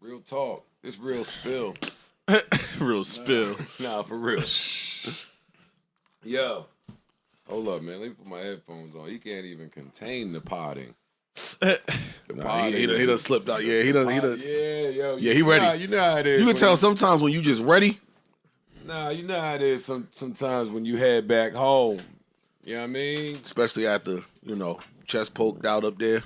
Real talk. It's real spill. Real spill. Nah, for real. Yo. Hold up, man. Let me put my headphones on. He can't even contain the potting. He done slipped out. Yeah, he done. Yeah, yo. Yeah, he ready. You know how it is. You can tell sometimes when you just ready. Nah, you know how it is sometimes when you head back home. You know what I mean? Especially after, chest poked out up there.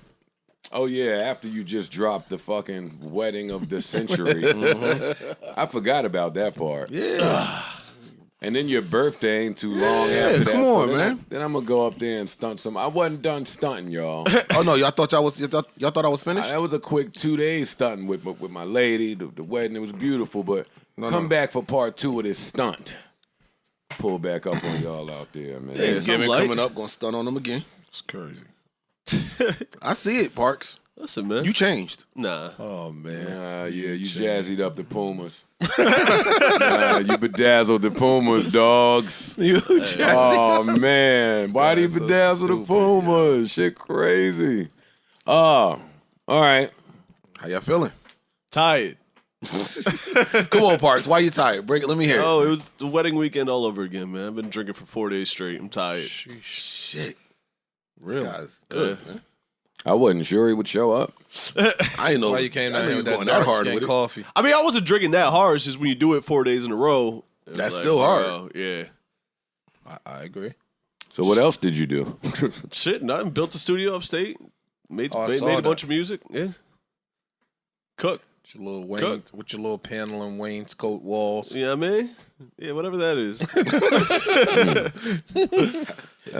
Oh, yeah, after you just dropped the fucking wedding of the century. I forgot about that part. Yeah. And then your birthday ain't too long after that. Come on, man. Then I'm going to go up there and stunt some. I wasn't done stunting, y'all. Oh, no, y'all thought I was finished? That was a quick 2 days stunting with my lady, the wedding. It was beautiful, but come back for part 2 of this stunt. Pull back up on y'all out there, man. Thanksgiving coming up, gonna stunt on them again. It's crazy. I see it, Parks. Listen, man. You changed. Nah. Oh, man. Yeah, you jazzied up the Pumas. You bedazzled the Pumas, dogs. Oh, man. Why do you bedazzle the Pumas? Shit crazy. Oh, all right. How y'all feeling? Tired. Come on, Parks. Why you tired? Break it. Let me hear it. Oh, it was the wedding weekend all over again, man. I've been drinking for 4 days straight. I'm tired. Shit. Really? This guy's good, man. I wasn't sure he would show up. I didn't know Why you came down here with going that that hard dark with it. coffee? I mean, I wasn't drinking that hard. It's just when you do it 4 days in a row. That's still hard. Bro, yeah. I agree. So what else did you do? Shit, nothing. Built a studio upstate. Made I a saw bunch that. of music. Yeah. Cook. With your little panel and wainscot walls. You know what I mean? Yeah, whatever that is.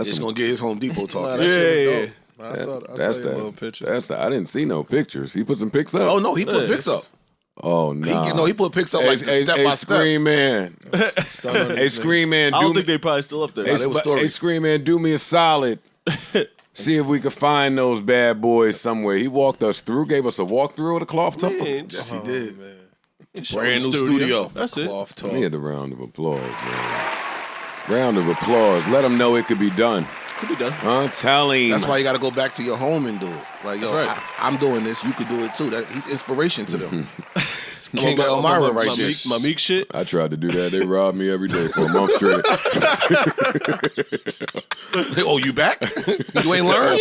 Just gonna get his Home Depot Nah, talk. that shit was Yeah. dope. I saw your little picture. I didn't see no pictures. He put some pics up. Oh no, he put pics up. Oh no. He put pics up like step by step. Scream man. Hey, Scream man. I don't think they probably still up there. Hey, Scream man, do me a solid. See if we could find those bad boys somewhere. He walked us through, gave us a walkthrough of the cloth top. Man, Yes, he did. Man. Brand new studio. That's it. Cloth talk. Let me get a round of applause, man. Round of applause. Let them know it could be done. Could be done. I'm telling. That's why you got to go back to your home and do it. Like, yo, That's right. I'm doing this. You could do it too. He's inspiration to them. It's King Elmira right there. My meek shit. I tried to do that. They robbed me every day for a month straight. Oh, you back? You ain't learned?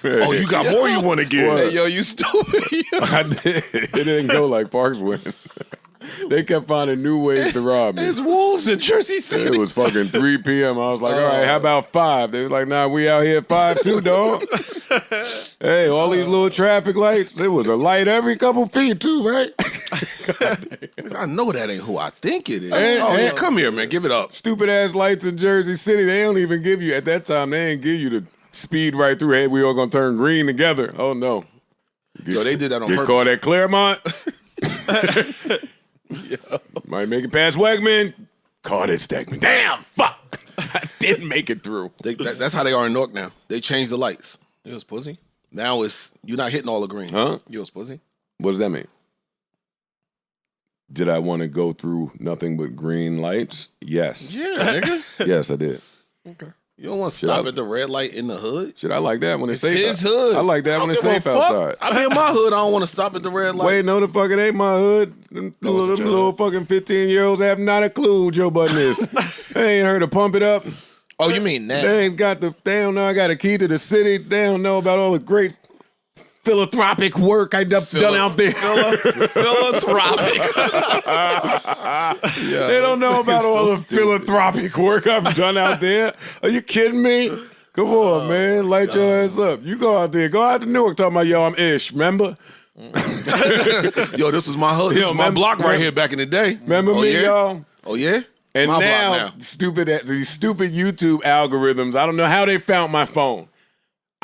Oh, you got more you want to give. Hey, yo, you stupid. I did. It didn't go like Parks went. They kept finding new ways to rob me. It's wolves in Jersey City. It was fucking 3 p.m. I was like, all right, how about 5? They was like, nah, we out here at 5 too, dog. Hey, all these little traffic lights. There was a light every couple feet too, right? I know that ain't who I think it is. Come here, man. Give it up. Stupid ass lights in Jersey City. They don't even give you, at that time, they didn't give you the speed right through. Hey, we all gonna turn green together. Oh, no. Yo, they did that on Get purpose. caught at Claremont. Might make it past Wegman. Caught at Stegman. Damn, fuck. I didn't make it through. That's how they are in Newark now. They changed the lights. You was pussy? Now you're not hitting all the greens. Huh? You was pussy? What does that mean? Did I want to go through nothing but green lights? Yes. Yeah, nigga. Yes, I did. Okay. You don't want to stop at the red light in the hood? Shit, I like that when it's safe. his hood. I like that when it's safe outside. I be in my hood. I don't want to stop at the red light. Wait, no, the fuck, it ain't my hood. Them little fucking 15-year-olds have not a clue who Joe Budden is. They ain't heard of Pump It Up. Oh, you mean that? They don't know I got a key to the city. They don't know about all the great philanthropic work I done out there. Philanthropic. They don't know about all the philanthropic work I've done out there. Are you kidding me? Come on, man. Light your ass up. You go out there. Go out to Newark talking about, yo, I'm Ish, remember? Yo, this was my hood. This was my block right here back in the day. Remember me, y'all? Oh, yeah? And my now, block now. these stupid YouTube algorithms, I don't know how they found my phone.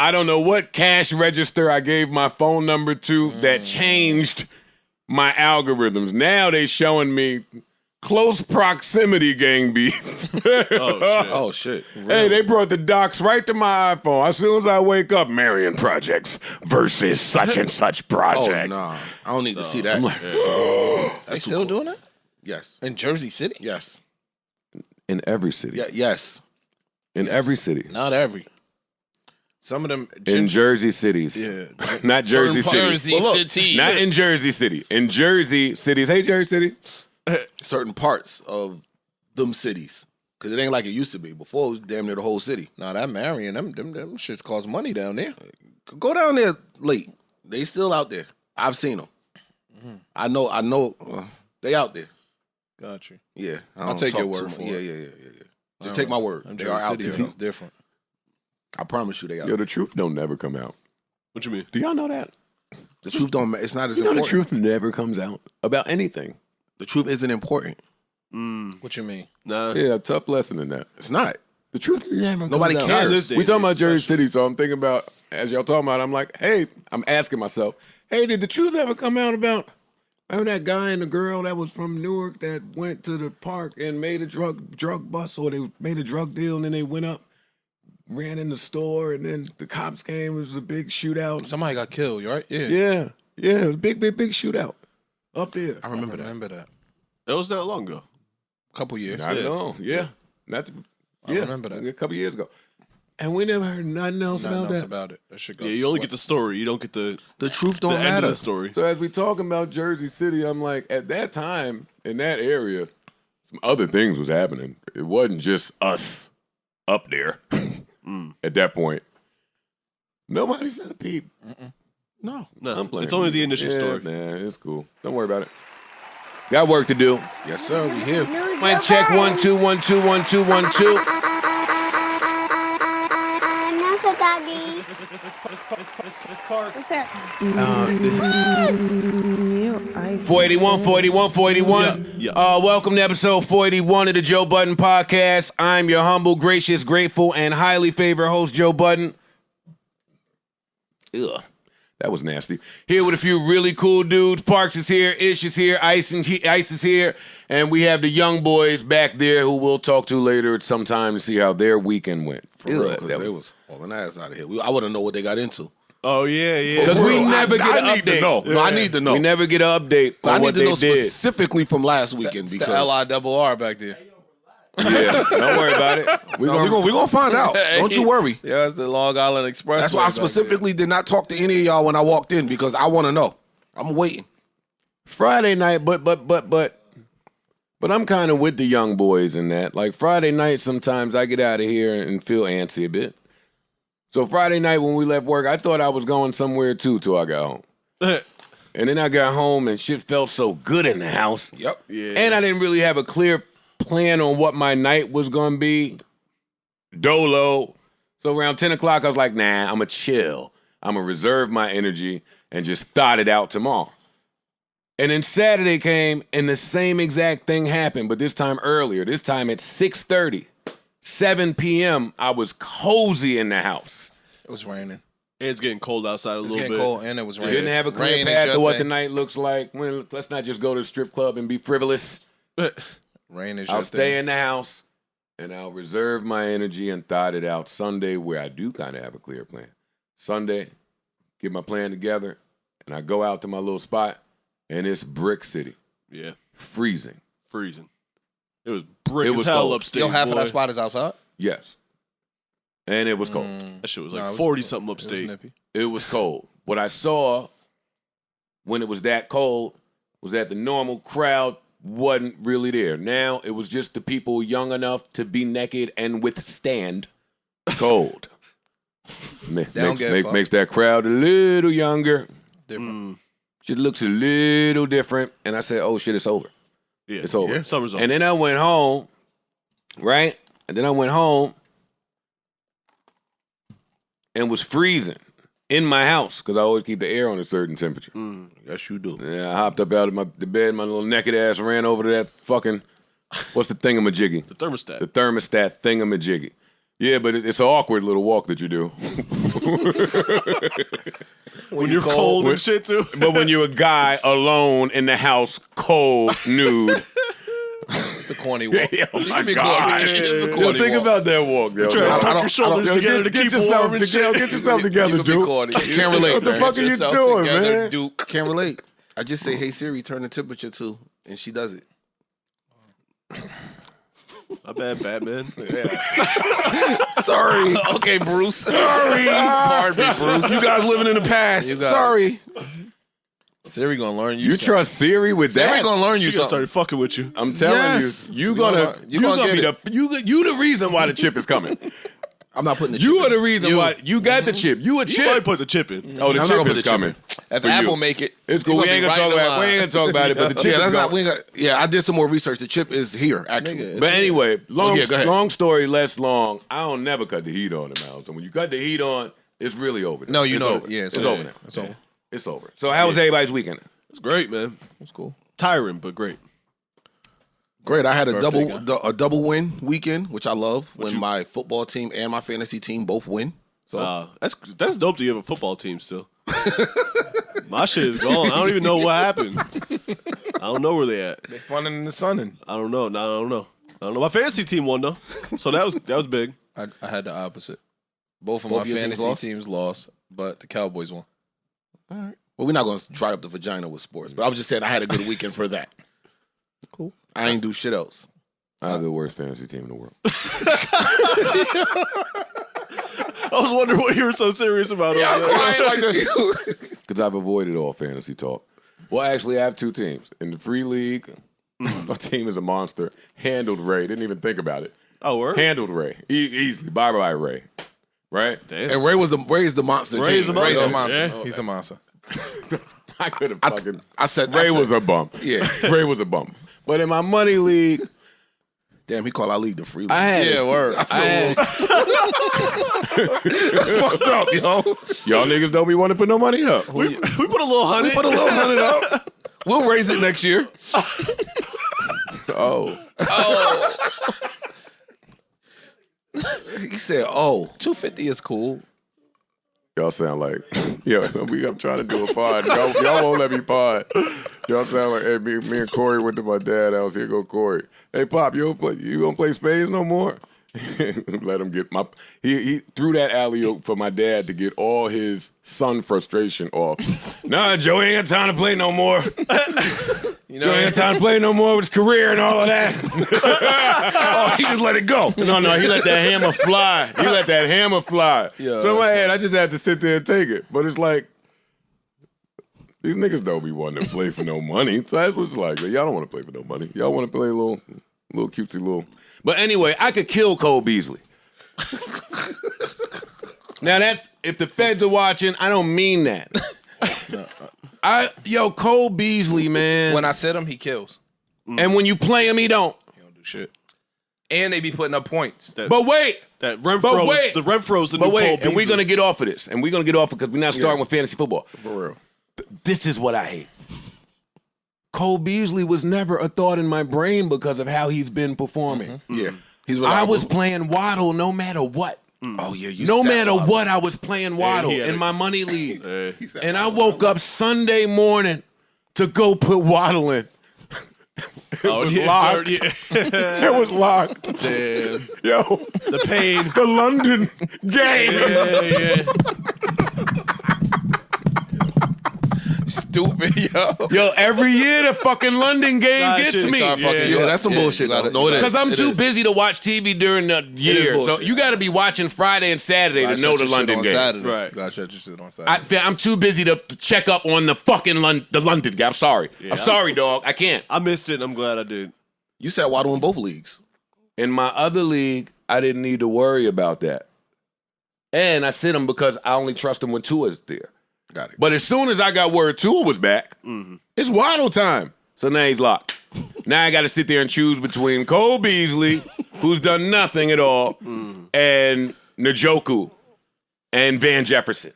I don't know what cash register I gave my phone number to that changed my algorithms. Now they showing me close proximity gang beef. Oh, shit. Hey, they brought the docs right to my iPhone. As soon as I wake up, Marion Projects versus such and such project. Oh, nah. I don't need to see that. I'm like, They still doing that? Yes. In Jersey City? Yes. in every city. Yeah, yes. In every city. Not every. Some of them in Jersey cities. Yeah. Not Jersey City. Jersey City. Not in Jersey City. In Jersey cities. Hey, Jersey City. Certain parts of them cities. Because it ain't like it used to be. Before, it was damn near the whole city. Nah, that Marion, them shits cost money down there. Go down there late. They still out there. I've seen them. I know. They out there. Got you. Yeah. I'll take your word for it. Yeah. Just take my word. They are out there. It's different. I promise you they out Yo, there. the truth don't never come out. What you mean? Do y'all know that? The truth don't. It's not as You know important. the truth never comes out about anything. The truth isn't important. What you mean? Nah. Yeah, a tough lesson in that. It's not. The truth never Nobody comes cares. out. This We day talking about and age, Jersey City, so I'm thinking about, as y'all talking about, I'm like, hey, I'm asking myself, hey, did the truth ever come out about that guy and the girl that was from Newark that went to the park and made a drug bust, or they made a drug deal and then they went up, ran in the store, and then the cops came. It was a big shootout. Somebody got killed, right? Yeah. Yeah, it was a big shootout up there. I remember that. It was not long ago. Couple years. I know, yeah. I remember that. A couple years ago. And we never heard nothing else Nothing about else that. about it. That shit goes Yeah, you only get the story. You don't get the truth don't end of matter. the story. So as we talking about Jersey City, I'm like, at that time, in that area, some other things was happening. It wasn't just us up there at that point. Nobody said a peep. No. No, I'm playing. it's only the initial story. Nah, it's cool. Don't worry about it. Got work to do. Yes, sir. We here. Mic check 1 2 1 2 1 2 1 2. What's that? 481. Yeah. Welcome to episode 481 of the Joe Budden Podcast. I'm your humble, gracious, grateful, and highly favored host, Joe Budden. Ugh, that was nasty. Here with a few really cool dudes. Parks is here, Ish is here, Ice is here, and we have the young boys back there who we'll talk to later at some time to see how their weekend went. For real, Ugh, because that they was hauling ass out of here. I want to know what they got into. Oh yeah. Because we Real, never get I an need update. to know. No, I need to know. We never get an update on I need what to they know did. specifically from last weekend It's because the LIRR back there. Yeah, don't worry about it. we're gonna find out. Don't you worry. Yeah, it's the Long Island Express. That's why I specifically did not talk to any of y'all when I walked in because I want to know. I'm waiting. Friday night, but I'm kind of with the young boys in that. Like Friday night, sometimes I get out of here and feel antsy a bit. So Friday night when we left work, I thought I was going somewhere too till I got home. And then I got home and shit felt so good in the house. Yep. Yeah. And I didn't really have a clear plan on what my night was going to be. Dolo. So around 10 o'clock, I was like, nah, I'm going to chill. I'm going to reserve my energy and just thought it out tomorrow. And then Saturday came and the same exact thing happened, but this time earlier. This time at 6:30, 7 p.m., I was cozy in the house. It was raining. And it's getting cold outside a It was little getting bit. cold and it was raining. Didn't have a clear Rain is path your to what the thing. night looks like. Well, let's not just go to the strip club and be frivolous. Rain is your I'll thing. stay in the house and I'll reserve my energy and thought it out Sunday where I do kind of have a clear plan. Sunday, get my plan together, and I go out to my little spot, and it's Brick City. Yeah. Freezing. Freezing. It was brick It as was hell cold. upstate. Yo, half of boy. that spot is outside? Yes. And it was cold. That shit was Nah, like it was- 40-something It was upstate. nippy. It was cold. What I saw when it was that cold was that the normal crowd wasn't really there. Now it was just the people young enough to be naked and withstand cold. Makes that crowd a little younger. Different. Just looks a little different. And I said, oh shit, it's over. Yeah. It's over. Yeah. Summer's over. And then I went home, right? And then I went home and was freezing in my house because I always keep the air on a certain temperature. Yes, you do. Yeah, I hopped up out of the bed, my little naked ass ran over to that fucking, what's the thingamajiggy? the thermostat. The thermostat thingamajiggy. Yeah, but it's an awkward little walk that you do. when you're cold and shit too. But when you're a guy alone in the house, cold, nude. It's the corny walk. Oh It my can be God. corny. It's the Yo, corny think walk. about that walk, yo. Try to Yo, tuck your shoulders together to keep warm and shit. Get yourself together, You can be dude. corny. Can't relate, What the man. fuck are you Yourself doing, together, man? Duke. Can't relate. I just say, hey Siri, turn the temperature to, and she does it. My bad, Batman. Sorry. Okay, Bruce. Sorry. Pardon me, Bruce. You guys living in the past. You got Sorry. Siri gonna learn you. You something. trust Siri with Siri that? gonna learn you You gonna something. start fucking with you. I'm telling Yes. you gonna you gonna be get you the reason why the chip is coming. I'm not putting the You chip are in. the reason why you got the chip. You a You might chip. put the chip in. Oh, the I'm not chip gonna put is the chip coming. If for Apple you. make it, It's cool. you We gonna ain't be gonna talk right in about. We line. ain't gonna talk about it. But the chip Yeah, is that's not. going. We ain't got. Yeah, I did some more research. The chip is here, actually. Nigga, But anyway, go ahead. long story less long. I don't never cut the heat on him, Alex. And when you cut the heat on, it's really over. No, you It's know. over. Yeah, it's over now. It's over. It's over. So how was everybody's weekend? It's great, man. It's cool. Tiring, but great. Great. I had a Birthday double win weekend, which I love. When my football team and my fantasy team both win. So That's dope to you have a football team still. My shit is gone. I don't even know what happened. I don't know where they at. They funning in the sunning. I don't know. No, I don't know. I don't know. My fantasy team won though, so that was big. I had the opposite. Both of Both my your teams fantasy lost? teams lost, but the Cowboys won. well, we're not going to dry up the vagina with sports. But I was just saying I had a good weekend for that. Cool. I ain't do shit else. I have the worst fantasy team in the world. I was wondering what you were so serious about. Yeah, quiet like this. Because I've avoided all fantasy talk. Well, actually, I have two teams. In the free league, my team is a monster. Handled Ray. Didn't even think about it. Oh, word? Handled Ray. Easily. Bye-bye, Ray. Right? Damn. And Ray's the monster. Ray's team. the monster. He's the Yeah. monster. Yeah. He's the monster. I could have fucking... I said Ray was a bump. Yeah. Ray was a bump. But in my money league, Damn, he called our league the free league. I had... Yeah, word. I had fucked up, yo. y'all niggas don't be want to put no money up. We put a little honey. We put a little $100 up. We'll raise it next year. Oh. He said, "Oh, 250 is cool. Y'all sound like, I'm trying to do a pod. Y'all won't let me pod. Y'all sound like, hey, me and Corey went to my dad house. Here go Corey. Hey, Pop, you don't play spades no more? Let him get he threw that alley-oop for my dad to get all his son frustration off. Nah, Joe ain't got time to play no more. You Joe ain't got time to play no more with his career and all of that. oh, he just let it go." No, he let that hammer fly. Yeah, So in my head, I just had to sit there and take it. But it's like, these niggas don't be wanting to play for no money. So that's what it's like. Y'all don't want to play for no money. Y'all want to play a little cutesy little. But anyway, I could kill Cole Beasley. Now that's, if the feds are watching, I don't mean that. Cole Beasley, man. When I set him, he kills. And when you play him, he don't. He don't do shit. And they be putting up points. But wait. That Renfro's, wait. the Renfro's the But new Cole wait, and we're Beasley. going to get off of this. And we're going to get off because we're not starting with fantasy football. For real. This is what I hate. Cole Beasley was never a thought in my brain because of how he's been performing. Yeah, he's. I reliable. was playing Waddle no matter what. Oh yeah, you. No sat matter Waddle. what, I was playing Waddle he had in a- my money league. He sat And I Waddle. woke up Sunday morning to go put Waddle in. Oh, was yeah, locked. yeah. It was locked. Damn. Yo, The pain. the London game. Yeah. Stupid, yo. Yo, every year the fucking London game Nah, gets shit me. start fucking- Yeah, that's some bullshit. gotta- though. No, it is. Because I'm It too is. busy to watch TV during the year. So bullshit. you got to be watching Friday and Saturday to know the London game. Right. Gotta shut your shit on Saturday. I'm too busy to check up on the fucking the London game. I'm sorry. Yeah, I'm sorry, dog. I can't. I missed it, and I'm glad I did. You sat Waddle in both leagues. In my other league, I didn't need to worry about that. And I sit him because I only trust him when Tua's there. Got it. But as soon as I got word Tua was back, it's Waddle time. So now he's locked. Now I got to sit there and choose between Cole Beasley, who's done nothing at all, and Njoku and Van Jefferson.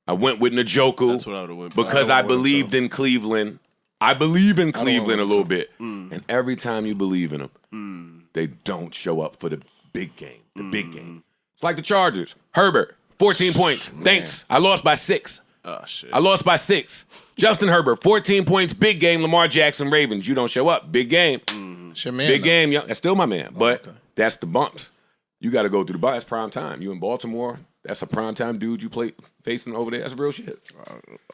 I went with Njoku That's what I would have went. because I believed in Cleveland. I believe in don't Cleveland a want little bit. And every time you believe in them, they don't show up for the big game. The big game. It's like the Chargers. Herbert, 14 points. Thanks. I lost by 6. Oh shit. I lost by 6. Justin Herbert, 14 points. Big game. Lamar Jackson, Ravens. You don't show up. Big game. It's your man. Big though. game. That's still my man. But that's the bumps. You got to go through the bumps. That's prime time. You in Baltimore. That's a prime time dude you play facing over there. That's real shit.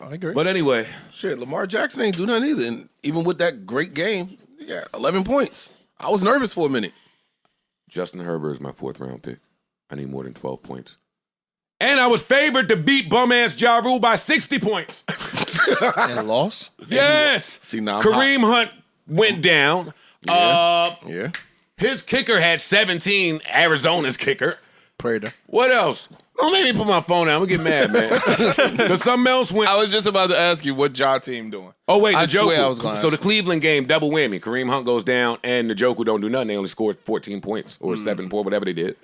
I agree. But anyway, Shit, Lamar Jackson ain't do nothing either. And even with that great game, he got 11 points. I was nervous for a minute. Justin Herbert is my 4th round pick. I need more than 12 points. And I was favored to beat bum-ass Ja Rule by 60 points. And lost? Yes. See, now I'm Kareem Hunt went down. Yeah. His kicker had 17, Arizona's kicker. Prater. What else? Don't make me put my phone down. I'm going to get mad, man. Because something else went. I was just about to ask you what Ja team doing. Oh, wait, the I Joker. swear I was gonna So ask. the Cleveland game, double whammy. Kareem Hunt goes down, and the Joker don't do nothing. They only scored 14 points or 7 points, whatever they did.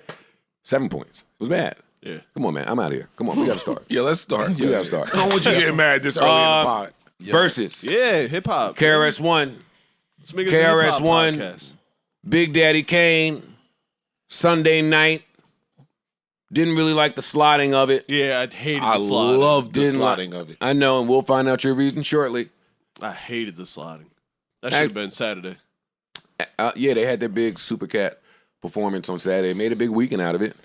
7 points. It was bad. Yeah. Come on, man. I'm out of here. Come on, we got to start. Yeah, let's start. We got to start. I don't want you getting mad this early in the pod. Versus Yeah, hip hop. KRS-One, Let's make it a hip-hop KRS-One. podcast. Big Daddy Kane, Sunday night. Didn't really like the slotting of it. Yeah, I hated I the slotting. love the Didn't slotting of it. I know, and we'll find out your reason shortly. I hated the slotting. That should have been Saturday. Yeah, they had their big Super Cat performance on Saturday. Made a big weekend out of it.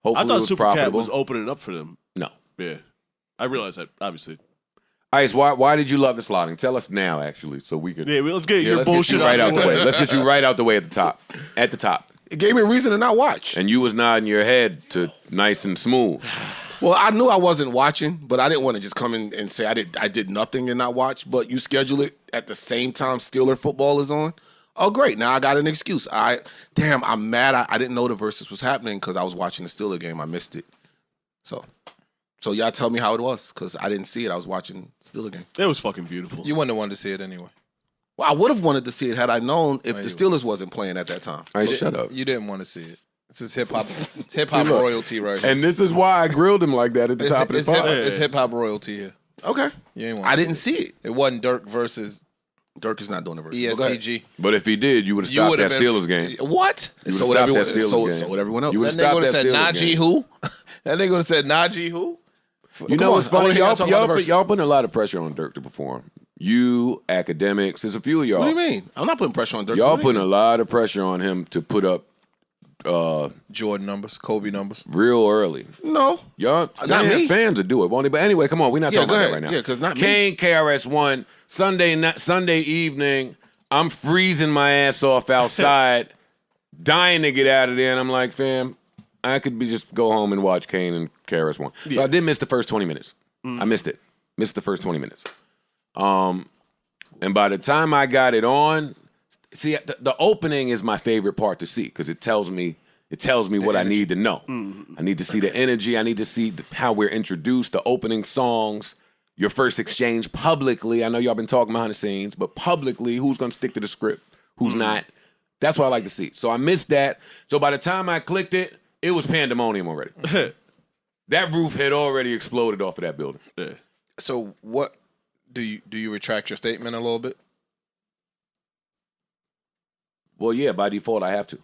Hopefully I thought it was Super Cat profitable. was opening up for them. No. Yeah. I realized that, obviously. Ice, why did you love the slotting? Tell us now, actually, so we can. Yeah, well, let's get your let's get bullshit you right out the the way. Let's get you right out the way at the top. At the top. It gave me a reason to not watch. And you was nodding your head to nice and smooth. Well, I knew I wasn't watching, but I didn't want to just come in and say I did nothing and not watch. But you schedule it at the same time Steeler football is on. Oh, great. Now I got an excuse. I'm mad. I didn't know the Verzuz was happening because I was watching the Steeler game. I missed it. So y'all tell me how it was because I didn't see it. I was watching Steeler game. It was fucking beautiful. You wouldn't have wanted to see it anyway. Well, I would have wanted to see it had I known if the Steelers wasn't playing at that time. All right, shut up. You didn't want to see it. This is hip hop royalty right here. And this is why I grilled him like that at the top of the pod. It's hip hop royalty here. Okay. You ain't want I didn't see it. It wasn't Dirk versus Dirk is not doing the Verzuz. Go ahead. ESTG. But if he did, you would have You stopped would've that been- Steelers game. What? You So would've would stopped everyone. that Steelers So game. so would everyone else. You That would've nigga stopped would have that said Steelers Najee game. who? That nigga would have said Najee who? You know Come what's on, I wanna funny? hear y'all talk about the Verzuz. Y'all putting a lot of pressure on Dirk to perform. You, academics, there's a few of y'all. What do you mean? I'm not putting pressure on Dirk. Y'all What do you putting a lot of pressure on him to put up Jordan numbers, Kobe numbers. real early. mean? No. Y'all Not me. fans will do it, won't they? But anyway, come on, we're not Yeah, talking go about ahead. that right now. Yeah, 'cause not me. Kane, KRS-One, Sunday evening, I'm freezing my ass off outside, dying to get out of there, and I'm like, fam, I could just go home and watch Kane and KRS-One. So I did miss the first 20 minutes. I missed it. Missed the first 20 minutes. And by the time I got it on, see, the opening is my favorite part to see because it tells me what I need to know. I need to see the energy. I need to see how we're introduced, the opening songs, your first exchange publicly. I know y'all been talking behind the scenes, but publicly, who's going to stick to the script? Who's not? That's what I like to see. So I missed that. So by the time I clicked it, it was pandemonium already. That roof had already exploded off of that building. Yeah. So what do you retract your statement a little bit? Well, yeah, by default, I have to.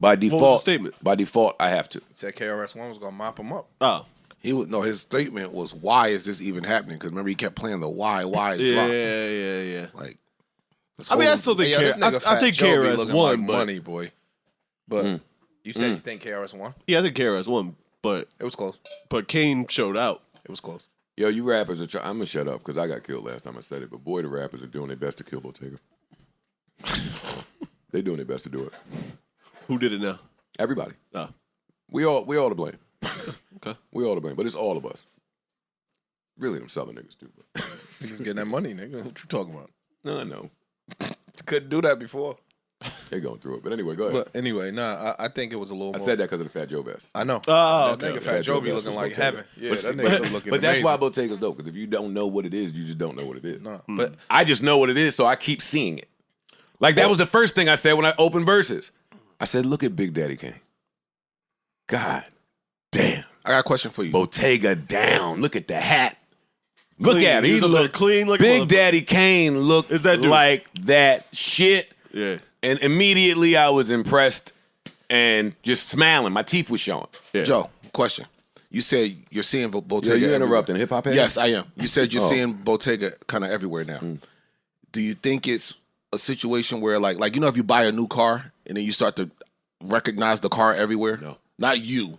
By default, was the statement? By default, I have to. Said KRS-One was gonna mop him up. Oh. His statement was, why is this even happening? Because remember, he kept playing the why drop. Yeah. Like, I mean, I still think Hey, yo, this nigga I Fat think Joe be KRS looking won, like but money, boy. But you said you think KRS won? yeah, I think KRS won, but It was close. Kane showed out. It was close. Yo, you rappers are I'm going to shut up because I got killed last time I said it, but boy, the rappers are doing their best to kill Bottega. They doing their best to do it. Who did it now? Everybody. Oh. We all to blame. Okay. We all to blame, but it's all of us. Really, them Southern niggas too. But Niggas getting that money, nigga. What you talking about? no, I know. Couldn't do that before. They going through it. But anyway, go ahead. But anyway, I think it was a little I more. said that because of the Fat Joe vest. I know. Oh, that okay, nigga okay. Fat Joe be Joe looking Best like was heaven. Bottega. Yeah, But that see, nigga looking But that's amazing. why Bottega's dope, because if you don't know what it is, you just don't know what it is. No, but I just know what it is, so I keep seeing it. Like, that was the first thing I said when I opened Verzuz. I said, look at Big Daddy Kane. God damn. I got a question for you. Bottega down. Look at the hat. Look Clean. at him. He He's up there looked clean like a Big motherfucker. Daddy Kane looked Is that dude? like that shit. Yeah. And immediately I was impressed and just smiling. My teeth was showing. Joe, question. You said you're seeing Bottega. Yo, you everywhere. interrupting hip-hop head? Yes, I am. You said you're Oh. seeing Bottega kind of everywhere now. Do you think it's a situation where, like you know, if you buy a new car and then you start to recognize the car everywhere? No. Not you,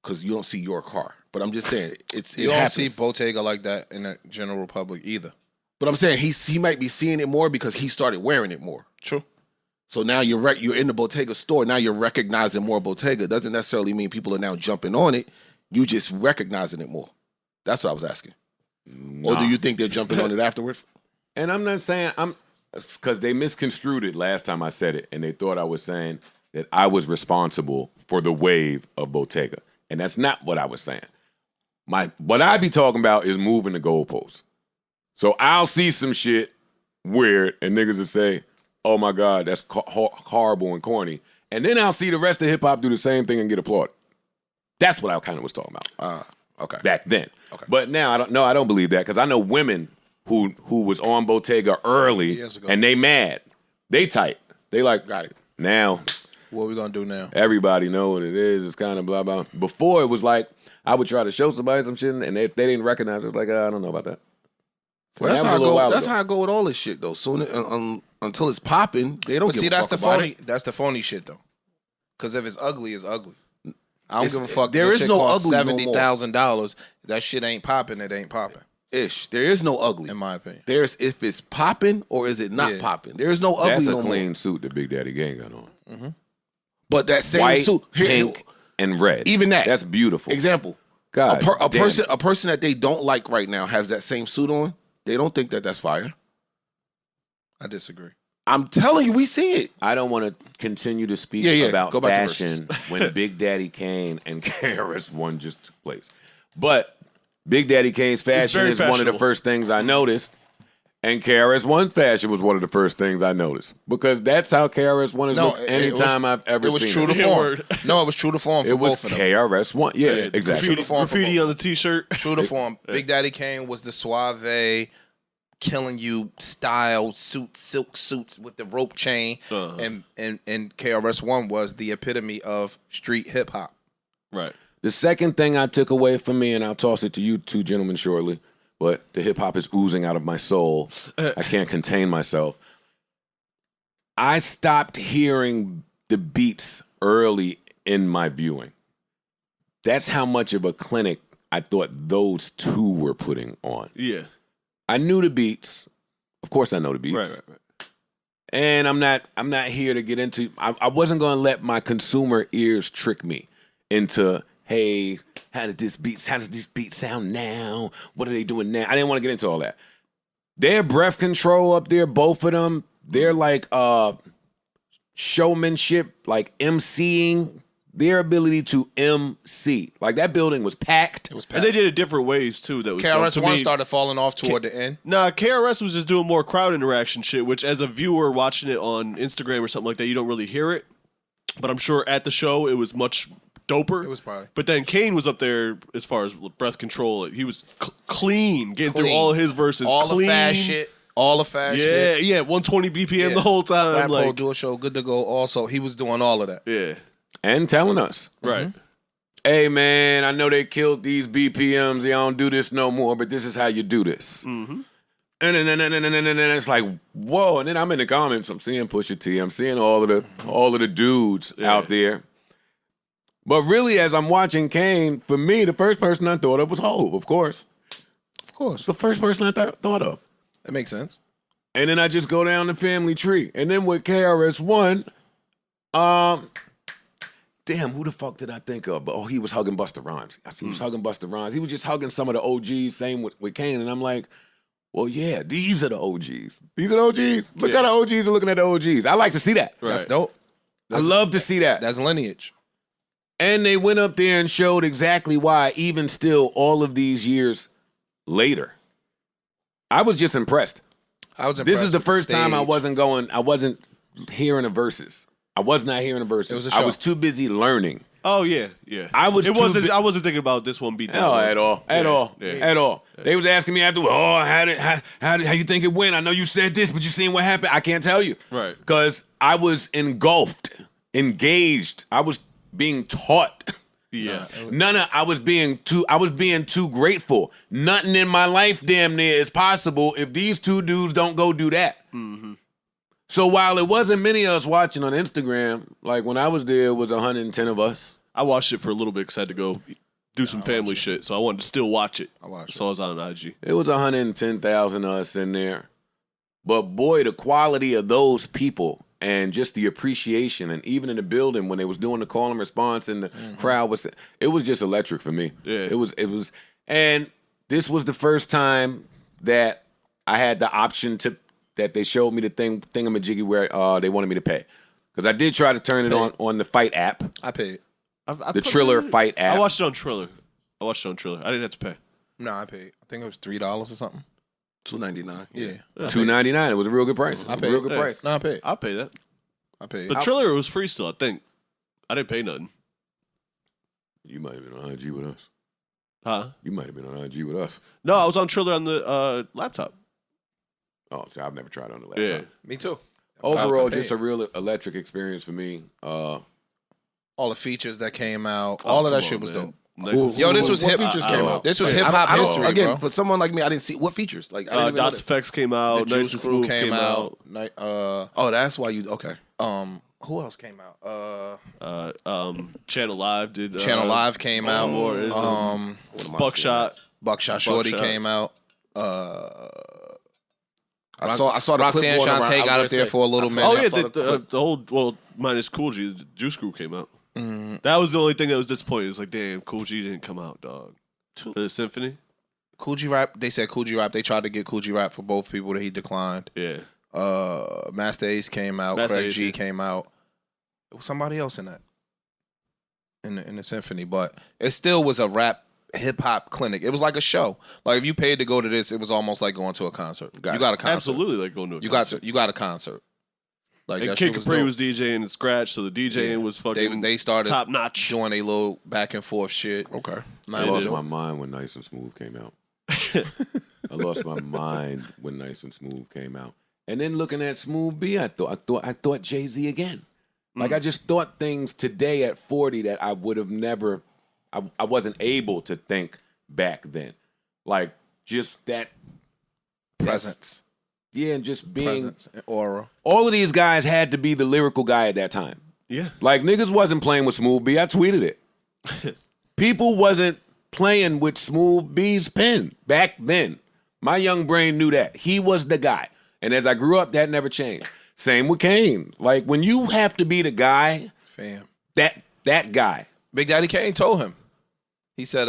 because you don't see your car. But I'm just saying, it you don't happens. see Bottega like that in the general public either. But I'm saying he might be seeing it more because he started wearing it more. True. So now you're in the Bottega store. Now you're recognizing more Bottega. Doesn't necessarily mean people are now jumping on it. You just recognizing it more. That's what I was asking. Nah. Or do you think they're jumping on it afterward? And I'm not saying because they misconstrued it last time I said it, and they thought I was saying that I was responsible for the wave of Bottega, and that's not what I was saying. What I be talking about is moving the goalposts. So I'll see some shit weird, and niggas will say, "Oh my God, that's horrible and corny," and then I'll see the rest of hip hop do the same thing and get applauded. That's what I kind of was talking about. Okay. Back then. Okay. But now I don't believe that because I know women who was on Bottega early and they mad. They tight. They like, got it. Now. What we gonna do now? Everybody know what it is. It's kind of blah, blah. Before it was like, I would try to show somebody some shit and if they didn't recognize it, it was like, I don't know about that. Well, that's how I go with all this shit though. Soon until it's popping, they don't give a fuck about it. That's the phony shit though. Because if it's ugly, it's ugly. I don't give a fuck. There is no ugly $70,000. That shit ain't popping. It ain't popping. Ish. There is no ugly, in my opinion. There's if it's popping or is it not popping. There is no ugly. That's a no clean more. suit that Big Daddy Kane got on. Mm-hmm. But that same white, suit, pink, and red. Even that's beautiful. Example. God, a person that they don't like right now has that same suit on. They don't think that that's fire. I disagree. I'm telling you, we see it. I don't want to continue to speak about fashion when Big Daddy Kane and KRS-One just took place. But Big Daddy Kane's fashion is one of the first things I noticed, and KRS-One fashion was one of the first things I noticed because that's how KRS-One has looked anytime I've ever seen it. It was true to form. No, it was true to form for both of them. It was KRS-One. Yeah, exactly. Graffiti on the T-shirt. True to form. Big Daddy Kane was the suave, killing you style suit, silk suits with the rope chain, and KRS-One was the epitome of street hip hop. Right. The second thing I took away from me, and I'll toss it to you two gentlemen shortly, but the hip hop is oozing out of my soul. I can't contain myself. I stopped hearing the beats early in my viewing. That's how much of a clinic I thought those two were putting on. Yeah. I knew the beats. Of course I know the beats. Right. And I'm not here to get into I wasn't gonna let my consumer ears trick me into, hey, how does this beat sound now? What are they doing now? I didn't want to get into all that. Their breath control up there, both of them, they're like showmanship, like emceeing. Their ability to MC. Like, that building was packed. It was packed. And they did it different ways, too. That was KRS-One started falling off toward the end. Nah, KRS was just doing more crowd interaction shit, which as a viewer watching it on Instagram or something like that, you don't really hear it. But I'm sure at the show, it was much doper. It was probably. But then Kane was up there as far as breath control. He was clean, getting through all of his verses. All clean. the fast shit. All the fast shit. Yeah, 120 BPM the whole time. Rap Pro do a show, good to go. Also, he was doing all of that. Yeah. And telling us. Right. Hey, man, I know they killed these BPMs. They don't do this no more, but this is how you do this. Mm-hmm. And then it's like, whoa. And then I'm in the comments. I'm seeing Pusha T. I'm seeing all of the dudes out there. But really, as I'm watching Kane, for me, the first person I thought of was Hov, of course. Of course. It's the first person I thought of. That makes sense. And then I just go down the family tree. And then with KRS-One, damn, who the fuck did I think of? Oh, he was hugging Busta Rhymes. He was hugging Busta Rhymes. He was just hugging some of the OGs, same with Kane. And I'm like, well, yeah, these are the OGs. These are the OGs. Look how the OGs are looking at the OGs. I like to see that. Right. That's dope. I love to see that. That's lineage. And they went up there and showed exactly why, even still, all of these years later. I was just impressed. I was impressed. This is the first time I wasn't hearing the verses. I was not hearing the verses. It was a show. I was too busy learning. Oh, yeah. I wasn't thinking about this one beat down. No, at all. Yeah. They was asking me afterwards, how you think it went? I know you said this, but you seen what happened? I can't tell you. Right. Because I was engaged. I was being taught. Yeah. I was being too grateful. Nothing in my life damn near is possible if these two dudes don't go do that. Mm-hmm. So while it wasn't many of us watching on Instagram, like when I was there, it was 110 of us. I watched it for a little bit because I had to go do some family shit, so I wanted to still watch it. So I was on IG. It was 110,000 of us in there. But boy, the quality of those people and just the appreciation, and even in the building when they was doing the call and response, and the crowd was, it was just electric for me. Yeah. It was, and this was the first time that I had the option that they showed me the thingamajiggy where they wanted me to pay, because I did try to turn it on the Fight app, I paid. the Triller Fight app. I watched it on Triller. I didn't have to pay. No, I paid. I think it was $3 or something. $2.99. Yeah. $2.99. It was a real good price. I paid. Real good price. No, I paid. I'll pay that. I paid. The Triller was free still, I think. I didn't pay nothing. You might have been on IG with us. Huh? You might have been on IG with us. No, I was on Triller on the laptop. Oh, see, I've never tried it on the laptop. Yeah. Me too. Overall, I paid. just a real electric experience for me. All the features that came out, all of that shit was dope. Nice. Yo, this was What hip. features came out? This was Hey, hip hop I don't- history, Again, bro. for someone like me, I didn't see what features. Like, I didn't even know DOS that. Effects came The out. Nice Juice and Crew Smooth came out. Oh, that's why you okay. Who else came out? Channel Live did. Channel Live came out. More is, What am I Buckshot. Buckshot Shorty Buckshot. came out. I saw the Roxanne clip going around. Shante I was got gonna up there say- for a little minute. Oh yeah, saw the clip. the whole minus Cool G, the Juice Crew came out. That was the only thing that was disappointing. It's like, damn, Cool G didn't come out, dog. For the symphony. Cool G Rap. They said Cool G Rap. They tried to get Cool G Rap for both people that he declined. Yeah. Master Ace came out. Master Craig Ace, G yeah. came out. It was somebody else in that. In the symphony, but it still was a rap hip hop clinic. It was like a show. Like if you paid to go to this, it was almost like going to a concert. You got a concert. Absolutely, like going to a You concert. got a concert. Like And that Kid shit was Capri dope. was DJing and Scratch, so the DJing was fucking They started top notch. doing a little back and forth shit. Okay. Nah, I it was lost my dope. mind when Nice and Smooth came out. I lost my mind when Nice and Smooth came out. And then looking at Smooth B, I thought Jay-Z again. Like I just thought things today at 40 that I would have never, I wasn't able to think back then. Like just that Presence. yeah, and just being Presence. And aura. all of these guys had to be the lyrical guy at that time. Yeah. Like niggas wasn't playing with Smooth B. I tweeted it. People wasn't playing with Smooth B's pen back then. My young brain knew that. He was the guy. And as I grew up, that never changed. Same with Kane. Like when you have to be the guy, Fam. that guy. Big Daddy Kane told him. He said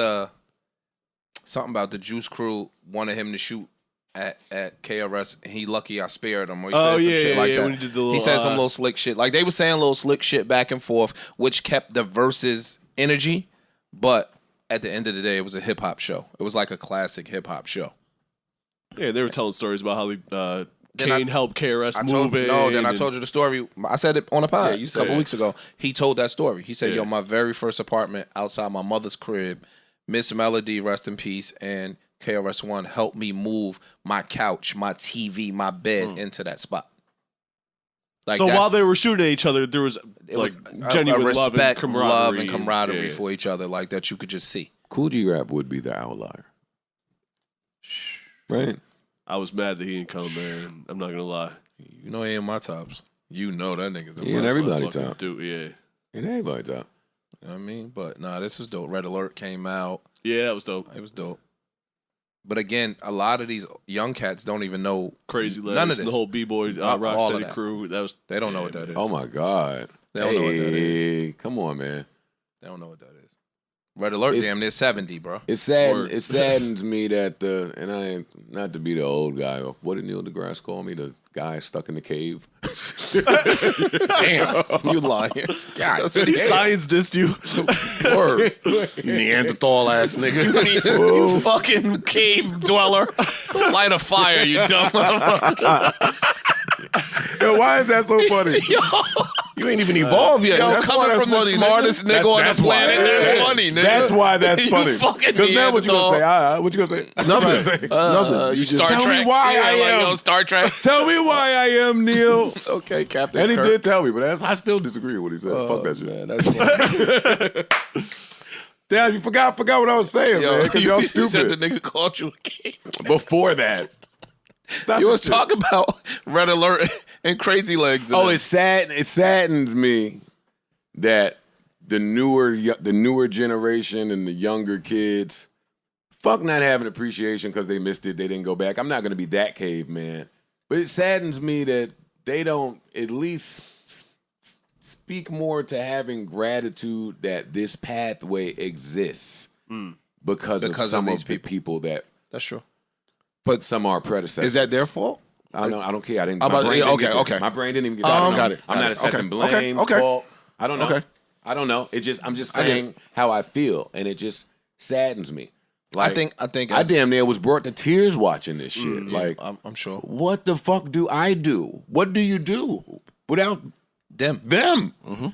something about the Juice Crew wanted him to shoot at KRS. And he lucky I spared him. Or he said some shit like that. When he did the little, He said some little slick shit. Like they were saying little slick shit back and forth, which kept the verses energy. But at the end of the day, it was a hip hop show. It was like a classic hip hop show. Yeah, they were telling stories about how Then Kane helped KRS I move told it. then I told you the story. I said it on a pod Yeah, you a said couple it. weeks ago. He told that story. He said, Yeah. "Yo, my very first apartment outside my mother's crib, Miss Melody, rest in peace, and KRS-One helped me move my couch, my TV, my bed into that spot." Like So that's- while they were shooting at each other, there was it like was genuine a love respect, and camaraderie. love and camaraderie Yeah. for each other, like that you could just see. Cool G Rap would be the outlier. Right? I was mad that he didn't come, man. I'm not gonna lie. You know, he in my tops. You know that nigga's in Yeah, and my everybody Fucking top. dude, yeah. And everybody top. You know what I mean? But nah, this was dope. Red Alert came out. Yeah, that was dope. It was dope. But again, a lot of these young cats don't even know Crazy legs. none of this. The whole B-boy All of Rocksteady that. crew. That was They don't know what that is. Oh my God. They don't know what that is. Come on, man. They don't know what that is. Red Alert, It's- damn near 70, bro. It saddens me that and I ain't not to be the old guy. What did Neil deGrasse call me? The guy stuck in the cave. Damn, you lying. God, That's what he said. Science dissed you. Word. You Neanderthal ass nigga. You fucking cave dweller. Light a fire, you dumb motherfucker. Yo, why is that so funny? You ain't even evolved yet. Yo, That's why coming that's from the funny, smartest nigga on That's the why. planet, that's funny, nigga. That's why that's You funny. fucking Because now what you gonna Neanderthal. say? What you gonna say? Nothing. Nothing. You Star tell me Trek. why yeah, I like, am. yo, Star Trek. Tell me why I am Neil. Okay, Captain And he Kirk. did tell me, but I still disagree with what he said. Fuck that shit. Man, that's funny. Damn, you forgot what I was saying, man. Because y'all you said stupid. the nigga called you a cave. Before that. Stop You was this shit. talking about Red Alert and Crazy Legs. Oh, it saddens me that the newer generation and the younger kids, fuck not having appreciation because they missed it, they didn't go back. I'm not gonna be that caveman, but it saddens me that they don't at least speak more to having gratitude that this pathway exists because of some of these people that. That's true. But some are predecessors. Is that their fault? I don't care. I didn't. Okay. My brain didn't even get that. Got it. I'm not assessing blame. Fault. I don't know. Okay. I don't know. I'm just saying how I feel, and it just saddens me. Like, I think I damn near was brought to tears watching this shit. Like, I'm sure. What the fuck do I do? What do you do without them? Mm-hmm.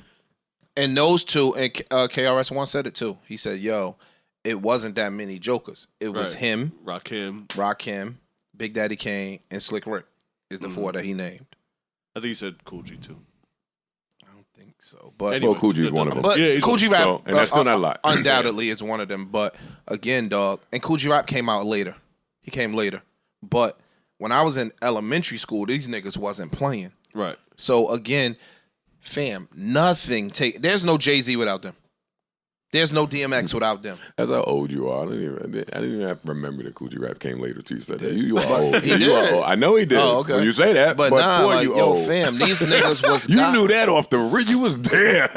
And those two, and KRS-One said it too. He said, "Yo, it wasn't that many jokers. It was him, Rakim, Big Daddy Kane, and Slick Rick is the four that he named." I think he said Cool G too. I don't think so, but anyway, Cool G is one of them. But Cool G Rap, and that's still not a lot. Undoubtedly, is one of them. But again, dog, and Cool G Rap came out later. He came later. But when I was in elementary school, these niggas wasn't playing. Right. So again, fam, there's no Jay-Z without them. There's no DMX without them. That's how old you are. I didn't even have to remember that Cool G Rap came later too. You said that. You are old. He did. You are old. I know he did. Oh, okay. When you say that, but nah, boy, like, you yo, old. fam, these niggas was You knew that off the ridge. You was there.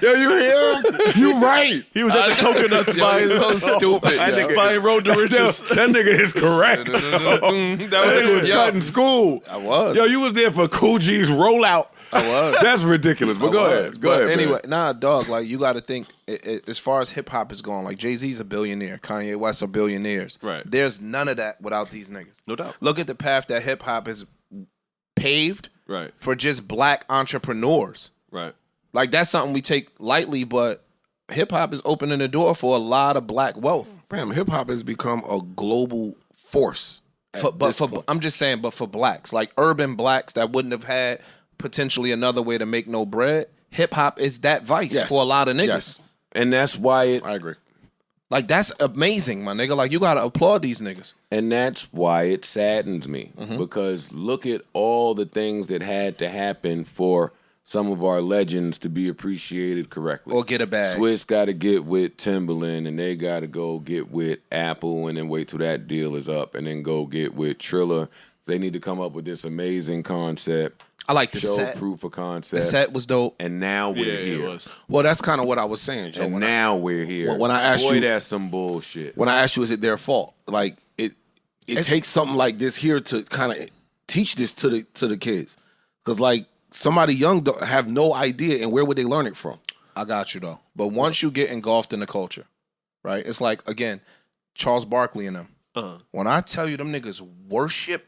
Yo, you hear him? You right. He was at the coconuts buying so stupid. Buying Road to Riches. That nigga is correct. That nigga was cutting school. I was. Yo, you was there for Cool G's rollout. I was. That's ridiculous. But go ahead. Go ahead. Anyway, man. nah, dog. Like you got to think as far as hip hop is going. Like Jay-Z's a billionaire, Kanye West are billionaires. Right. There's none of that without these niggas. No doubt. Look at the path that hip hop is paved. Right. For just black entrepreneurs. Right. Like that's something we take lightly, but hip hop is opening the door for a lot of black wealth. Fam, hip hop has become a global force. I'm just saying, but for blacks, like urban blacks that wouldn't have had potentially another way to make no bread, hip hop is that vice for a lot of niggas. Yes. And that's why I agree. Like that's amazing, my nigga. Like you gotta applaud these niggas. And that's why it saddens me. Because look at all the things that had to happen for some of our legends to be appreciated correctly. Or get a bag. Swiss got to get with Timberland, and they got to go get with Apple, and then wait till that deal is up, and then go get with Triller. They need to come up with this amazing concept. I like the show set. proof of concept. The set was dope. And now we're here. It was. Well, that's kind of what I was saying, Joe. And now we're here. When I asked you, that's some bullshit. When I asked you, is it their fault? Like it takes something like this here to kind of teach this to the kids, because like somebody young don't have no idea, and where would they learn it from? I got you though. But once you get engulfed in the culture, right? It's like again, Charles Barkley and them. When I tell you them niggas worship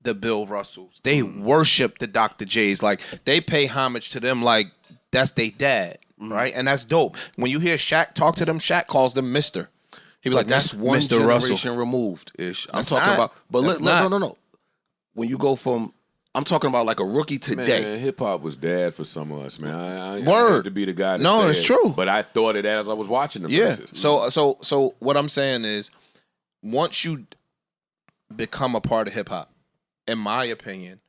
the Bill Russells, they worship the Dr. J's. Like they pay homage to them like that's their dad, right? And that's dope. When you hear Shaq talk to them, Shaq calls them Mister. He be like, that's one Mr. generation Russell. removed ish. I'm That's talking not. about, but That's no. When you go from, I'm talking about like a rookie today. Man, hip hop was dead for some of us, man. I Word. hate to be the guy. No, say it's it, true. But I thought it as I was watching the Yeah. verses. So what I'm saying is, once you become a part of hip hop, in my opinion,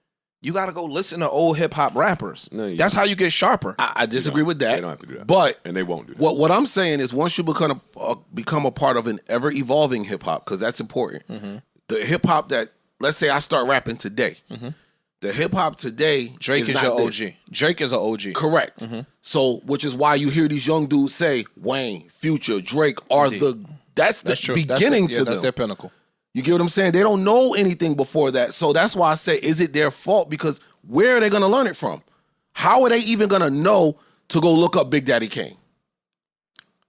you got to go listen to old hip hop rappers. No, you That's don't. how you get sharper. I disagree with that. They don't have to do that. But and they won't do that. what I'm saying is, once you become a part of an ever evolving hip hop, because that's important. The hip hop that, let's say I start rapping today. The hip hop today, Drake is not your this. OG. Drake is an OG. Correct. So, which is why you hear these young dudes say Wayne, Future, Drake are that's the true. beginning That's to that's them. their pinnacle. You get what I'm saying? They don't know anything before that. So that's why I say, is it their fault? Because where are they going to learn it from? How are they even going to know to go look up Big Daddy Kane?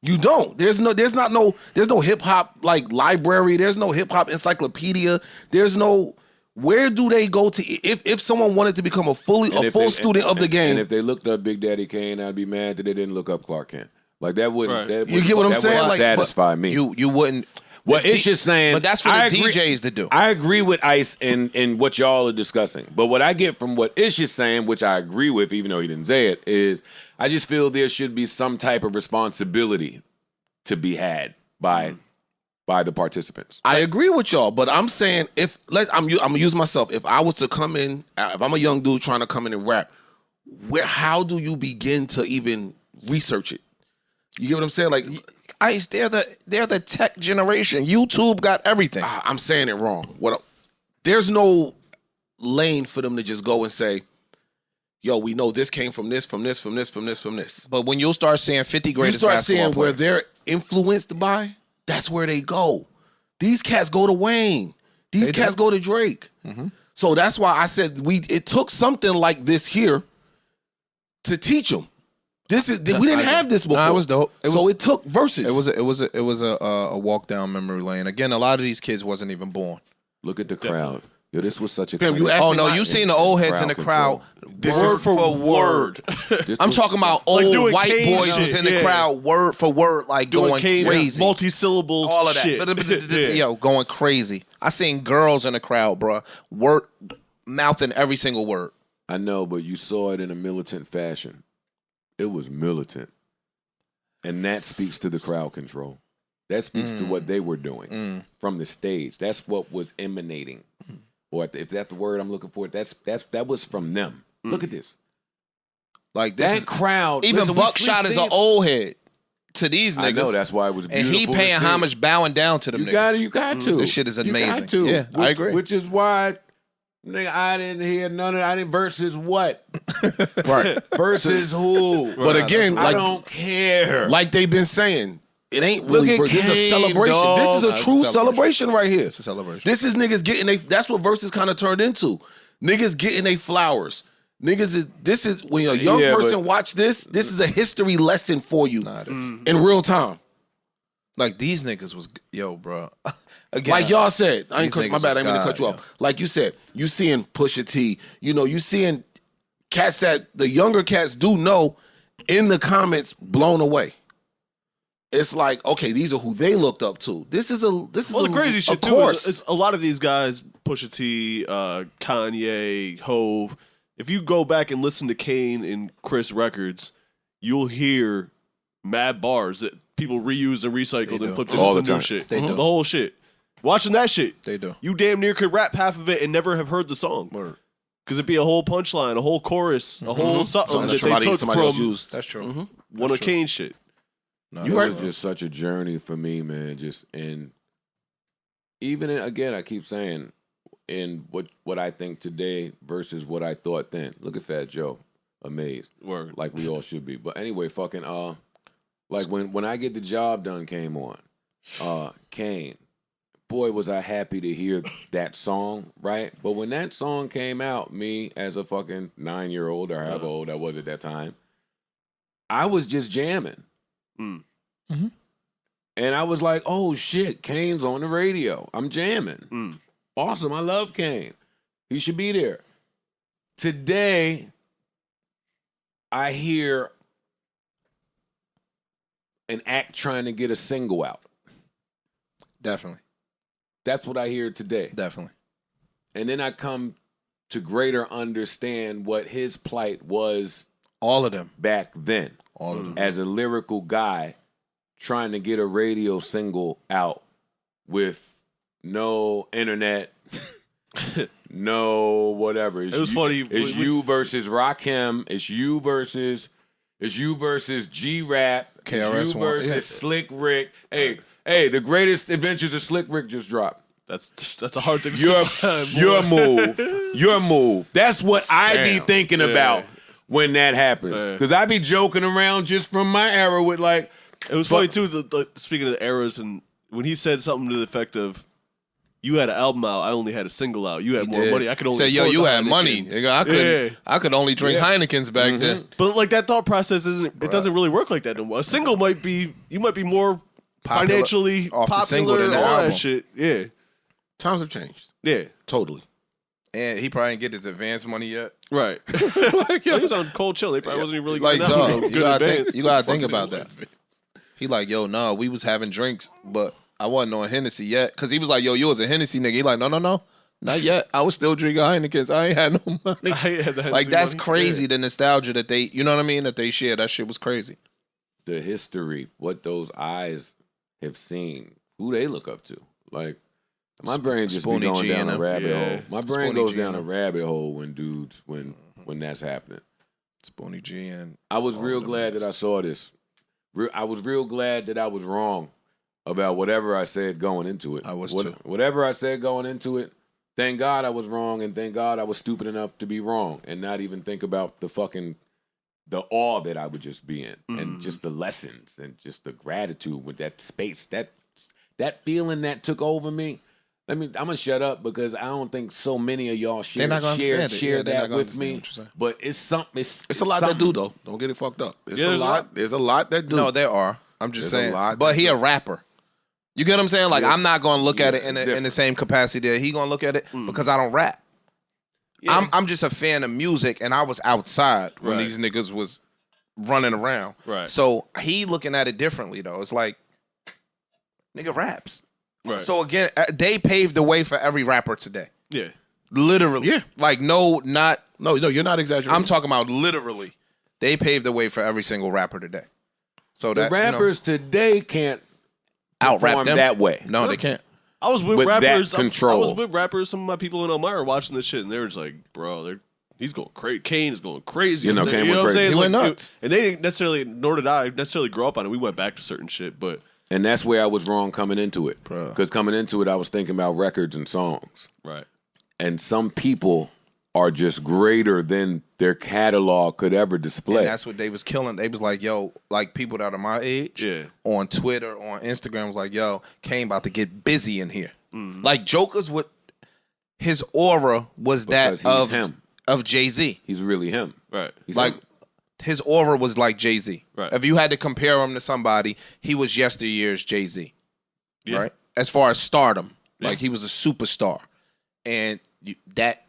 You don't. There's no hip hop like library. There's no hip hop encyclopedia. There's no. Where do they go to if someone wanted to become a full student of the game? And if they looked up Big Daddy Kane, I'd be mad that they didn't look up Clark Kent. Like that wouldn't. Right. That You wouldn't- get what I'm that saying? wouldn't Like, satisfy me. You wouldn't. Well, it's just saying. But that's for the I agree- DJs to do. I agree with Ice in what y'all are discussing. But what I get from what Ish is saying, which I agree with, even though he didn't say it, is I just feel there should be some type of responsibility to be had by the participants. I agree with y'all, but I'm saying I'm gonna use myself. If I was to come in, if I'm a young dude trying to come in and rap, how do you begin to even research it? You get what I'm saying? Like, Ice, they're the tech generation. YouTube got everything. I'm saying it wrong. There's no lane for them to just go and say, yo, we know this came from this, from this, from this, from this, from this. But when you'll start seeing 50 You greatest start basketball seeing where players. they're influenced by, that's where they go. These cats go to Wayne. These cats go to Drake. So that's why I said it took something like this here to teach them. We didn't have this before. Nah, it was dope. It took Verzuz. It was a walk down memory lane. Again, a lot of these kids wasn't even born. Look at the crowd. Yo, this was such a. Damn, you asked Oh me no, why- you seen the old heads in the crowd, word for word. I'm talking about old doing white Kane boys shit, was in the yeah. crowd, word for word, like Doing going Kane's crazy. multi-syllable All of shit. that, yo, going crazy. I seen girls in the crowd, bro, word mouthing every single word. I know, but you saw it in a militant fashion. It was militant. And that speaks to the crowd control. That speaks to what they were doing from the stage. That's what was emanating. Or if that's the word I'm looking for, that was from them. Look at this. Like That crowd. even listen, we Buckshot is see an it. old head to these niggas. I know, that's why it was and beautiful. he to paying see. homage, bowing down to them niggas. You got to. This shit is You amazing. got to. Yeah, I agree. Which is why, nigga, I didn't hear none of that. I didn't versus what? Right. Versus who? But again, I don't care. like they've been saying, it ain't really at this is a Kane, celebration. dog. This is a It's a true celebration. celebration right here. It's a celebration. This is niggas getting that's what Verzuz kind of turned into. Niggas getting they flowers. This is when a young Yeah, person but- watch this is a history lesson for you Nah, it is. in real time. Like these niggas was bro. Again, Like y'all said, these my niggas bad, I was ain't mean to cut God, you yo. off. Like you said, you seeing Pusha T, you seeing cats that the younger cats do know in the comments blown away. It's like, okay, these are who they looked up to. This is the crazy shit too. Is a lot of these guys, Pusha T, Kanye, Hove. If you go back and listen to Kane and Chris records, you'll hear mad bars that people reused and recycled and flipped into All the some new time. shit. They do. The whole shit. Watching that shit, They do. you damn near could rap half of it and never have heard the song. Because it'd be a whole punchline, a whole chorus, a whole something Something that that they took somebody else from used. That's true. one of Kane's shit. No, It that's was just such a journey for me, man. Just in even again, I keep saying in what I think today versus what I thought then. Look at Fat Joe, amazed, Word. like we all should be. But anyway, fucking like when I Get the Job Done came on, Kane, boy was I happy to hear that song, right? But when that song came out, me as a fucking 9-year-old or however old I was at that time, I was just jamming. And I was like, oh shit, Kane's on the radio. I'm jamming. Awesome. I love Kane. He should be there. Today, I hear an act trying to get a single out. definitely. That's what I hear today. Definitely. And then I come to greater understand what his plight was All of them. back then. All of them. As a lyrical guy trying to get a radio single out with no internet, no whatever. It was funny. It's you versus Rakim. It's you versus G-Rap. It's you KRS-One. versus Yeah. Slick Rick. Hey, the greatest adventures of Slick Rick just dropped. That's a hard thing to say. Your move. That's what I be thinking about when that happens. Yeah. Because I be joking around just from my era with like, It was funny too. Speaking of the eras, and when he said something to the effect of, "You had an album out, I only had a single out. You had more money. I could only say, yo, afford you the had Heineken." money. Nigga, I could only drink Heinekens back then. But like that thought process it doesn't really work like that no more. A single might be more Popular financially off the popular, single than the all album. that shit. Yeah, Times have changed. yeah, Totally. And he probably didn't get his advance money yet. right. Like, He was on cold chill. They probably wasn't even really like, getting out dog, good you gotta advance. think about that. He like, yo, no, we was having drinks, but I wasn't on Hennessy yet. Cause he was like, yo, you was a Hennessy nigga. He like, no, not yet. I was still drinking Heinekens. I ain't had no money. I had the Like, Hennessy that's money. crazy, Yeah. the nostalgia that they, you know what I mean, that they share. That shit was crazy. the history, what those eyes have seen, who they look up to. Like, my brain just be Spoonie going G down and a them. rabbit Yeah. hole. My brain Spoonie goes G down and a them. rabbit hole when that's happening. Spoonie G and I was real glad that I saw this. I was real glad that I was wrong about whatever I said going into it. I was too. Whatever I said going into it, thank God I was wrong, and thank God I was stupid enough to be wrong and not even think about the awe that I would just be in, and just the lessons and just the gratitude with that space, that feeling that took over me. I'm gonna shut up because I don't think so many of y'all share that with me. But it's something. It's a lot that do though. Don't get it fucked up. It's a lot. There's a lot that do. No, there are. I'm just saying. But he a rapper. You get what I'm saying? Like I'm not gonna look at it in the same capacity that he gonna look at it because I don't rap. Yeah. I'm just a fan of music, and I was outside when these niggas was running around. Right. So he looking at it differently though. It's like nigga raps. Right. So again, they paved the way for every rapper today. Yeah. Literally. Yeah. Like no, you're not exaggerating. I'm talking about literally. They paved the way for every single rapper today. So the that rappers today can't out rap them that way. No, they can't. I was with rappers. That control. I was with rappers. Some of my people in Elmira watching this shit, and they were just like, "Bro, he's going crazy. Kane is going crazy." Kane went crazy. What I'm saying? He went nuts. And they didn't necessarily, nor did I necessarily grow up on it. We went back to certain shit, but. And that's where I was wrong coming into it. Because coming into it, I was thinking about records and songs. Right. And some people are just greater than their catalog could ever display. And that's what they was killing. They was like, yo, like people that are my age on Twitter, on Instagram was like, yo, Kane about to get busy in here. Mm-hmm. Like Joker's his aura was because that him. Of Jay-Z. He's really him. Right. He's like him. His aura was like Jay-Z. Right. If you had to compare him to somebody, he was yesteryear's Jay-Z. Yeah. Right? As far as stardom. Like he was a superstar. And you get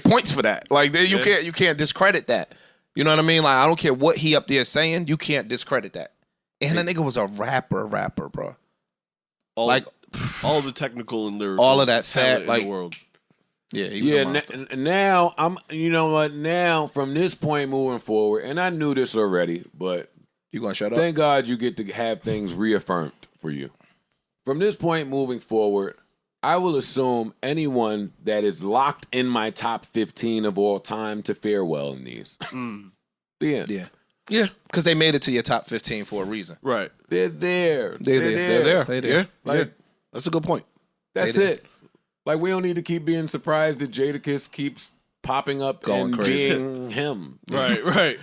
points for that. Like you can't discredit that. You know what I mean? Like I don't care what he up there saying, you can't discredit that. And that nigga was a rapper, bro. All the technical and lyrical, all of that fat in the world. Yeah, he was a monster. Now I'm. You know what? Now from this point moving forward, and I knew this already, but you gonna shut up? Thank God you get to have things reaffirmed for you. From this point moving forward, I will assume anyone that is locked in my top 15 of all time to fare well in these. The end. Yeah. Because they made it to your top 15 for a reason. Right. They're there. They're there. Like, that's a good point. That's it. Like, we don't need to keep being surprised that Jadakiss keeps popping up going and crazy. being him. Right.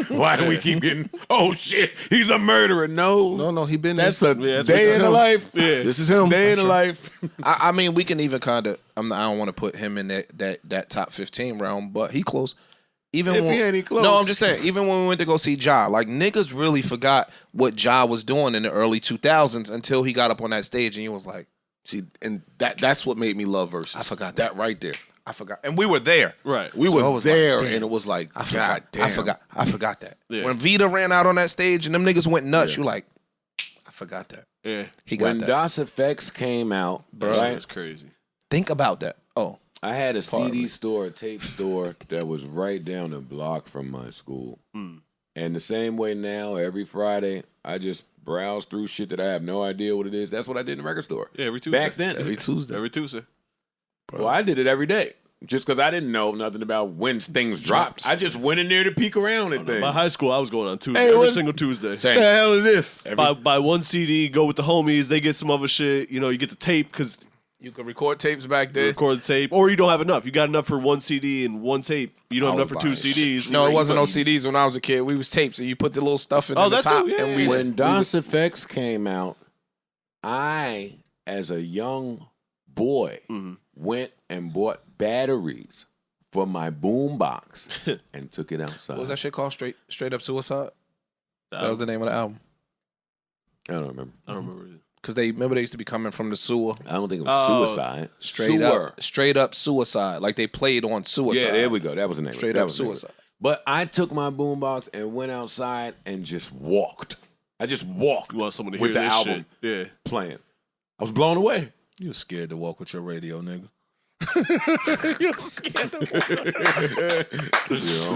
Why do we keep getting, oh shit, he's a murderer? No, he been. That's a that's day in the life. Yeah. This is him. Day in the life. I mean, we can even kind of. I don't want to put him in that top 15 realm, but he close. Even If when, he ain't, he close. No, I'm just saying. Even when we went to go see Ja, like niggas really forgot what Ja was doing in the early 2000s until he got up on that stage and he was like, see, and that's what made me love Verzuz. I forgot that right there. I forgot, and we were there. Right. We So were I was there, like, damn. and it was like, I forgot. God damn. I forgot that. Yeah. When Vita ran out on that stage and them niggas went nuts, you like, I forgot that. Yeah. He got When that. DOS Effects came out, Bro, right? that's crazy. Think about that. Oh, I had a CD store, a tape store that was right down the block from my school. And the same way now, every Friday, I just browse through shit that I have no idea what it is. That's what I did in the record store. Yeah, every Tuesday. Back then. Every Tuesday. Well, I did it every day. Just because I didn't know nothing about when things dropped. I just went in there to peek around at things. By high school, I was going on Tuesday. Hey, every what- single Tuesday. What the hell is this? Buy one CD, go with the homies. They get some other shit. You know, you get the tape because you could record tapes back you then. record the tape. Or you don't have enough. You got enough for one CD and one tape. You don't have enough for two CDs. No, it wasn't no CDs when I was a kid. We was tapes, and you put the little stuff in the that top. too, yeah, and we When DOS Effects came out, I, as a young boy, went and bought batteries for my boombox and took it outside. What was that shit called? Straight Up Suicide? That was the name of the album. I don't remember. I don't remember it. Because they used to be coming from the sewer. I don't think it was Suicide. Straight up Suicide. Like they played on Suicide. Yeah, there we go. That was the name. Straight that Up was the name. Suicide. But I took my boombox and went outside and just walked. I just walked You want someone to with hear the this album shit. Yeah. playing. I was blown away. You was scared to walk with your radio, nigga. Them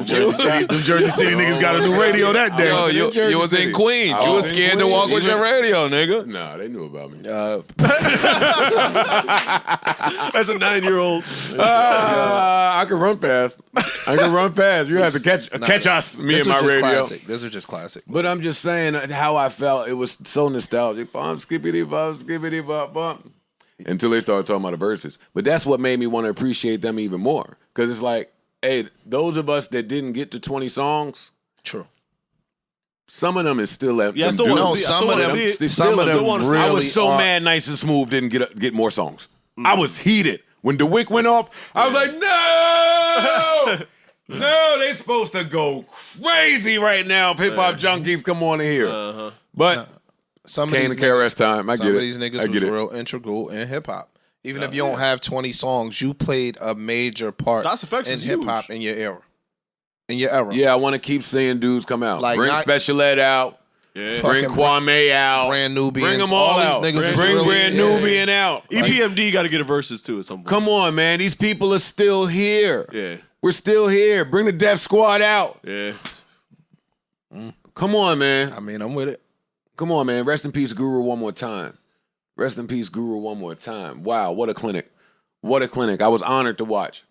Jersey City niggas got a new radio that day. Yo, you was in Queens. You was scared to walk with your radio, nigga. Nah, they knew about me. As a 9-year-old. I can run fast. You have to catch us, me and my radio. Classic. Those are just classic. But I'm just saying how I felt. It was so nostalgic. Bump, skippity, bump, skippity, bump, bump. until they started talking about the verses. But that's what made me want to appreciate them even more. Because it's like, hey, those of us that didn't get to 20 songs, True. some of them is still at Yeah, I them still want dudes. to see it. some of them- They some still of them do. really I was so are- mad Nice and Smooth didn't get more songs. I was heated. When DeWick went off, I was like, no! No, they supposed to go crazy right now if hip-hop junkies come on in here. But Some of Kane these and KRS niggas, time. I some get of it. these niggas I was get it. real integral in hip hop. Even if you don't have 20 songs, you played a major part Das Effects in is hip hop huge. in your era. In your era. Yeah, I want to keep seeing dudes come out. Like Bring not- Special Ed out. Yeah. Bring Fucking Kwame out. Brand Nubians. Bring them all these out. niggas is Bring really- Brand yeah. Nubian out. EPMD got to get a versus too at some point. Come on, man. These people are still here. Yeah. We're still here. Bring the Def Squad out. Yeah. Come on, man. I mean, I'm with it. Come on, man. Rest in peace, Guru, one more time. Rest in peace, Guru, one more time. Wow, what a clinic. What a clinic. I was honored to watch.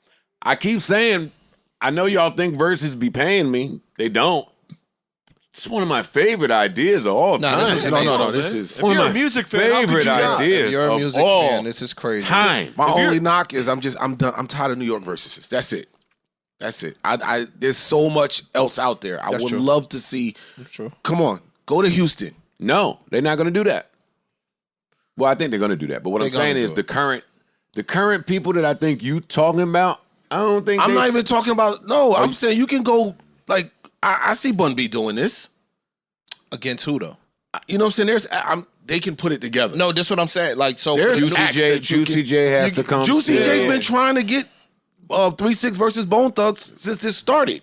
I keep saying, I know y'all think Verzuz be paying me. They don't. It's one of my favorite ideas of all Nah, this time. is No, amazing. this is one you're of a my music fan, how could favorite you not? ideas If you're a of music all fan, this is crazy. time. My If you're- only knock is I'm done. I'm tired of New York versuses. That's it. That's it. I there's so much else out there. I That's would true. love to see. That's true. Come on, go to Houston. No, they're not going to do that. Well, I think they're going to do that. But what They're I'm saying gonna is do the current people that I think you talking about, I don't think I'm they- not even talking about. No, I'm saying you can go. Like I see Bun B doing this. Against who though? You know what I'm saying? They can put it together. No, this is what I'm saying. Like, so There's for Juicy acts J, that you Juicy can- J has to come. Juicy J's Yeah. been trying to get 3-6 versus Bone Thugs since this started.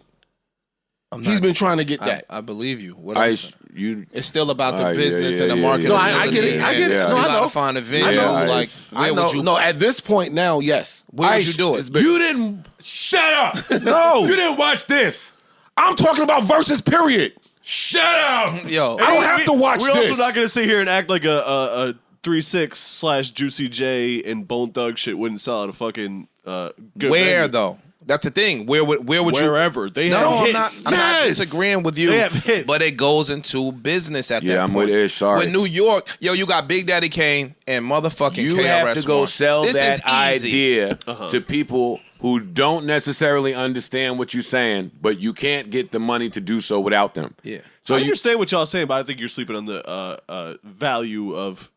He's been trying to get that. I believe you. What Ice, you. It's still about the Yeah, business yeah, and the yeah, market. yeah. No, I get it. I get it. Yeah, No, you I gotta know. find a venue. I know. Like, Ice. where I know. would you? No, at this point now, yes. Where would you do It's it? been- You didn't. Shut up. No. You didn't watch this. I'm talking about versus period. Shut up. Yo, I don't have to watch We're this. also not going to sit here and act like a 3-6 / Juicy J and Bone Thug shit wouldn't sell at a fucking good where venue. though? That's the thing. Where would you? Wherever. They No, have I'm not, hits. I'm not Yes. disagreeing with you. They have hits. But it goes into business at that Yeah, I'm point. with Ish. Sorry. With New York, yo, you got Big Daddy Kane and motherfucking You KRS-One. have to go sell This that is easy. idea to people who don't necessarily understand what you're saying, but you can't get the money to do so without them. Yeah. So I you, understand what y'all saying, but I think you're sleeping on the value of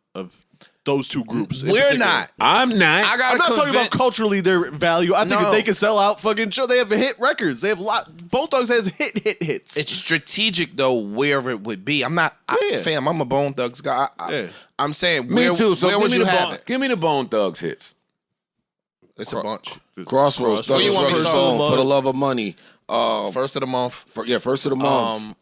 those two groups. in We're particular. not. I'm not. I got I'm not talking about culturally their value. I think No. if they can sell out fucking show, they have hit records. They have Bone Thugs has hits. It's strategic though where it would be. I'm not, Yeah. fam. I'm a Bone Thugs guy. Yeah. I'm saying, Me where, too. So where give would me you the have bone, it? give me the Bone Thugs hits. It's a bunch. Crossroads, Where Thug you want me to versus start? Bone, For the Love of Money. First of the month. First of the month.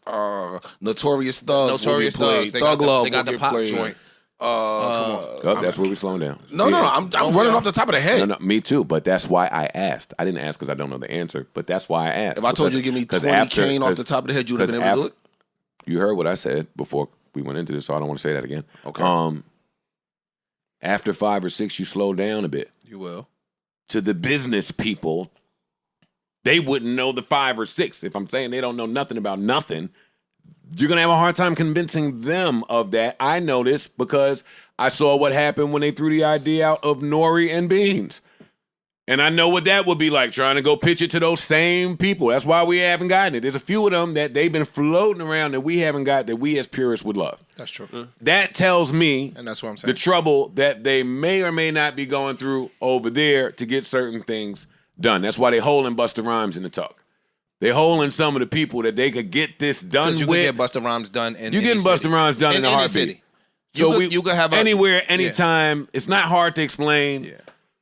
Notorious Thugs. Notorious will get played. Thugs. They Thug got the- Love they got will the get pop played. joint. Oh, that's where we slowing down. No, I'm running off the top of the head. No, me too. But that's why I asked. I didn't ask because I don't know the answer. But that's why I asked. If I told you to give me 20 Kane off the top of the head, you would have been able to do it? You heard what I said before we went into this, so I don't want to say that again. Okay. After 5 or 6, you slow down a bit. You will. To the business people, they wouldn't know the 5 or 6. If I'm saying they don't know nothing about nothing, you're going to have a hard time convincing them of that. I know this because I saw what happened when they threw the idea out of Nori and Beans. And I know what that would be like, trying to go pitch it to those same people. That's why we haven't gotten it. There's a few of them that they've been floating around that we haven't got that we as purists would love. That's true. That tells me And that's what I'm saying. the trouble that they may or may not be going through over there to get certain things done. That's why they holding Busta Rhymes in the tuck. They holding some of the people that they could get this done Because you with. can get Busta Rhymes done in You any getting city. Busta Rhymes done in a any heartbeat. city. So you could have a, anywhere, yeah. anytime. It's not hard to explain. Yeah.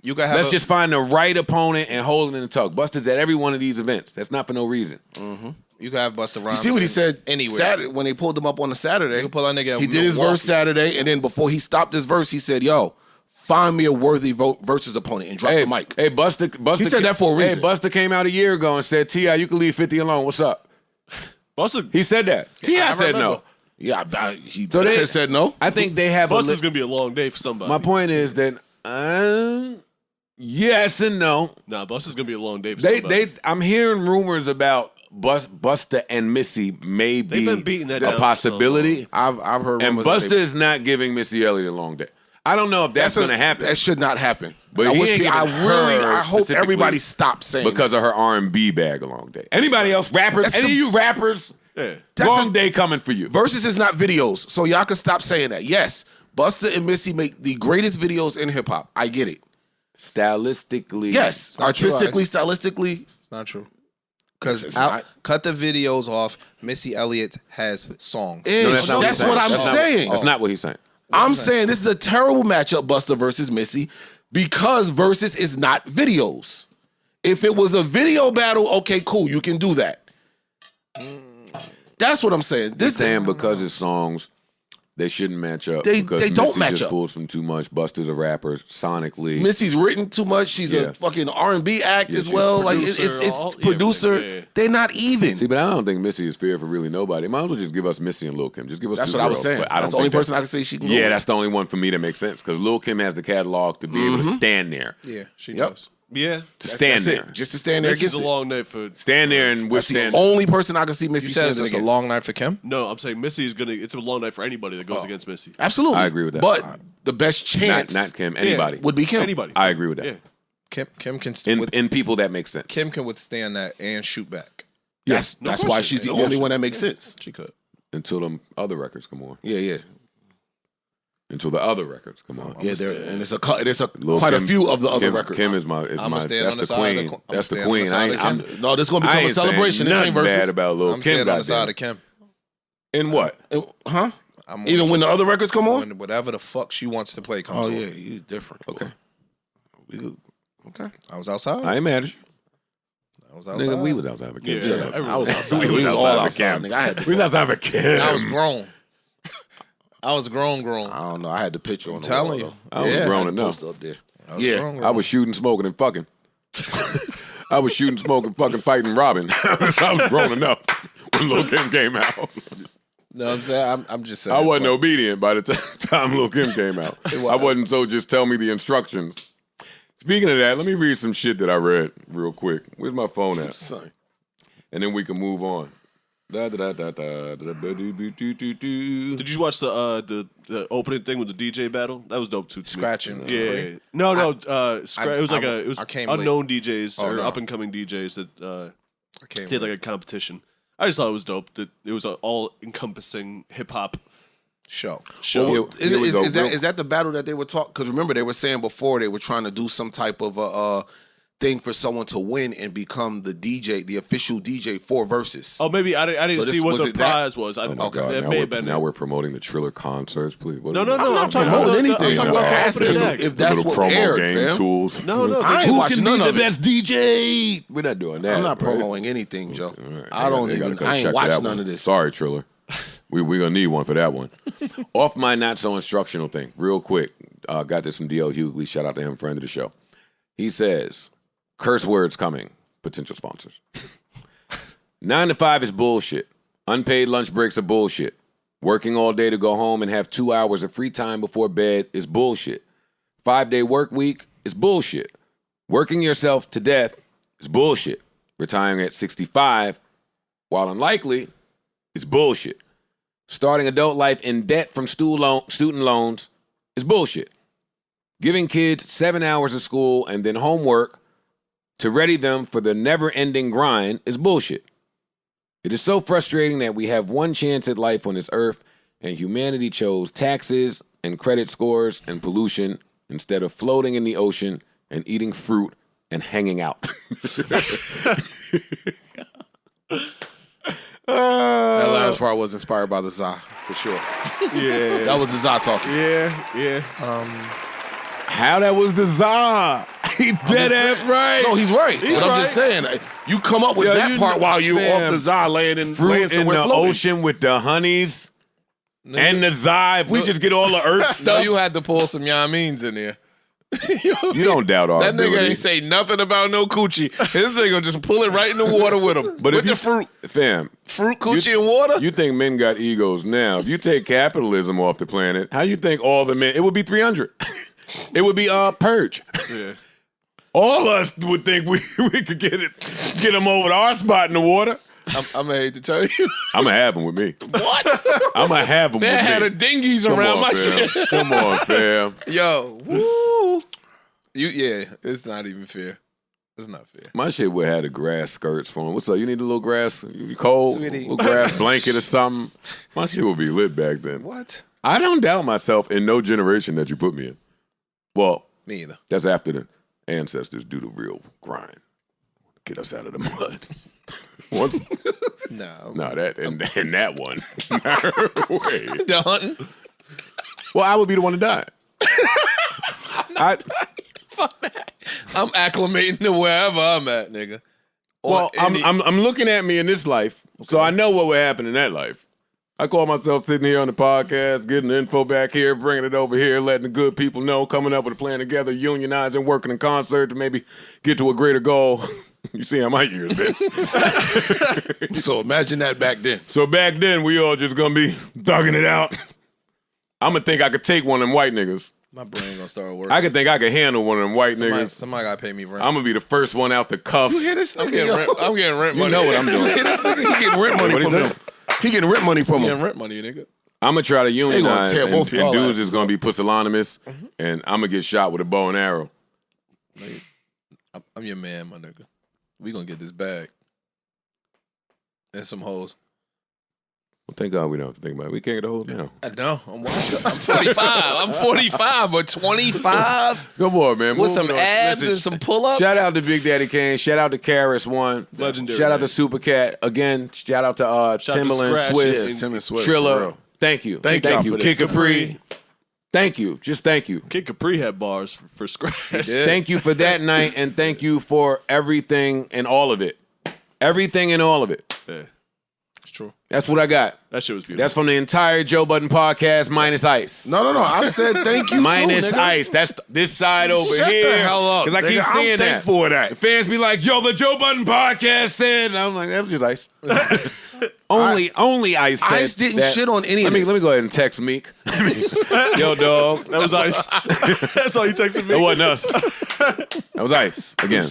You could have Let's a, just find the right opponent and hold it in the tuck. Busta's at every one of these events. That's not for no reason. you could have Busta You Rhymes. see what he said anywhere. Saturday, when they pulled him up on the Saturday? You can pull that nigga. He did his verse Saturday, and then before he stopped his verse, he said, yo, find me a worthy versus opponent and drop the mic. Hey, Busta. He said that for a reason. Hey, Busta came out a year ago and said, T.I., you can leave 50 alone. What's up? Busta, He said that. T.I. said remember. no. Yeah, he So they said no. I think they have Busta's gonna be a long day for somebody. My point is that yes and no. Nah, Busta's gonna be a long day for They somebody. I'm hearing rumors about Busta and Missy may They've be been beating that a down for so possibility. I've heard And rumors that Busta is not giving Missy Elliott a long day. I don't know if that's going to happen. That should not happen. But I hope everybody stops saying because of her R&B bag a long day. Anybody else? Rappers? Any of you rappers? Yeah. Long day coming for you. Verzuz is not videos, so y'all can stop saying that. Yes, Busta and Missy make the greatest videos in hip hop. I get it. Stylistically. Yes. Artistically, stylistically. It's not true. Because cut the videos off. Missy Elliott has songs. That's what I'm saying. That's not what he's saying. I'm saying this is a terrible matchup, Busta versus Missy, because Verzuz is not videos. If it was a video battle, okay, cool, you can do that. That's what I'm saying. This saying because it's songs, they shouldn't match up. They because don't Missy match just up. pulls from too much. Busta's a rapper sonically. Missy's written too much. She's a fucking R&B act as well. Like it's producer. Yeah. They're not even. See, but I don't think Missy is fair for really nobody. Might as well just give us Missy and Lil Kim. Just give us. That's two what I was girls. saying. But I don't That's the only think person I can say she can go Yeah, with. that's the only one for me that makes sense because Lil Kim has the catalog to be able to stand there. Yeah, she does. Yeah. Stand there. Just to stand there Missy's against a it. long night for... Stand there and That's the withstand. only person I can see Missy You said standing it's a against. long night for Kim? No, I'm saying Missy is gonna... It's a long night for anybody that goes against Missy. Absolutely. I agree with that. But the best chance Not Kim. Anybody. would be Kim. Anybody. I agree with that. Yeah. Kim can In people that make sense. Kim can withstand that and shoot back. Yes, that's why she's the only one that makes sense. She could. Until them other records come on. Yeah. Until the other records come on. Yeah, and it's quite Kim, a few of the other records. Kim is my. stand That's on the the side queen. of the- That's the I'ma queen. stand on the side of Kim. No, this is gonna I become a ain't saying celebration. This ain't nothing bad Verzuz. about Lil I'm Kim. standing on the side Goddamn. of Kim. In what? Huh? I'm Even when the other records come on? whatever the fuck she wants to play comes Oh on. yeah, you different. Okay. Okay. I was outside. I ain't mad at you. I was outside. Nigga, we was outside for Kim. Yeah, Shut up. I was outside. We was all outside for outside, Kim. nigga. I had We was outside for Kim. I was grown. I was grown. I don't know. I had the picture on the telling wall, you. though. I was Yeah. grown I had the enough. poster up there. Grown. I was shooting, smoking, and fucking. I was shooting, smoking, fucking, fighting, robbing. I was grown enough when Lil Kim came out. No, I'm saying I'm just saying. I wasn't obedient by the time Lil Kim came out. I wasn't so just tell me the instructions. Speaking of that, let me read some shit that I read real quick. Where's my phone at? Son. And then we can move on. Did you watch the opening thing with the DJ battle? That was dope too. Scratching. Yeah. No. It was like it was I came unknown DJs or no. up and coming DJs that I came did like a competition. I just thought it was dope that it was an all encompassing hip hop show. Well, Here we go. is that the battle that they were talking? Because remember, they were saying before they were trying to do some type of a thing for someone to win and become the DJ, the official DJ for Verzuz. Oh, maybe I didn't So this- see what was the it that? prize was. Oh my God! It Now, may we're, have been. now we're promoting the Triller concerts, please. What No, are no, we- no. I'm not talking about anything. I'm talking about the asking opening act. if that's the little what promo aired, game fam. tools. No, no. I ain't Who watching can none be the of it. best DJ? We're not doing that. I'm not right? promoting anything, Joe. All right. I don't They gotta even. come I check ain't for that watched one. none of this. Sorry, Triller. We're gonna need one for that one. Off my not so instructional thing, real quick. Got this from D.L. Hughley. Shout out to him, friend of the show. He says, "Curse words coming." Potential sponsors. 9 to 5 is bullshit. Unpaid lunch breaks are bullshit. Working all day to go home and have 2 hours of free time before bed is bullshit. 5-day work week is bullshit. Working yourself to death is bullshit. Retiring at 65, while unlikely, is bullshit. Starting adult life in debt from student loans is bullshit. Giving kids 7 hours of school and then homework to ready them for the never-ending grind is bullshit. It is so frustrating that we have one chance at life on this earth and humanity chose taxes and credit scores and pollution instead of floating in the ocean and eating fruit and hanging out. That last part was inspired by the Za, for sure. Yeah. That was the Za talking. Yeah. How that was the Za? He dead ass right. No, he's right. But I'm just saying, you come up with Yo, that you part know, while you fam, off the Za laying Fruit in somewhere the floating. ocean with the honeys and the Za. If we just get all the earth No, stuff, you had to pull some Yamins in there. you don't doubt our That ability. nigga ain't say nothing about no coochie. His nigga just pull it right in the water with him. But with if the fruit. Fam, Fruit, coochie, and water? you think men got egos now. If you take capitalism off the planet, how you think all the men, it would be 300. It would be purge. Yeah. All us would think we could get them over to our spot in the water. I'm gonna hate to tell you. I'm gonna have them with me. What? I'm gonna have them They with me. had a dinghies Come around on, my fam. shit. Come on, fam. Yo, woo. It's not even fair. It's not fair. My shit would have the grass skirts for him. What's up? You need a little grass? You cold? Sweetie. A little grass blanket or something? My shit would be lit back then. What? I don't doubt myself in no generation that you put me in. Well, Me either. that's after the ancestors do the real grind. Get us out of the mud. Once, No. that and that one. No way. The hunting? Well, I would be the one to die. Fuck that. I'm acclimating to wherever I'm at, nigga. Well, I'm looking at me in this life, so I know what would happen in that life. I call myself sitting here on the podcast, getting the info back here, bringing it over here, letting the good people know, coming up with a plan together, unionizing, working in concert to maybe get to a greater goal. You see how my years been. So imagine that back then. So back then, we all just gonna be thugging it out. I'm gonna think I could take one of them white niggas. My brain gonna start working. I could think I could handle one of them white niggas. Somebody gotta pay me rent. I'm gonna be the first one out the cuffs. You hear this nigga? I'm getting rent money. You know what I'm doing. You hear this nigga? He getting rent money What'd from he him. say? He getting rent money from I'm him. getting rent money, nigga. I'm gonna try to unionize, tear and both y'all dudes asses is gonna up. be pusillanimous, and I'm gonna get shot with a bow and arrow. I'm your man, my nigga. We gonna get this bag. And some hoes. Well, thank God we don't have to think about it. We can't get a hold now. I know. I'm 45. I'm 45, but 25 Come on, man. with Moving some on. abs Listen, and some pull-ups. Shout out to Big Daddy Kane. Shout out to KRS-One. Legendary, Shout out man. to Super Cat. Again, shout out to out to Timberland, Scratch, Swiss, yeah, Tim and Swiss, for Trilla. real. Thank you. Thank y'all you. for Kid this. Capri. Thank you. Just thank you. Kid Capri had bars for Scratch. Yeah. Thank you for that night, and thank you for everything and all of it. Everything and all of it. Yeah, It's true. That's what I got. that shit was beautiful. That's from the entire Joe Budden podcast, minus ice. No. I said thank you Minus too, nigga. ice. That's this side over Shut here. the hell up. Because I keep nigga. seeing I'm that. thankful for that. The fans be like, yo, the Joe Budden podcast said. And I'm like, that was just ice. Only ice said Ice didn't that. shit on any Let of me this. go ahead and text Meek. Yo, dog. That was ice. That's all you texted me. That wasn't us. That was ice. Again.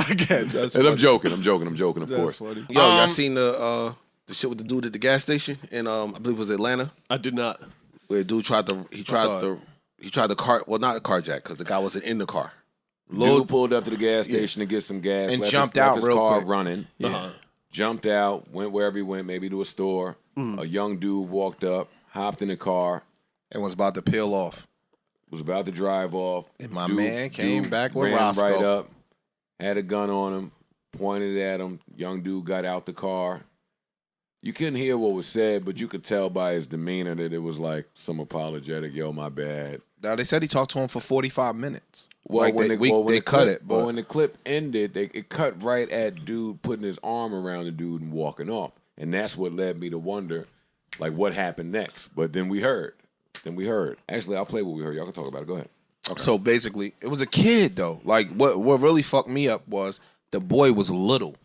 Again. That's And funny. I'm joking, of That's course. funny. Yo, y'all seen the shit with the dude at the gas station in I believe it was Atlanta, I did not. where the dude tried to not a carjack because the guy wasn't in the car. Dude pulled up to the gas station to get some gas. And left jumped his, out left his real car quick. running. Jumped out, went wherever he went, maybe to a store. A young dude walked up, hopped in the car, And was about to peel off. was about to drive off. And my man came back with ran Roscoe. right up, had a gun on him, pointed at him. Young dude got out the car. You couldn't hear what was said, but you could tell by his demeanor that it was like some apologetic, yo, my bad. Now, they said he talked to him for 45 minutes. Well, Like, when they the cut clip, it, but when the clip ended, it cut right at dude putting his arm around the dude and walking off. And that's what led me to wonder, like, what happened next. But then we heard. Actually, I'll play what we heard. Y'all can talk about it. Go ahead. So basically, it was a kid though. Like what really fucked me up was the boy was little,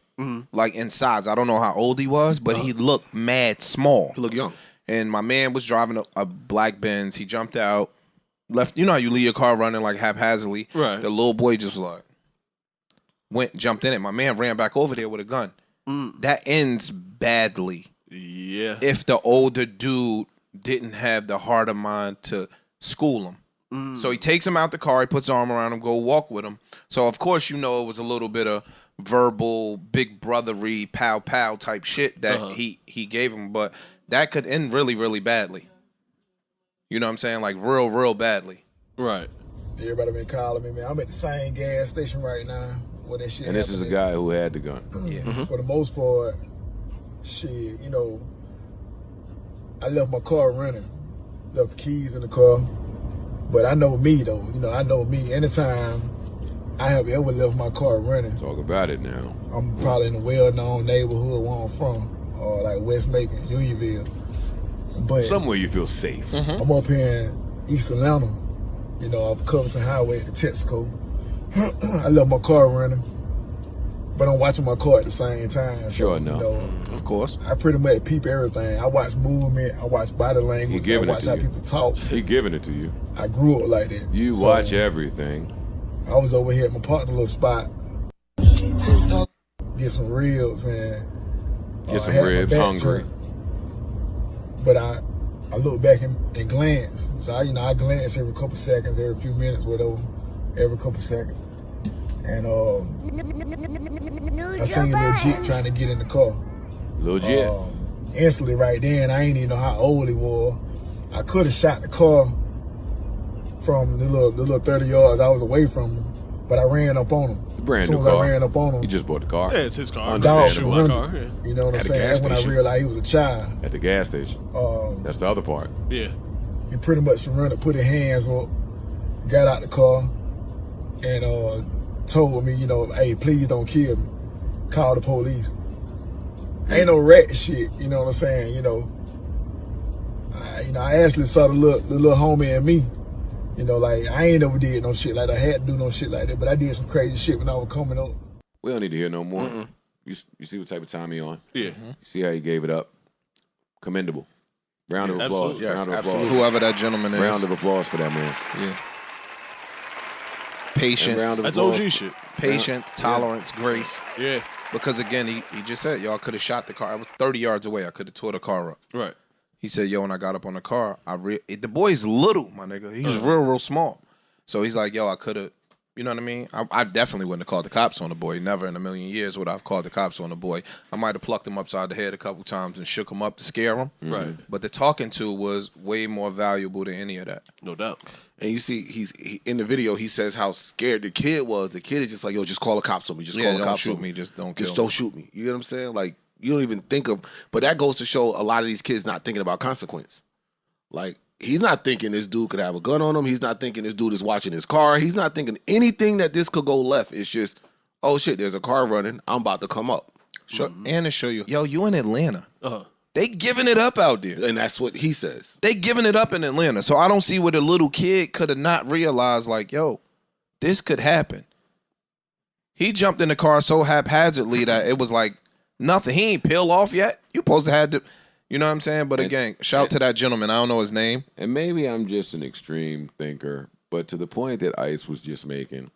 like in size. I don't know how old he was, but he looked mad small. He looked young. And my man was driving a black Benz. He jumped out, left. You know how you leave your car running like haphazardly. Right. The little boy just like jumped in it. My man ran back over there with a gun. That ends badly Yeah. if the older dude didn't have the heart of mind to school him. So he takes him out the car, he puts his arm around him, go walk with him. So of course it was a little bit of verbal, big brothery, pow pow type shit that he gave him, but that could end really, really badly. You know what I'm saying? Like real, real badly. Right. Everybody been calling me, man. I'm at the same gas station right now where that shit And this is a happened guy who had the gun. at. For the most part, shit, I left my car running. Left the keys in the car. But I know me, though. I know me. Anytime I have ever left my car running, Talk about it now. I'm probably in a well-known neighborhood where I'm from, or like West Macon, Unionville. But Somewhere you feel safe. I'm up here in East Atlanta, off Covington Highway at the Texaco. I left my car running, but I'm watching my car at the same time. Sure enough. Of course. I pretty much peep everything. I watch movement, I watch body language, He giving I it watch to how you. people talk. He giving it to you. I grew up like that. You So, watch everything. I was over here at my partner little spot, get some ribs, and Get some had my ribs, back hungry. turned. But I look back and glance. So I glance every couple seconds, every few minutes, whatever, every couple seconds. And I seen Lil Jit trying to get in the car. Lil Jit. Instantly right then, I ain't even know how old he was. I could have shot the car from the little 30 yards I was away from him, but I ran up on him. Brand as new soon as car. I ran up on him. He just bought the car. Yeah, it's his car. Understandable. Shoot my car. Yeah. You know what I'm At a saying? gas That's when I station. realized he was a child. At the gas station. That's the other part. Yeah. He pretty much surrendered, put his hands up, got out the car, and told me, hey, please don't kill me. Call the police. Ain't no rat shit, you know what I'm saying? I actually saw the little homie in me. Like I ain't never did no shit like that. I had to do no shit like that, but I did some crazy shit when I was coming up. We don't need to hear no more. You see what type of time he on. Yeah. You see how he gave it up. Commendable. Round of applause. absolutely. Round of absolutely. applause. Whoever that gentleman is. Round of applause for that man. Yeah. Patience. And round of That's applause. OG shit. Patience, tolerance, grace. Yeah. Because again, he just said, yo, I could have shot the car. I was 30 yards away. I could have tore the car up. Right. He said, yo, when I got up on the car, the boy's little, my nigga. He's real small. So he's like, yo, I could have, you know what I mean? I definitely wouldn't have called the cops on the boy. Never in a million years would I have called the cops on the boy. I might have plucked him upside the head a couple times and shook him up to scare him. Right. But the talking to was way more valuable than any of that. No doubt. And you see, he in the video, he says how scared the kid was. The kid is just like, yo, just call the cops on me. Just call the don't cops shoot on me. Just don't kill Just me. don't shoot me. You know what I'm saying? Like, you don't even think of, but that goes to show a lot of these kids not thinking about consequence. Like, he's not thinking this dude could have a gun on him. He's not thinking this dude is watching his car. He's not thinking anything that this could go left. It's just, oh shit, there's a car running. I'm about to come up. And to show you, yo, you in Atlanta. Uh-huh. They giving it up out there. And that's what he says. They giving it up in Atlanta. So I don't see where the little kid could have not realized, like, yo, this could happen. He jumped in the car so haphazardly that it was like nothing. He ain't peel off yet. You supposed to have to, you know what I'm saying? But again, shout to that gentleman. I don't know his name. And maybe I'm just an extreme thinker, but to the point that Ice was just making,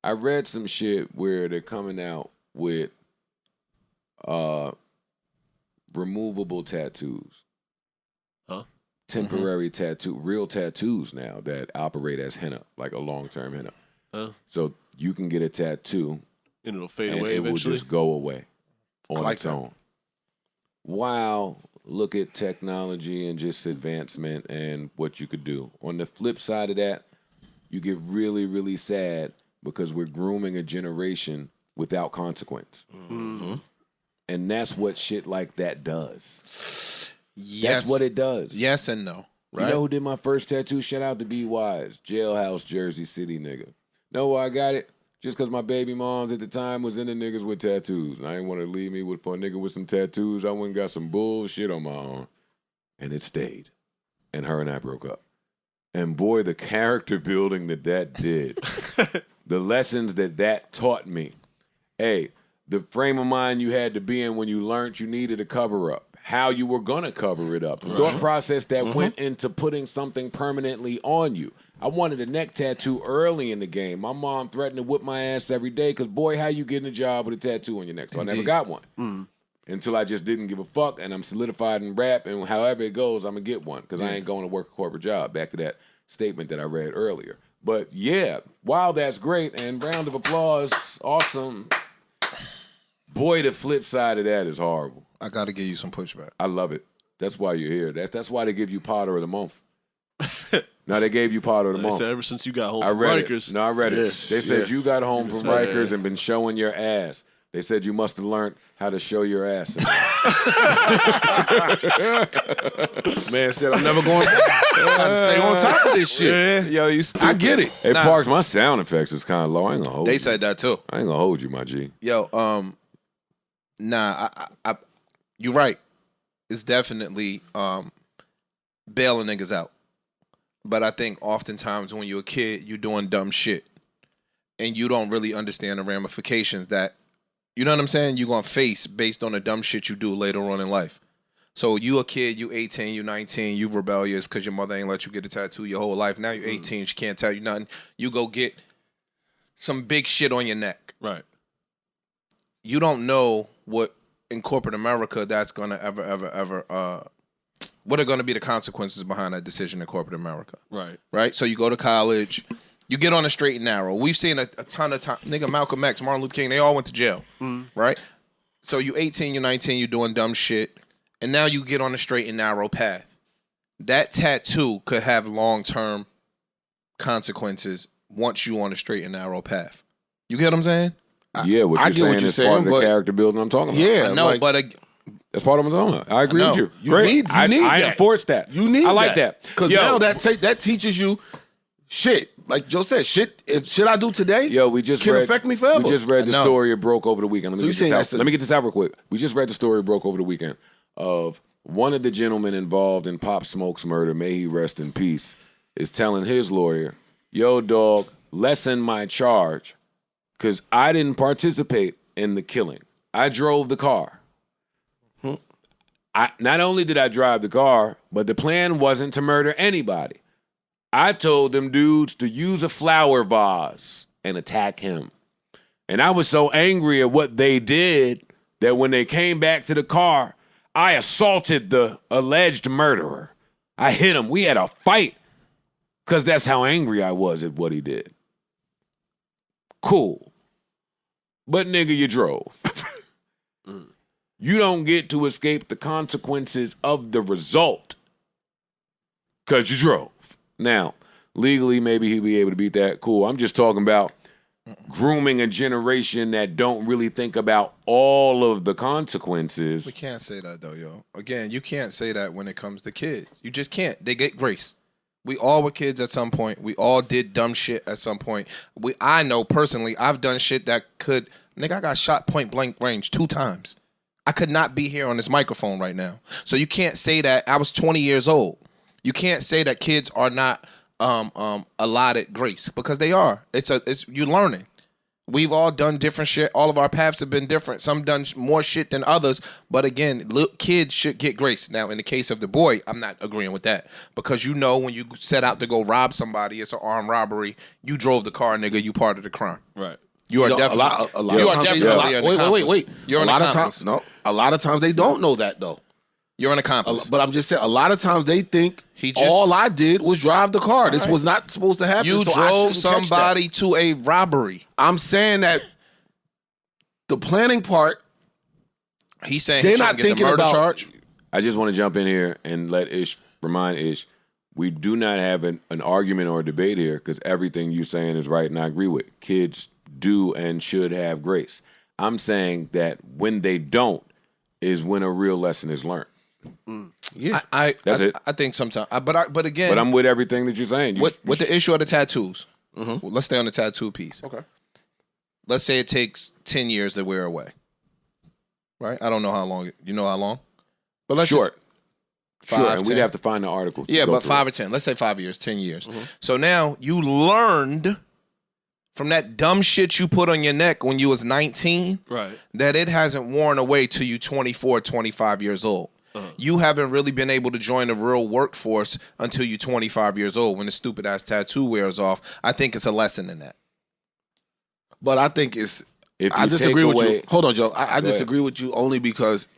I read some shit where they're coming out with removable tattoos. Huh? Temporary tattoo, real tattoos now that operate as henna, like a long-term henna. Huh? So you can get a tattoo And it'll fade and away it eventually. will just go away on like its that. own. Wow, look at technology and just advancement and what you could do. On the flip side of that, you get really, really sad because we're grooming a generation without consequence. Mm-hmm. And that's what shit like that does. Yes. That's what it does. Yes and no. Right? You know who did my first tattoo? Shout out to B Wise, Jailhouse, Jersey City nigga. Know why I got it? Just because my baby moms at the time was into niggas with tattoos. And I didn't want to leave me for a nigga with some tattoos. I went and got some bullshit on my arm. And it stayed. And her and I broke up. And boy, the character building that did. The lessons that taught me. Hey, the frame of mind you had to be in when you learned you needed a cover up. How you were going to cover it up. The thought process that went into putting something permanently on you. I wanted a neck tattoo early in the game. My mom threatened to whip my ass every day because, boy, how you getting a job with a tattoo on your neck? So I never got one. Until I just didn't give a fuck and I'm solidified in rap and however it goes, I'm going to get one because I ain't going to work a corporate job. Back to that statement that I read earlier. But, yeah, wow, that's great. And round of applause, awesome. Boy, the flip side of that is horrible. I got to give you some pushback. I love it. That's why you're here. That's why they give you Potter of the Month. No, they gave you Potter of the They Month. said ever since you got home I from read Rikers. it. No, I read it. They said you got home from said Rikers that. and been showing your ass. They said you must have learned how to show your ass. Man said, I'm never going back. I gotta stay on top of this shit. Yo, you stupid. I get it. Hey, Parks, my sound effects is kind of low. I ain't gonna hold They you. said that too. I ain't gonna hold you, my G. Yo, you're right. It's definitely bailing niggas out. But I think oftentimes when you're a kid, you're doing dumb shit. And you don't really understand the ramifications that, you know what I'm saying, you're going to face based on the dumb shit you do later on in life. So you a kid, you 18, you 19, you rebellious because your mother ain't let you get a tattoo your whole life. Now you're 18, she can't tell you nothing. You go get some big shit on your neck. Right. You don't know what in corporate America that's gonna ever what are gonna be the consequences behind that decision in corporate America? Right. So you go to college, you get on a straight and narrow. We've seen a ton of time. Nigga, Malcolm X, Martin Luther King, they all went to jail. Right. So you 18, you're 19, you're doing dumb shit, and now you get on a straight and narrow path. That tattoo could have long-term consequences once you on a straight and narrow path. You get what I'm saying? Yeah, what I you're get what saying you're is saying, part of the but- character building I'm talking about. Yeah, I know, like, but That's part of what I'm talking about. I agree with you. Great. I enforce that. You need I like that. because now that teaches you shit. Like Joe said, shit. If shit I do today, can affect me forever. We just read the story it broke over the weekend. Let me get this out real quick. We just read the story it broke over the weekend of one of the gentlemen involved in Pop Smoke's murder, may he rest in peace, is telling his lawyer, yo, dog, lessen my charge because I didn't participate in the killing. I drove the car. Not only did I drive the car, but the plan wasn't to murder anybody. I told them dudes to use a flower vase and attack him. And I was so angry at what they did that when they came back to the car, I assaulted the alleged murderer. I hit him. We had a fight because that's how angry I was at what he did. Cool. But nigga, you drove. You don't get to escape the consequences of the result because you drove. Now, legally, maybe he'll be able to beat that. Cool. I'm just talking about grooming a generation that don't really think about all of the consequences. we can't say that though, yo. Again, you can't say that when it comes to kids. You just can't. They get grace. We all were kids at some point. We all did dumb shit at some point. I know personally, I've done shit that could, nigga, I got shot point blank range 2 times. I could not be here on this microphone right now. So you can't say that. I was 20 years old. You can't say that kids are not allotted grace because they are. It's you learning. We've all done different shit. All of our paths have been different. Some done more shit than others. But again, kids should get grace. Now, in the case of the boy, I'm not agreeing with that because you know when you set out to go rob somebody, it's an armed robbery. You drove the car, nigga. You part of the crime. Right. You are definitely. You are definitely an accomplice. Wait. You're an accomplice. A lot of times they don't know that though. You're an accomplice. But I'm just saying, a lot of times they think all I did was drive the car. This was not supposed to happen. You drove somebody to a robbery. I'm saying that the planning part. He's saying they're he not get thinking the murder about. charge. I just want to jump in here and remind Ish, we do not have an argument or a debate here because everything you're saying is right and I agree with. Kids do and should have grace. I'm saying that when they don't is when a real lesson is learned. Yeah, that's it. I think sometimes, but again, but I'm with everything that you're saying. With the issue of the tattoos, well, let's stay on the tattoo piece. Okay. Let's say it takes 10 years to wear away. Right? I don't know how long. You know how long? But let's short. Just, 5, sure, and 10. we'd have to find the article. Yeah, but 5 or 10. Let's say 5 years, 10 years. So now you learned from that dumb shit you put on your neck when you was 19, right, that it hasn't worn away till you 24, 25 years old. You haven't really been able to join the real workforce until you're 25 years old when the stupid ass tattoo wears off. I think it's a lesson in that. But I think it's. I disagree with you. Hold on, Joe. I disagree with you only because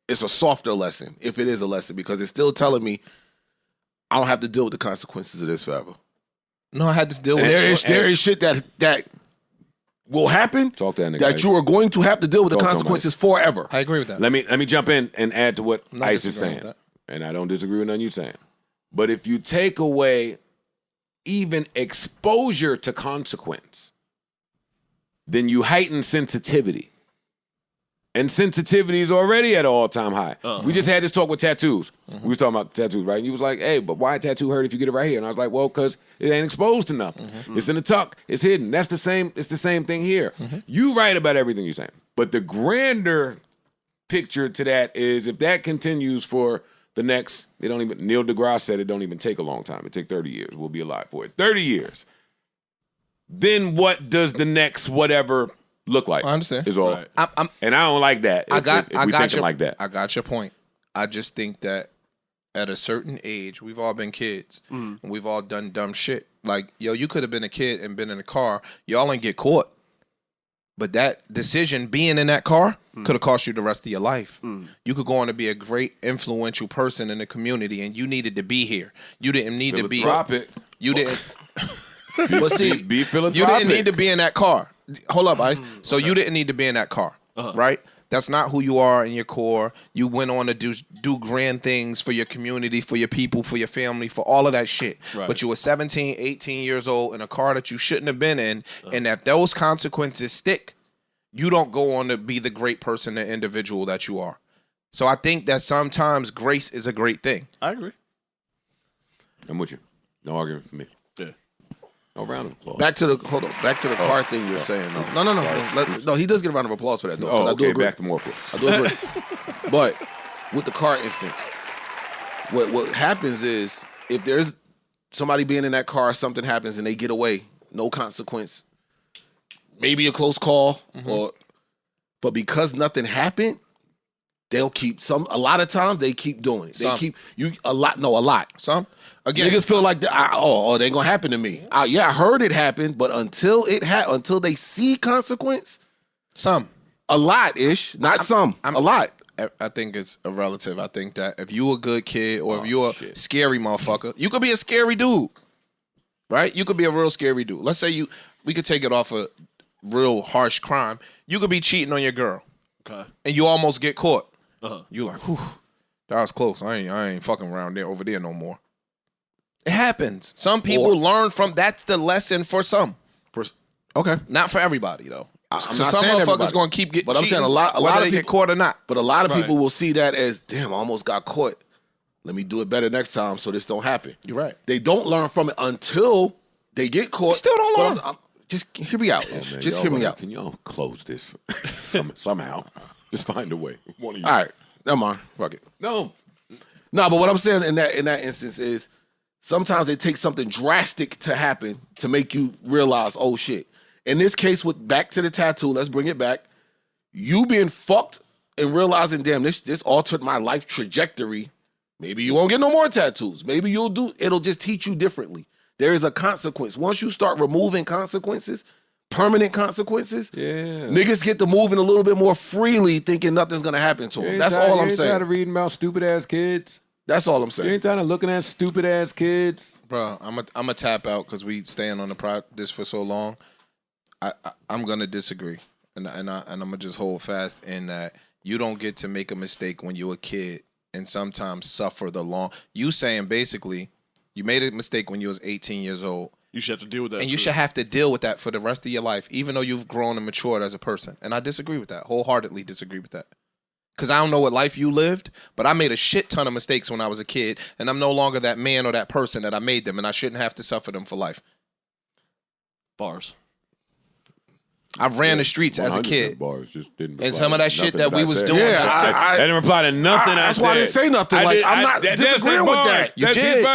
it's a softer lesson, if it is a lesson, because it's still telling me I don't have to deal with the consequences of this forever. No, I had to deal with it. There is shit that will happen that you are going to have to deal with the consequences forever. I agree with that. Let me jump in and add to what Ice is saying. And I don't disagree with nothing you're saying. But if you take away even exposure to consequence, then you heighten sensitivity. And sensitivity is already at an all-time high. We just had this talk with tattoos. We was talking about tattoos, right? And you was like, hey, but why a tattoo hurt if you get it right here? And I was like, well, because it ain't exposed to nothing. It's in the tuck. It's hidden. It's the same thing here. You right about everything you're saying. But the grander picture to that is if that continues for the next, Neil deGrasse said it don't even take a long time. It take 30 years. We'll be alive for it. 30 years. Then what does the next whatever look like? I understand. Is all. Right. And I don't like that. I got you. Like that. I got your point. I just think that at a certain age, we've all been kids. And we've all done dumb shit. Like, yo, you could have been a kid and been in a car. Y'all ain't get caught. But that decision, being in that car, could have cost you the rest of your life. You could go on to be a great influential person in the community, and you needed to be here. You didn't need to be. You didn't. But see, be philanthropic. You didn't need to be in that car. Hold up, Ice. So you didn't need to be in that car, right? That's not who you are in your core. You went on to do grand things for your community, for your people, for your family, for all of that shit. Right. But you were 17, 18 years old in a car that you shouldn't have been in, and if those consequences stick, you don't go on to be the great person and individual that you are. So I think that sometimes grace is a great thing. I agree. I'm with you. No argument for me. Yeah. No round of applause. back to the car thing you're saying. No, he does get a round of applause for that. Though, Oh, I do okay, agree. back to more applause. I do agree. But with the car instance, what happens is if there's somebody being in that car, something happens and they get away, no consequence. Maybe a close call, but because nothing happened, they'll keep a lot of times they keep doing it. A lot. Some again, Niggas feel like it ain't gonna happen to me. I heard it happen, but until they see consequence, a lot ish, not a lot. I think it's a relative. I think that if you a good kid or if you're a scary motherfucker, you could be a scary dude, right? You could be a real scary dude. Let's say we could take it off a real harsh crime. You could be cheating on your girl, and you almost get caught. You like, whew, that was close. I ain't fucking around over there no more. It happens. Some people learn from. That's the lesson for some. Okay, not for everybody though. I'm some not saying motherfuckers gonna keep getting. But I'm saying a lot of people get caught or not. But a lot of people will see that as, damn, I almost got caught. Let me do it better next time so this don't happen. You're right. They don't learn from it until they get caught. Still don't learn. Just hear me out. Just hear me out. Can y'all close this somehow? Just find a way. One of you. All right, never mind. Fuck it. No, but what I'm saying in that instance is sometimes it takes something drastic to happen to make you realize, oh shit. In this case, with back to the tattoo, let's bring it back. You being fucked and realizing, damn, this altered my life trajectory. Maybe you won't get no more tattoos. Maybe it'll just teach you differently. There is a consequence. Once you start removing consequences, permanent consequences, niggas get to moving a little bit more freely, thinking nothing's gonna happen to them. That's all I'm saying. You ain't tired of reading about stupid ass kids. That's all I'm saying. You ain't tired of looking at stupid ass kids, bro. I'm a tap out because we staying on this for so long. I'm gonna disagree, and I'm gonna just hold fast in that you don't get to make a mistake when you're a kid and sometimes suffer the long. You saying basically you made a mistake when you was 18 years old. You should have to deal with that. And you should have to deal with that for the rest of your life, even though you've grown and matured as a person. And I disagree with that. Wholeheartedly disagree with that. Because I don't know what life you lived, but I made a shit ton of mistakes when I was a kid, and I'm no longer that man or that person that I made them, and I shouldn't have to suffer them for life. Bars. I ran the streets as a kid. Bars just didn't and some of that shit that we was doing. I didn't reply to nothing I said. That's why I didn't say nothing. I'm not disagreeing with that.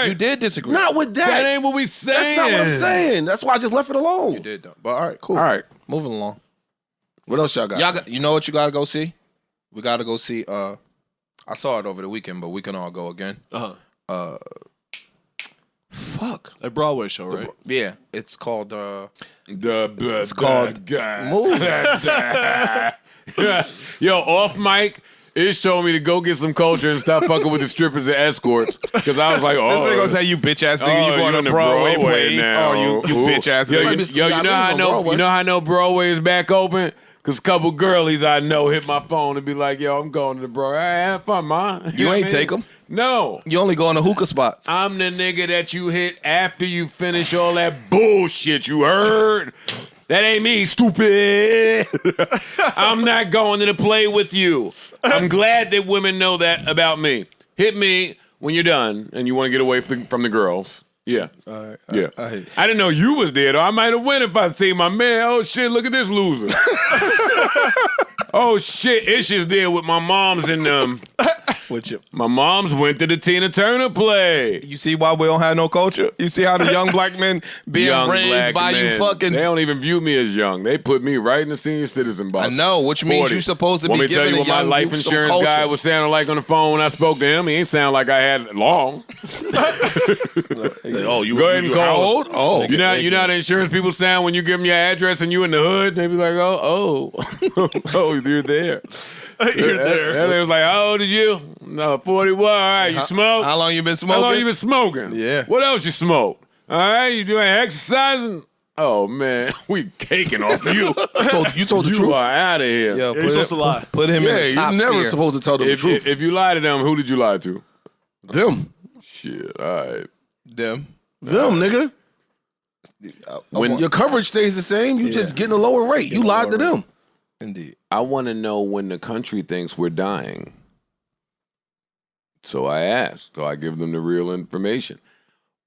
You did disagree. Not with that. That ain't what we saying. That's not what I'm saying. That's why I just left it alone. You did though. But all right, cool. All right. Moving along. What else y'all got? You know what you got to go see? We got to go see. I saw it over the weekend, but we can all go again. Fuck. A Broadway show, right? Yeah. It's called It's called Yo, off mic, Ish told me to go get some culture and stop fucking with the strippers and escorts. Because I was like, oh. This ain't gonna say you bitch ass nigga. You going to Broadway plays. Now. Oh, you bitch ass nigga. Yo, you know how I know Broadway is back open? Because a couple girlies I know hit my phone and be like, yo, I'm going to the Broadway. Hey, have fun, man. You ain't take them? No. You only go in the hookah spots. I'm the nigga that you hit after you finish all that bullshit you heard. That ain't me, stupid. I'm not going to the play with you. I'm glad that women know that about me. Hit me when you're done and you want to get away from the girls. Yeah. I didn't know you was there, though. I might have went if I see my man. Oh, shit, look at this loser. Oh, shit, Ish is there with my moms and them. My mom's went to the Tina Turner play. You see why we don't have no culture? You see how the young black men being Young raised black by men. you fucking... They don't even view me as young. They put me right in the senior citizen box. I know, which means 40. you're supposed to Want be me to tell giving you the what my young life youth some insurance guy culture. was sounding like on the phone when I spoke to him? He ain't sound like I had it long. Oh, you Go ahead and you how call. old? Oh, You know how the insurance people sound when you give them your address and you in the hood? They be like, oh, you're there. You're there. They was like, how old is you? No, 41. All right, you smoke? How long you been smoking? How long you been smoking? Yeah. What else you smoke? All right, you doing exercising? Oh, man, we caking off you. you told the You truth. are out of here. Yo, You're supposed to lie. Put him in Yeah, the top you're never tier. supposed to tell them the truth. If you lie to them, who did you lie to? Them, Shit, all right. Them. nigga. When Your coverage stays the same. You just getting a lower rate. You lied to them. Indeed. I want to know when the country thinks we're dying. So I asked. So I give them the real information.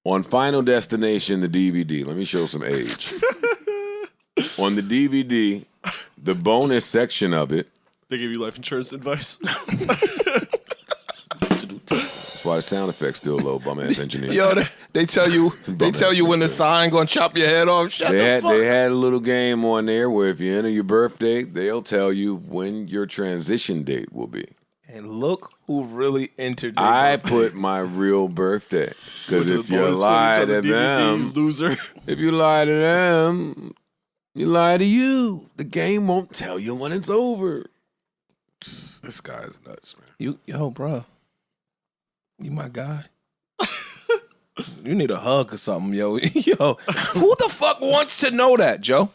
On Final Destination, the DVD, let me show some age. On the DVD, the bonus section of it, They give you life insurance advice. that's why the sound effect's still low, bum ass engineer. Yo, they tell you when the sign gonna chop your head off. Shut the fuck They had a little game on there where if you enter your birthday, they'll tell you when your transition date will be. And look who really entered. I put my real birthday because if you lie to them, loser. if you lie to them, you lie to you. The game won't tell you when it's over. This guy is nuts, man. Yo, bro. You my guy. You need a hug or something, yo. Yo, who the fuck wants to know that, Joe?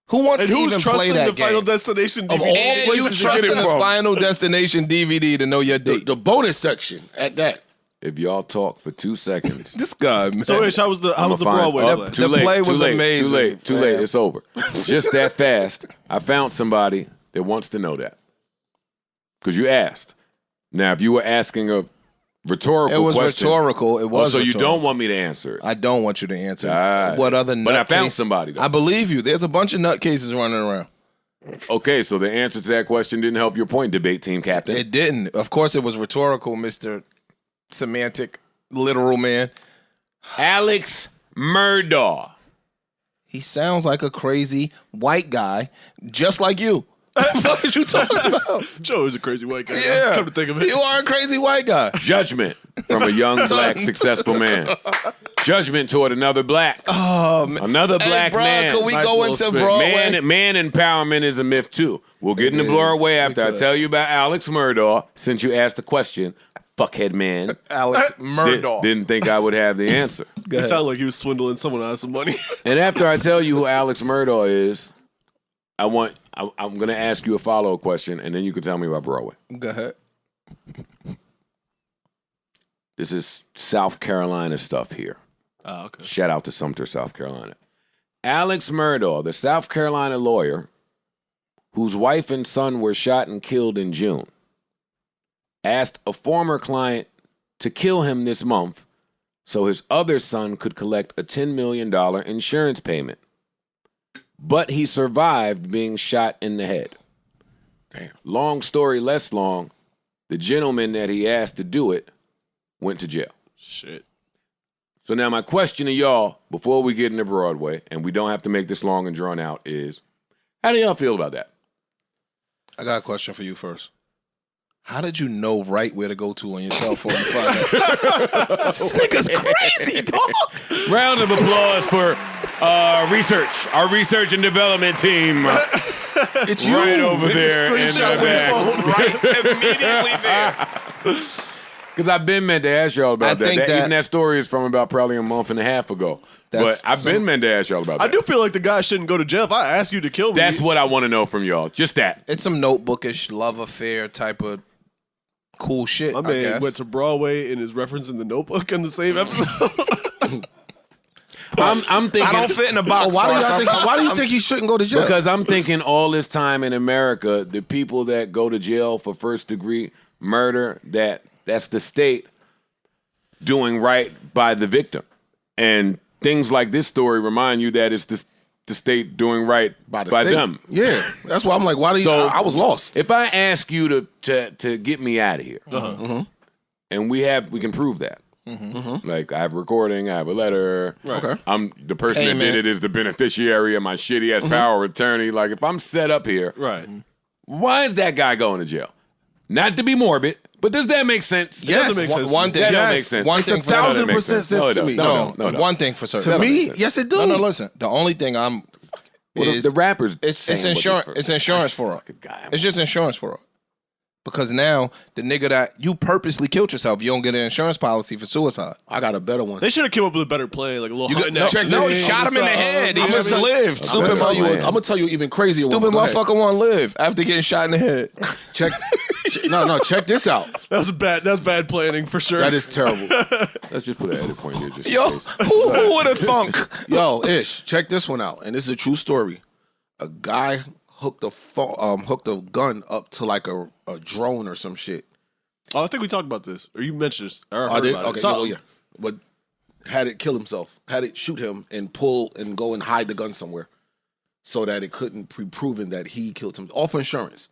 Who wants And to who's even play trusting that the game? Final Destination DVD? Of all And you places to get trusting it the from. Final Destination DVD to know your date. The bonus section at that. If y'all talk for 2 seconds, This guy, man. So, Ish, how was the Broadway play? Too late. play was too late. amazing. Too late. Man. It's over. Just that fast. I found somebody that wants to know that because you asked. Now, if you were asking a rhetorical It was question, rhetorical. It was so you rhetorical. don't want me to answer it. I don't want you to answer. All right. What other nutcase? But I found somebody, though. I believe you. There's a bunch of nutcases running around. Okay, so the answer to that question didn't help your point, debate team captain. It didn't. Of course, it was rhetorical, Mr. Semantic, literal man. Alex Murdaugh. He sounds like a crazy white guy, just like you. What the fuck is you talking about? Joe is a crazy white guy. Yeah. Come to think of it. You are a crazy white guy. Judgment from a young black successful man. Judgment toward another black. Oh, man. Another Hey, black bro, man. can we Nice go little into spin. Broadway? Man empowerment is a myth too. We'll get into Broadway after I tell you about Alex Murdaugh. Since you asked the question, fuckhead man. Alex Murdaugh. Didn't think I would have the answer. It sounded like he was swindling someone out of some money. And after I tell you who Alex Murdaugh is, I'm going to ask you a follow-up question, and then you can tell me about Broadway. Go ahead. This is South Carolina stuff here. Oh, okay. Shout out to Sumter, South Carolina. Alex Murdaugh, the South Carolina lawyer whose wife and son were shot and killed in June, asked a former client to kill him this month so his other son could collect a $10 million insurance payment. But he survived being shot in the head. Damn. Long story less long, the gentleman that he asked to do it went to jail. Shit. So now my question to y'all, before we get into Broadway, and we don't have to make this long and drawn out, is how do y'all feel about that? I got a question for you first. How did you know right where to go to on your cell phone to find that? This nigga's crazy, dog. Round of applause for research. Our research and development team. It's you. Right over there in Screenshot the with your back. phone. Right immediately there. Because I've been meant to ask y'all about I that. think that- Even that story is from about probably a month and a half ago. But That's I've been meant to ask y'all about that. I do feel like the guy shouldn't go to jail. If I ask you to kill me, That's what I want to know from y'all. Just that. It's some notebookish love affair type of cool shit, my I man guess. went to Broadway and is referencing the Notebook in the same episode. I'm thinking. I don't fit in the box. Why Mark. do you think he shouldn't go to jail? Because I'm thinking all this time in America, the people that go to jail for first degree murder, that's the state doing right by the victim. And things like this story remind you that it's the state doing right by state. them. Yeah, that's why I'm like, why do you? So, I was lost. If I ask you to get me out of here, and we can prove that. Like I have a recording, I have a letter. Right. Okay. I'm the person that did it is the beneficiary of my shitty ass power of attorney. Like if I'm set up here, Right. why is that guy going to jail? Not to be morbid, but does that make sense? Yes. doesn't make sense. One thing. That don't Yes. make sense. One Makes thing for 1,000% No, sense it to me. don't. No. One thing for certain. To me, yes, it do. No, listen. The only thing I'm is the rappers. it's saying what insurance. they- It's insurance for her. Fucking guy. It's just insurance for her. Because now the nigga that you purposely killed yourself, you don't get an insurance policy for suicide. I got a better one. They should have came up with a better plan, like a little. You got, no, check no, this. he shot him in the head. He I'm just gonna tell- lived. I'm Stupid gonna tell you even crazier. Stupid one. Go ahead. motherfucker won't live after getting shot in the head. Check. No. Check this out. That's bad. That's bad planning for sure. That is terrible. Let's just put an edit point here. Just Yo, in case. who would have thunk? Yo, Ish, check this one out. And this is a true story. A guy hooked a gun up to like a drone or some shit. Oh, I think we talked about this, or you mentioned this. Or I did. about it. Okay. Something. Yeah. But had it kill himself. Had it shoot him and pull and go and hide the gun somewhere, so that it couldn't be proven that he killed him. All for insurance.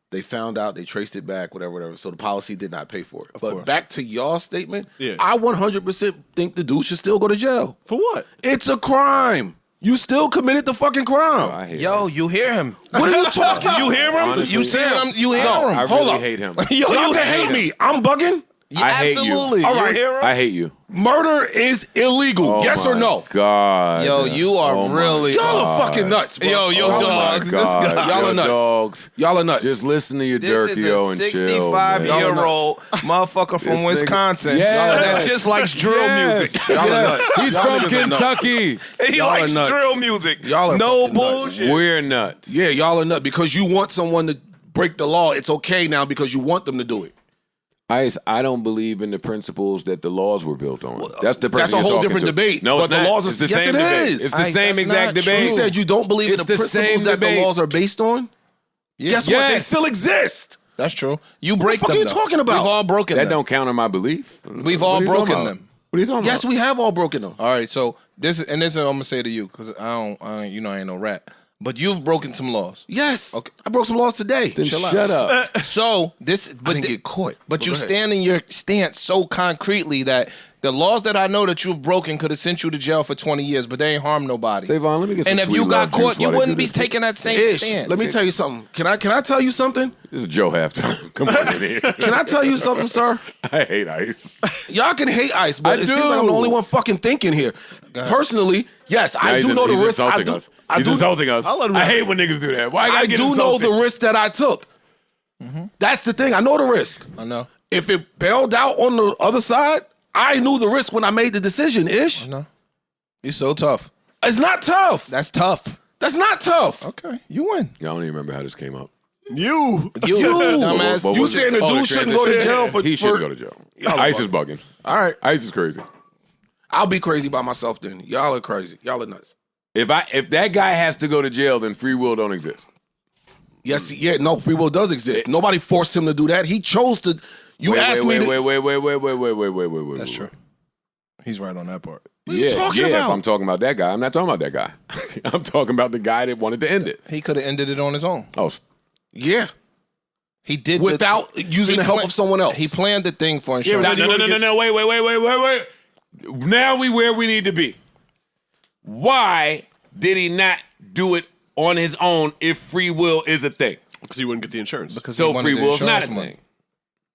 They found out. They traced it back. Whatever. So the policy did not pay for it. But back to y'all's statement. Yeah. I 100% think the dude should still go to jail. For what? It's a crime. You still committed the fucking crime. I hate Yo, this. you hear him? What are you talking about? You hear him? Honestly, you see him? You hear No, him? I Hold really up. hate him. Yo, Y'all you can hate me. I'm bugging. I hate you. Absolutely. All You right. hear him? I hate you. Murder is illegal. Oh yes or my no? God. Yo, you are Oh my really. Y'all are fucking nuts, bro. Yo, Y'all are dogs. nuts. This guy. Y'all Yo, are nuts. dogs. Y'all are nuts. Just listen to your This Durkio is a and chill. man. 65-year-old motherfucker from This nigga- Wisconsin Yes. that just likes drill music. Y'all are nuts. He's Y'all from niggas are nuts. Kentucky. He Y'all are likes nuts. drill music. Y'all are no fucking nuts. bullshit. We're nuts. Yeah, y'all are nuts because you want someone to break the law. It's okay now because you want them to do it. Ice, I don't believe in the principles that the laws were built on. That's the person That's a you're whole talking different to. debate. No, But it's the not. laws are- It's the yes, same it debate. is. It's the Ice, same that's exact not true. debate. You said you don't believe in It's the the principles same that the debate. laws are based on? Guess what? They Yes. still exist. That's true. You break fuck them. are you though. talking about? We've all broken That them. don't counter my belief. We've all What are you broken talking them. about? What are you talking Yes, about? we have all broken them. All right, so this is I'm gonna say to you because I ain't no rat, but you've broken some laws. Yes. Okay. I broke some laws today. Then Chill out. shut up. So this, I but didn't get caught. But you go ahead. stand in your stance so concretely that the laws that I know that you've broken could have sent you to jail for 20 years, but they ain't harmed nobody. Savon, let me get some And if sweet you love got juice caught, you while they wouldn't do be this. taking that same Ish, stance. let me tell you something. Can I tell you something? This is Joe halftime. Come on in here. Can I tell you something, sir? I hate Ice. Y'all can hate Ice, but I it seems like I'm do. the only one fucking thinking here. Personally, yes, I do know the he's risk. Insulting us. He's insulting us. I'll let him I have hate it. when niggas do that. Why I I gotta get do know insulted? the risk that I took. That's the thing. I know the risk. I know. If it bailed out on the other side, I knew the risk when I made the decision, Ish. No. You're so tough. It's not tough. That's tough. That's not tough. Okay, you win. Y'all don't even remember how this came up. You. You, dumbass. What you was it? saying the Oh, dude shouldn't go to transition. jail for He for- shouldn't go to jail. Y'all Ice are is bugging. All right. Ice is crazy. I'll be crazy by myself then. Y'all are crazy. Y'all are nuts. If that guy has to go to jail, then free will don't exist. Yes, yeah, no, free will does exist. Nobody forced him to do that. He chose to. You asked me to. Wait. That's true. He's right on that part. What are you talking about? If I'm talking about that guy, I'm not talking about that guy. I'm talking about the guy that wanted to end it. He could have ended it on his own. Oh, Yeah, He did without using the help of someone else. He planned the thing for insurance. but no. Wait. Now we where we need to be. Why did he not do it on his own if free will is a thing? Because he wouldn't get the insurance. Because So he wanted free the will is not a insurance money. thing.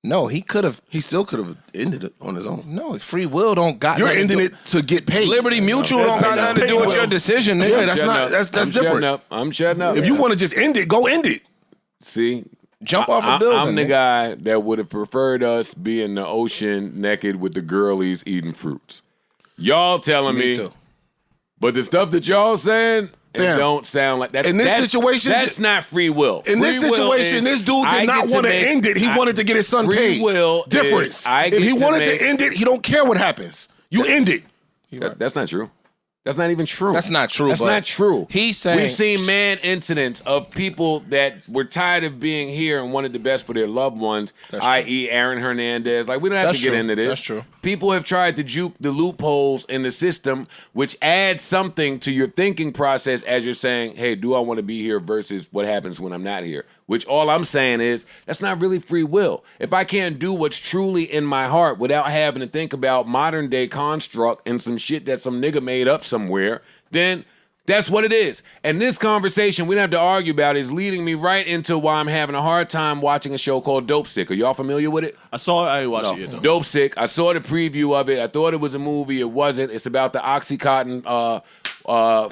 No, he could have. He still could have ended it on his own. No, free will don't got. You're nothing to ending do- it to get paid. Liberty Mutual don't got that's nothing to do with paid your well. decision, nigga. Yeah, that's Shutting not. up. That's I'm different. Shutting up. I'm shutting up. If you want to just end it, go end it. See, Jump off a building. I'm the nigga. guy that would have preferred us be in the ocean naked with the girlies eating fruits. Y'all telling me, too. but the stuff that y'all saying, it Fam, don't sound like that. in this situation, that's not free will. In this Free will situation, is, this dude I did not get want to make- end it. He wanted to get his son free paid. will Difference. is I If get he to wanted make- to end it, he don't care what happens. You end it. That's not true. That's not even true. That's not true. That's but not true. He's saying we've seen incidents of people that were tired of being here and wanted the best for their loved ones, i.e. Aaron Hernandez. Like, we don't have to get into this. That's true. People have tried to juke the loopholes in the system, which adds something to your thinking process as you're saying, hey, do I want to be here versus what happens when I'm not here? Which all I'm saying is that's not really free will. If I can't do what's truly in my heart without having to think about modern day construct and some shit that some nigga made up somewhere, then that's what it is. And this conversation we don't have to argue about is leading me right into why I'm having a hard time watching a show called Dope Sick. Are y'all familiar with it? I saw it. I ain't watched it yet, though. Dope Sick. I saw the preview of it. I thought it was a movie. It wasn't. It's about the Oxycontin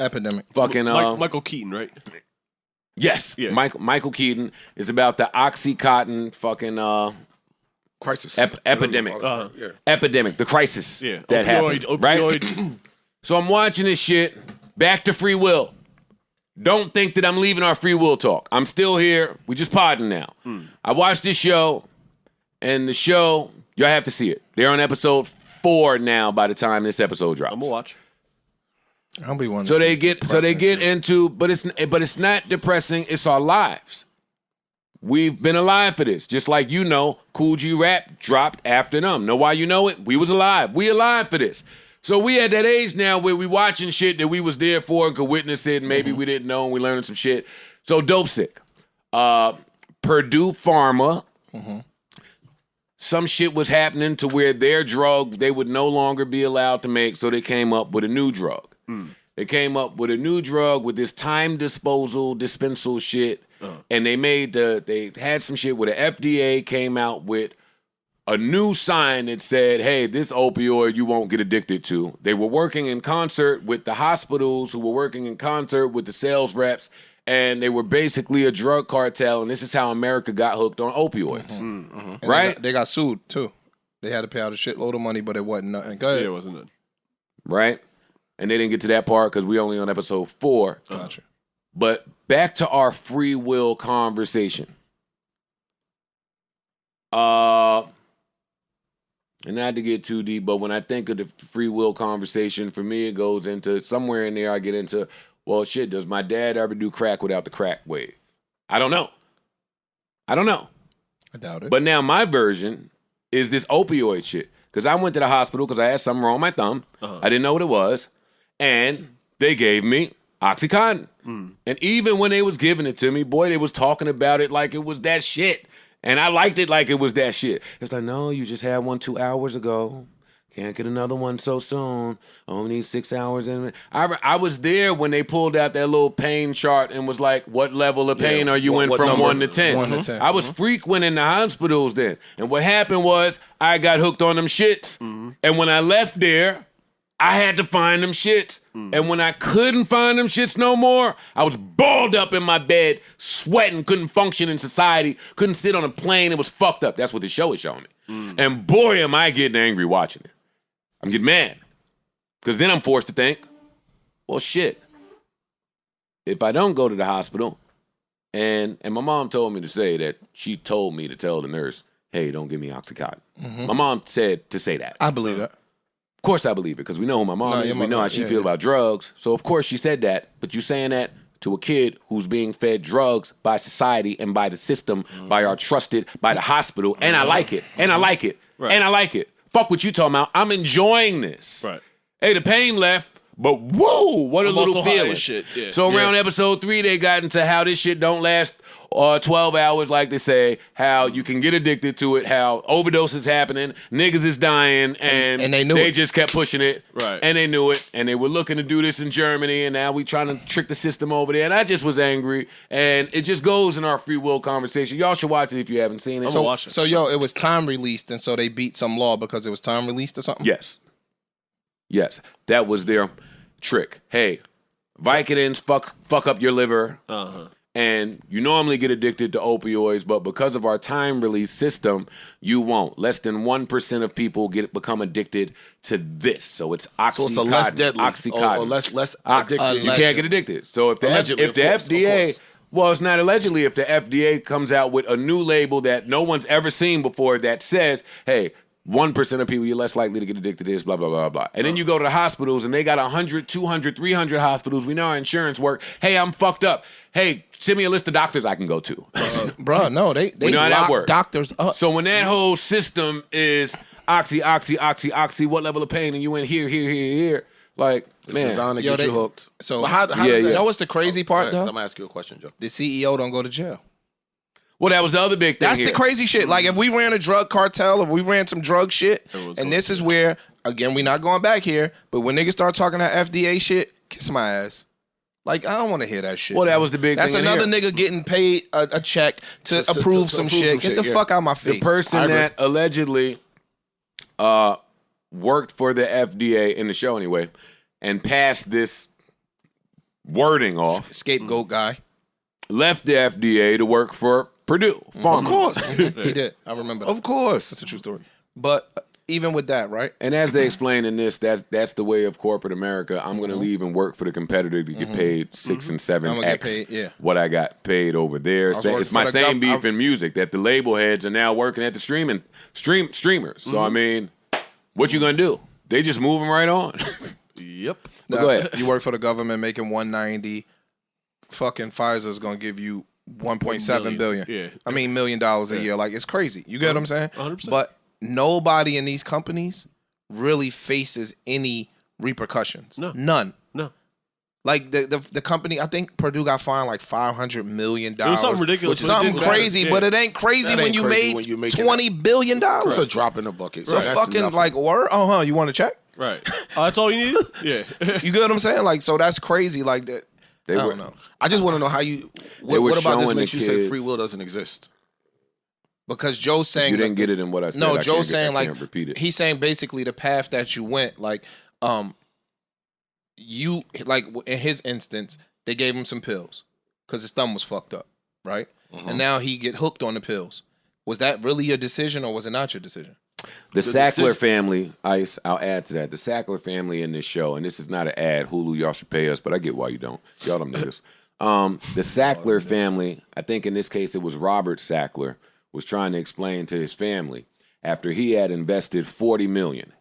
epidemic. Fucking Michael Keaton, right? Yes. Yeah. Michael Keaton is about the Oxycontin fucking crisis. Epidemic. Yeah. Epidemic. The crisis that happened. Opioid. Right? So I'm watching this shit. Back to free will. Don't think that I'm leaving our free will talk. I'm still here. We just podding now. I watched this show, and the show, y'all have to see it. They're on episode 4 now by the time this episode drops. I'm gonna watch. I'll be one. So they get into, but it's not depressing. It's our lives. We've been alive for this. Just like Cool G Rap dropped after them. Know why you know it? We was alive. We alive for this. So we at that age now where we watching shit that we was there for and could witness it, and maybe we didn't know and we learning some shit. So Dope Sick. Purdue Pharma. Some shit was happening to where their drug they would no longer be allowed to make, so they came up with a new drug. They came up with a new drug with this time dispensal shit, and they had some shit where the FDA came out with a new sign that said, hey, this opioid you won't get addicted to. They were working in concert with the hospitals who were working in concert with the sales reps, and they were basically a drug cartel, and this is how America got hooked on opioids. Right? They got sued, too. They had to pay out a shitload of money, but it wasn't nothing. Go ahead. Yeah, it wasn't it. Right? And they didn't get to that part because we only on episode 4. Gotcha. But back to our free will conversation. And not to get too deep, but when I think of the free will conversation, for me, it goes into somewhere in there. I get into, well, shit, does my dad ever do crack without the crack wave? I don't know. I doubt it. But now my version is this opioid shit. Because I went to the hospital because I had something wrong with my thumb. I didn't know what it was. And they gave me Oxycontin. And even when they was giving it to me, boy, they was talking about it like it was that shit. And I liked it like it was that shit. It's like, no, you just had one 2 hours ago. Can't get another one so soon. Only need 6 hours in. I was there when they pulled out that little pain chart and was like, what level of pain are you in from number? 1 to 10? 1 to 10. I was frequenting the hospitals then. And what happened was I got hooked on them shits. And when I left there, I had to find them shits. And when I couldn't find them shits no more, I was balled up in my bed, sweating, couldn't function in society, couldn't sit on a plane. It was fucked up. That's what the show is showing me. And boy, am I getting angry watching it. I'm getting mad. Because then I'm forced to think, well, shit. If I don't go to the hospital, and my mom told me to say that, she told me to tell the nurse, hey, don't give me Oxycontin. My mom said to say that. I believe that. Of course I believe it, because we know who my mom is. We know how she feels about drugs. So of course she said that. But you saying that to a kid who's being fed drugs by society and by the system, by our trusted, by the hospital, and I like it. And I like it. Right. And I like it. Fuck what you talking about. I'm enjoying this. Right. Hey, the pain left, but whoa, what a little feeling. Shit. Yeah. So around episode 3, they got into how this shit don't last 12 hours, like they say, how you can get addicted to it, how overdoses happening, niggas is dying, and they knew it. Just kept pushing it. Right. And they knew it, and they were looking to do this in Germany, and now we trying to trick the system over there, and I just was angry, and it just goes in our free will conversation. Y'all should watch it if you haven't seen it. So it was time released, and so they beat some law because it was time released or something? Yes. That was their trick. Hey, Vicodins fuck up your liver. And you normally get addicted to opioids, but because of our time release system, you won't. Less than 1% of people become addicted to this. So it's Oxycontin. So it's a less deadly, Oxycontin. or less addictive. You can't get addicted. So if the FDA, well, it's not allegedly. If the FDA comes out with a new label that no one's ever seen before that says, hey, 1% of people, you're less likely to get addicted to this, blah, blah, blah, blah. And then you go to the hospitals, and they got 100, 200, 300 hospitals. We know our insurance work. Hey, I'm fucked up. Hey, send me a list of doctors I can go to. Bro, no, they know how that lock works. doctors up. So when that whole system is oxy, what level of pain, and you in here, like, It's man. designed to get you hooked. So But how does that? You know what's the crazy part, though? I'm going to ask you a question, Joe. The CEO don't go to jail. Well, that was the other big thing. That's the crazy shit. Like, if we ran a drug cartel, if we ran some drug shit, and this is where, again, we not going back here, but when niggas start talking that FDA shit, kiss my ass. Like, I don't want to hear that shit. Well, that was the big That's thing. That's another here. nigga getting paid a check to approve some shit. Get the fuck out of my face. The person that allegedly worked for the FDA, in the show anyway, and passed this wording off, Scapegoat guy. left the FDA to work for Purdue Pharma. Of course. He did. I remember that. Of course. That's a true story. But even with that, right? And as they explain in this, that's the way of corporate America. I'm going to leave and work for the competitor to get paid 6 and 7 X what I got paid over there. It's my same beef in music that the label heads are now working at the streamers. So I mean, what you gonna do? They just moving right on. Yep. Go ahead. You work for the government making 190. Fucking Pfizer's gonna give you 1.7 billion. Yeah. I mean, $1 million a year. Like, it's crazy. You get what I'm saying? 100%. But nobody in these companies really faces any repercussions. No. None. No. Like the company, I think Purdue got fined like $500 million. It was something ridiculous. Which but it something didn't matter. crazy, Yeah. but it ain't crazy That when ain't you crazy made when you making $20 billion. It's a drop in the bucket. So that's fucking nothing. like word. You want to check? Right. Oh, that's all you need? Yeah. You get what I'm saying? Like, so that's crazy. Like that. I don't know. I just want to know how you. were What about this showing makes the you say kids- free will doesn't exist? Because Joe's saying You didn't get it in what I said. No, I Joe's can't saying I can't like repeat it. he's saying basically the path that you went, like, you like in his instance, they gave him some pills because his thumb was fucked up, right? And now he get hooked on the pills. Was that really your decision or was it not your decision? The Sackler family, Ice, I'll add to that. The Sackler family in this show, and this is not an ad, Hulu, y'all should pay us, but I get why you don't. Y'all them niggas. The Sackler family, I think in this case it was Robert Sackler, was trying to explain to his family after he had invested $40 million.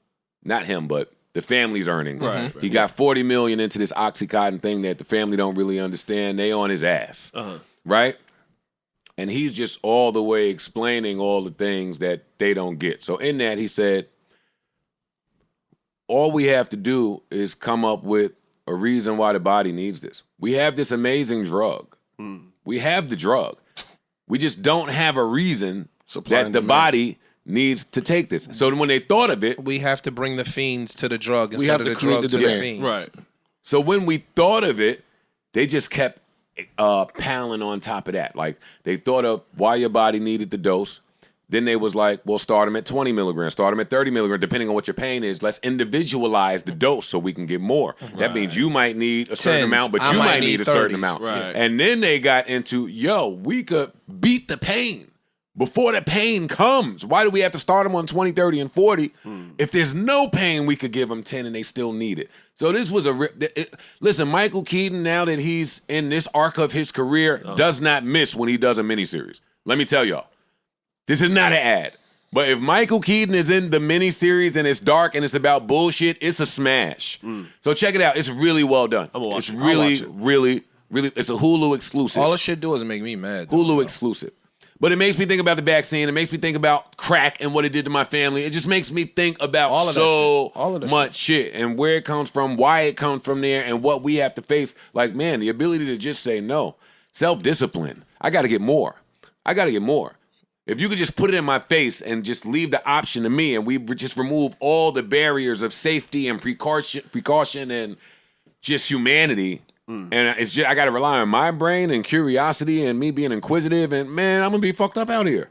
Not him, but the family's earnings. Right. He got $40 million into this Oxycontin thing that the family don't really understand. They on his ass. Right? And he's just all the way explaining all the things that they don't get. So in that, he said, all we have to do is come up with a reason why the body needs this. We have this amazing drug. We have the drug. We just don't have a reason Supply that and the demand. body needs to take this. So when they thought of it, We have to bring the fiends to the drug We instead have of to the create drug the to the demand. fiends. Right. so when we thought of it, they just kept piling on top of that. Like they thought of why your body needed the dose. Then they was like, well, start them at 20 milligrams, start them at 30 milligrams, depending on what your pain is. Let's individualize the dose so we can get more. That means you might need a certain Tens. amount, but I you might might need need a certain 30s. amount. Right. And then they got into, we could beat the pain before the pain comes. Why do we have to start them on 20, 30, and 40? If there's no pain, we could give them 10 and they still need it. So this was listen, Michael Keaton, now that he's in this arc of his career, does not miss when he does a miniseries. Let me tell y'all, this is not an ad. But if Michael Keaton is in the miniseries and it's dark and it's about bullshit, it's a smash. So check it out. It's really well done. I'm gonna watch It's it. really, really, really, it's a Hulu exclusive. All this shit do is make me mad. though. Hulu exclusive. But it makes me think about the vaccine. It makes me think about crack and what it did to my family. It just makes me think about All of that so shit. All of that much shit and where it comes from, why it comes from there, and what we have to face. Like, man, the ability to just say no. Self-discipline. I got to get more. I got to get more. If you could just put it in my face and just leave the option to me and we just remove all the barriers of safety and precaution and just humanity, and it's just I got to rely on my brain and curiosity and me being inquisitive, and man, I'm going to be fucked up out here.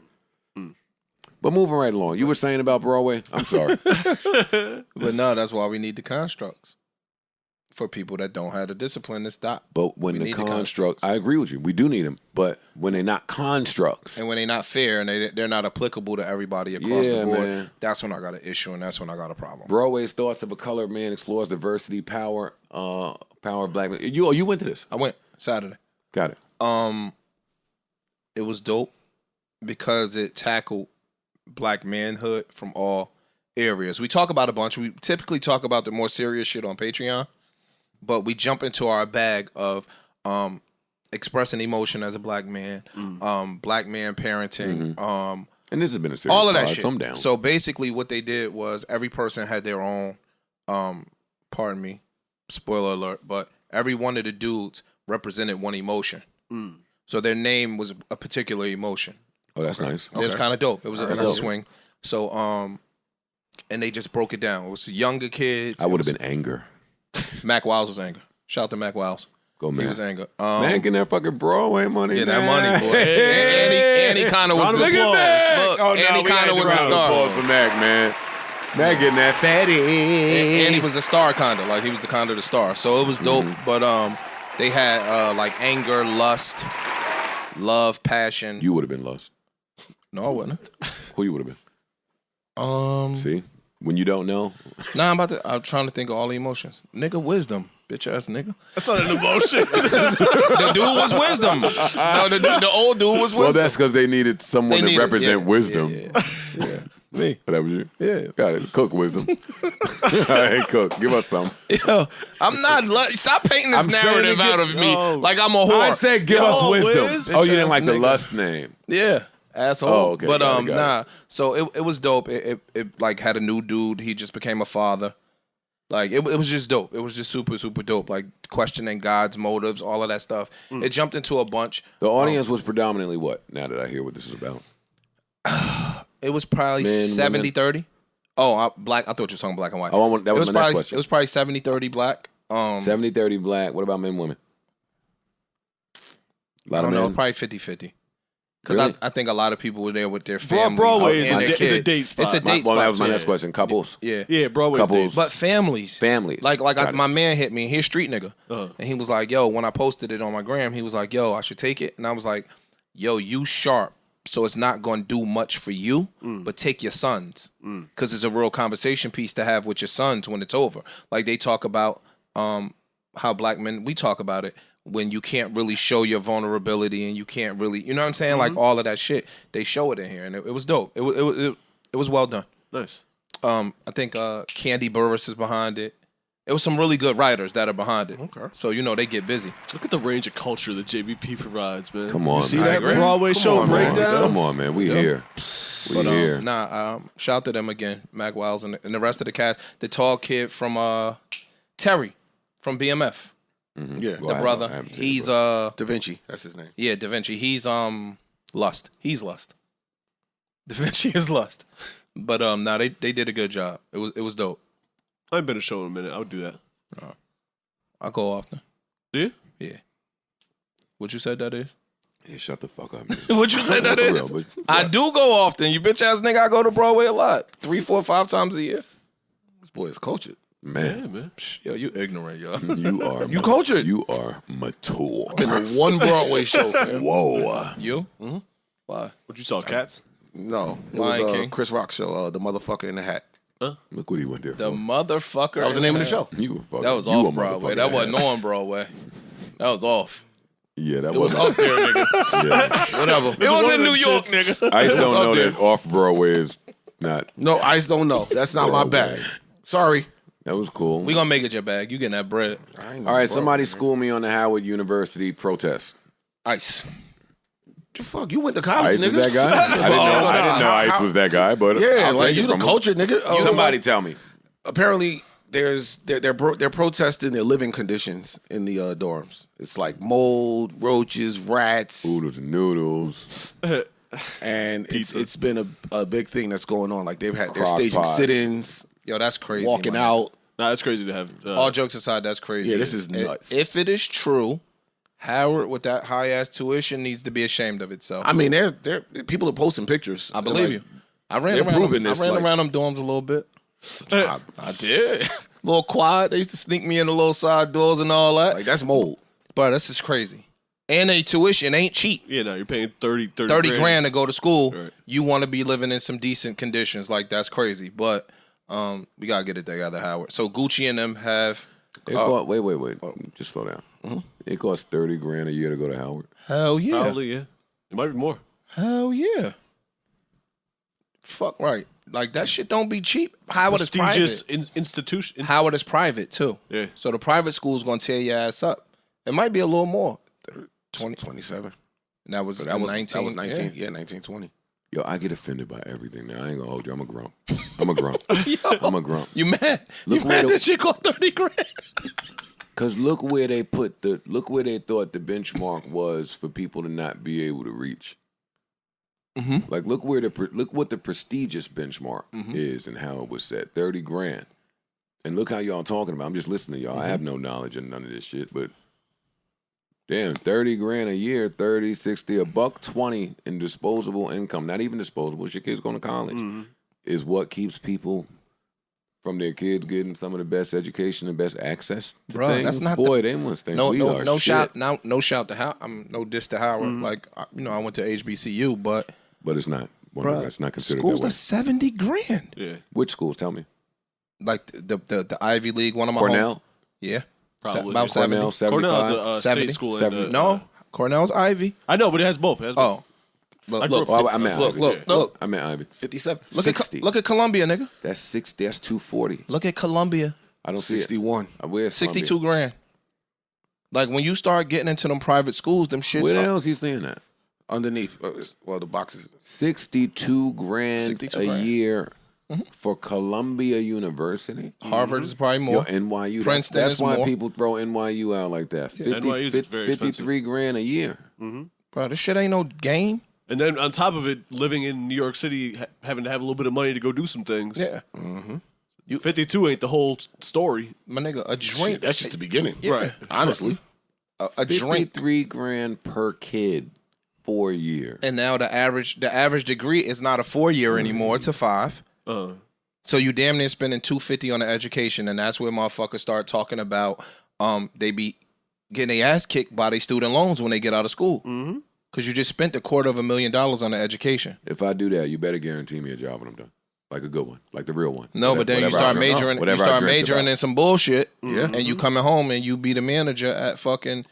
But moving right along, you were saying about Broadway? I'm sorry. But no, that's why we need the constructs for people that don't have the discipline to stop. But when We the need the constructs, I agree with you. We do need them. But when they're not constructs, And when they're not fair and they're not applicable to everybody across Yeah, the board, man. that's when I got an issue and that's when I got a problem. Broadway's Thoughts of a Colored Man explores diversity, power of black men. You went to this. I went Saturday. Got it. It was dope because it tackled black manhood from all areas. We talk about a bunch. We typically talk about the more serious shit on Patreon, but we jump into our bag of expressing emotion as a black man, black man parenting, and this has been a series. all of that shit. Down. So basically, what they did was every person had their own. Pardon me, spoiler alert, but every one of the dudes represented one emotion. So their name was a particular emotion. Oh, that's nice. It was kind of dope. It was a full swing. So, and they just broke it down. It was younger kids. I would have been anger. Mac Wiles was anger. Shout out to Mac Wiles. Go, man. He was anger. Man, getting that fucking Broadway money. Yeah, man. that money, boy. And he kind of was Look at Mac. Look, Oh, no, and he kind of was the star. For Mac, man. Mac getting that fatty. And he was the star, kind of. Like, he was the kind of the star. So it was dope. But they had, like, anger, lust, love, passion. You would have been lust. No, I wouldn't. Who you would have been? See? When you don't know. Nah, I'm trying to think of all the emotions. Nigga, wisdom. Bitch ass nigga. That's not an emotion. The dude was wisdom. No, the old dude was wisdom. Well, that's because they needed someone to represent wisdom. Yeah. Me. That was you? Yeah. Got it. Cook wisdom. Hey, Cook. Give us some. Yo, I'm not. Stop painting this narrative out of me like I'm a whore. I said give us wisdom. Wiz. Oh, you didn't Bitch like the ass nigga. lust name. Yeah. Asshole. Oh, okay. But Got it. nah. So it was dope. It like had a new dude. He just became a father. Like it was just dope. It was just super, super dope. Like questioning God's motives, all of that stuff. It jumped into a bunch. The audience was predominantly what? Now that I hear what this is about. It was probably Men, 70-30. Oh, black. I thought you were talking black and white. Oh, that was my next probably, question. It was probably 70-30 black. 70-30 black. What about men and women? A lot I don't of know, men. probably 50-50. Because Really? I think a lot of people were there with their families. Broadway and is their a kids. date spot. It's a date spot. That was my too. next question. Couples. Yeah. Yeah, Broadway's Couples. dates. But families. Families. My man hit me. He's a street nigga. And he was like, yo, when I posted it on my gram, he was like, yo, I should take it. And I was like, yo, you sharp. So it's not going to do much for you, but take your sons. Because it's a real conversation piece to have with your sons when it's over. Like they talk about how black men, we talk about it, when you can't really show your vulnerability and you can't really, you know what I'm saying? Like all of that shit, they show it in here. And it was dope. It was well done. Nice. I think Candy Burris is behind it. It was some really good writers that are behind it. Okay. So, you know, they get busy. Look at the range of culture that JVP provides, man. Come on, See man. that agree. Broadway show Come on, man. breakdowns. Come on, man. We here. We here. Shout to them again, Mac Wiles and the rest of the cast. The tall kid from Terry from BMF, Yeah. the brother. He's Da Vinci. That's his name. Da Vinci. He's Lust. He's Lust. Da Vinci is Lust. But they did a good job. It was dope. I haven't been to a show in a minute. I would do that. I go often. Do you? Yeah. What you said that is? Yeah, shut the fuck up, man. What you said that For is? real, but- I do go often. You bitch ass nigga, I go to Broadway a lot. 3, 4, 5 times a year. This boy is cultured. Man, Yeah, man. Yo, you ignorant, yo. you are. You cultured. You are mature. Been to one Broadway show, fam. Whoa. You? Why? What you saw, Cats? No, it Lion was King. Chris Rock show, the motherfucker in the hat. Look what he went there The for. motherfucker. That was the name of the show. You were fucking, That was you off a Broadway. motherfucker That in wasn't hat. on Broadway. That was off. Yeah, that It was up there, nigga. Yeah. Whatever. It was in New York, nigga. I just don't up know there. that off Broadway is not. No, Ice don't know. That's not my bag. Sorry. That was cool. We gonna make it your bag. You getting that bread. All right, somebody school me on the Howard University protest. Ice. The fuck? You went to college, Ice is nigga. that guy? I didn't know Ice was that guy, but Yeah, I'll like take you it the from him. cultured nigga. Somebody tell me. Apparently, they're protesting their living conditions in the dorms. It's like mold, roaches, rats, Oodles and noodles. and it's been a big thing that's going on. Like they're Crock staging pots. sit-ins, Yo, that's crazy. walking man. out. Nah, it's crazy to have. All jokes aside, that's crazy. Yeah, this is nuts. If it is true, Howard with that high ass tuition needs to be ashamed of itself. I mean, they're people are posting pictures. I believe you. I ran they're around. proving I this, ran like- around them dorms a little bit. I did. Little quiet. They used to sneak me in the little side doors and all that. Like that's mold. But this is crazy. And they tuition ain't cheap. Yeah, no, you're paying 30 $30,000 to go to school. Right. You want to be living in some decent conditions. Like that's crazy. But we gotta get it together, Howard. So Gucci and them have. It cost, wait. Just slow down. It costs $30,000 a year to go to Howard. Hell yeah. Probably, yeah. It might be more. Hell yeah. Fuck right. Like that shit don't be cheap. Howard is Prestigious private. institution. Howard is private too. Yeah. So the private school's gonna tear your ass up. It might be a little more. 27. And that was 19. 19. That was 19. Yeah, 1920. Yo, I get offended by everything now. I ain't gonna hold you. I'm a grump. I'm a grump. I'm a grump. You mad? Look You where mad the- this shit cost 30 grand? Cause look where they thought the benchmark was for people to not be able to reach. Mm-hmm. Like look what the prestigious benchmark is and how it was set. 30 grand. And look how y'all talking about. I'm just listening to y'all. I have no knowledge of none of this shit, but damn, 30 grand a year, 30, 60, $120 in disposable income, not even disposable, your kids going to college, is what keeps people from their kids getting some of the best education and best access to Bruh, things. that's not Boy, they must think we are no shit. no shout to Howard. No diss to Howard. Like I went to HBCU, but But it's not. bruh, It's not considered schools that way. that's 70 grand. Yeah. Which schools? Tell me. Like the Ivy League, one of my Cornell? home, yeah, Probably. about 70. Cornell, Cornell's 75? a 70. state school. 70. No, Cornell's Ivy. I know, but it has both. It has both. Oh, look, I grew look, up- I meant Look, Ivy. look, look. I meant Ivy. 57. look at 60. look at Columbia, nigga. That's 60. That's 240. Look at Columbia, I don't see it. 61. Where's 62 grand. Like when you start getting into them private schools, them shits. Where the are- hell is he saying that? Underneath. Well, the boxes. 62 grand 62 a grand. year for Columbia University. Harvard is probably Yo, more. NYU. Princeton that's is why more. people throw NYU out like that. 53 grand a year. Bro, this shit ain't no game. And then on top of it, living in New York City, having to have a little bit of money to go do some things. Yeah, 52 ain't the whole story. my nigga, a drink. That's just the beginning. Right. Honestly. a drink. 53 grand per kid for a year. And now the average degree is not a 4-year anymore; it's a 5. So you damn near spending $250 on the education, and that's where motherfuckers start talking about they be getting their ass kicked by their student loans when they get out of school. Because you just spent $250,000 on the education. If I do that, you better guarantee me a job when I'm done. Like a good one. Like the real one. No, but then you Whatever I start dreamt- majoring. You whatever I start dreamt majoring about. in some bullshit, Yeah. and you coming home and you be the manager at fucking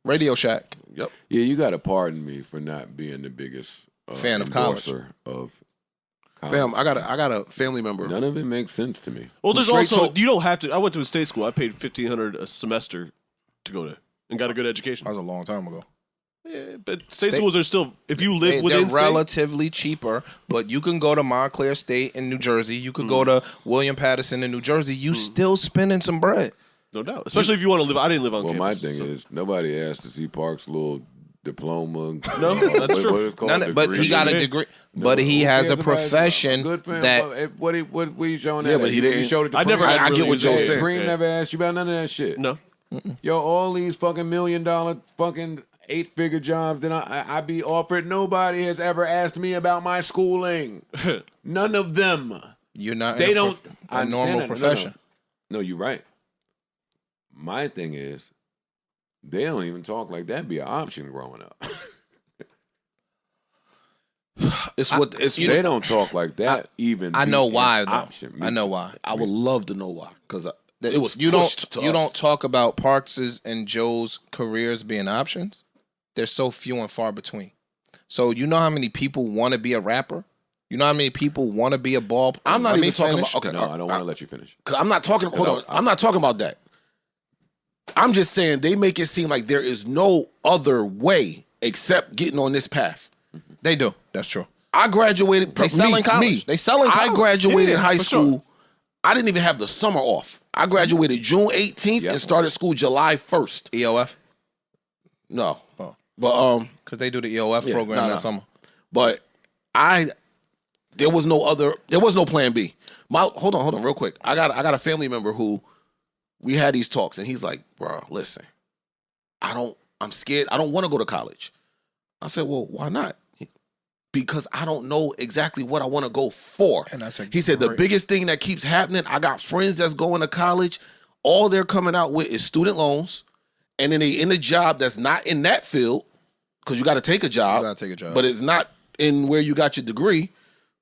Radio Shack. Yep. Yeah, you got to pardon me for not being the biggest Fan of college. endorser of college. Fam, I got a family member. None of it makes sense to me. Well, there's Straight also, talk. you don't have to. I went to a state school. I paid $1,500 a semester to go there and got a good education. That was a long time ago. Yeah, but state schools are still, if you live They're within state, relatively cheaper, but you can go to Montclair State in New Jersey. You could go to William Patterson in New Jersey. You still spending some bread. no doubt. Especially if you want to live. I didn't live on Well, campus. my thing is, nobody asked to see Park's little diploma. No, that's true. What it's called, But he got a degree. degree. No, But he who has cares a about profession good friend, that what you showing that? Yeah, at? but he You didn't- showed it to I never Preem. had I get really what Joe's good- saying. Preem yeah. never asked you about none of that shit. No. Yo, all these fucking $1 million fucking 8-figure jobs that I be offered. Nobody has ever asked me about my schooling. None of them. you're not. They in don't. a I understand normal that. No, profession. No, you're right. My thing is, they don't even talk like that be an option growing up. It's what it's. They don't talk like that even. I be know an why though. option. I know why. I would love to know why, because it was You pushed to don't. You us. don't talk about Parks's and Joe's careers being options. They're so few and far between. So you know how many people want to be a rapper. You know how many people want to be a ball. I'm not Let me even talking finish. about. Okay, No, I don't want to let you finish. Cause I'm not talking. Hold on. I'm not talking about that. I'm just saying they make it seem like there is no other way except getting on this path. They do. That's true. I graduated. They selling college. They selling I college. graduated Yeah, high for school. sure. I didn't even have the summer off. I graduated June 18th Yeah. and started school July 1st. EOF No, Oh. but because they do the EOF Yeah, program nah, that nah. summer. But there was no plan B. Hold on real quick. I got a family member who we had these talks and he's like, bro, listen, I'm scared. I don't want to go to college. I said, well, why not? Because I don't know exactly what I want to go for. And I said, He said the great. biggest thing that keeps happening, I got friends that's going to college. All they're coming out with is student loans. And then they in a job that's not in that field, because you got to take a job. You gotta take a job. But it's not in where you got your degree.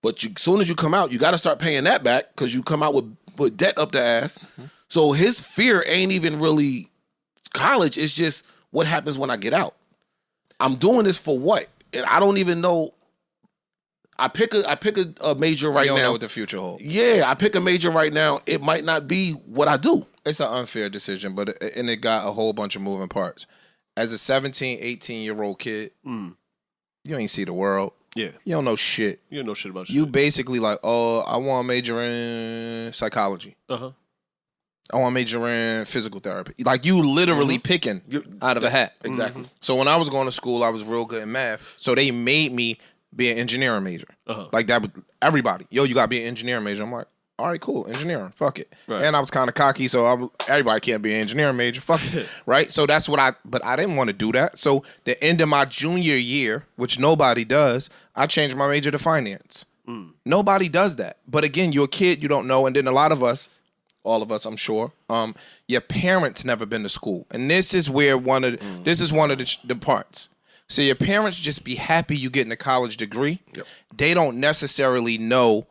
But as soon as you come out, you got to start paying that back because you come out with debt up the ass. So his fear ain't even really college. It's just what happens when I get out. I'm doing this for what? And I don't even know. I pick a major right you don't now. know what the future holds. Yeah, I pick a major right now. It might not be what I do. It's an unfair decision, but it got a whole bunch of moving parts. As a 17, 18-year-old kid, you ain't see the world. Yeah. You don't know shit. You don't know shit about shit. You basically like, oh, I want to major in psychology. Uh-huh. I want to major in physical therapy. Like, you literally picking out of a hat. Exactly. So when I was going to school, I was real good in math. So they made me be an engineering major. Like that with everybody. Yo, you got to be an engineering major. I'm like, all right, cool, engineering, fuck it. Right. And I was kind of cocky, so everybody can't be an engineering major, fuck it, right? So that's what but I didn't want to do that. So the end of my junior year, which nobody does, I changed my major to finance. Nobody does that. But again, you're a kid, you don't know, and then a lot of us, all of us, I'm sure, your parents never been to school. And this is where one of the parts. So your parents just be happy you getting a college degree. Yep. They don't necessarily know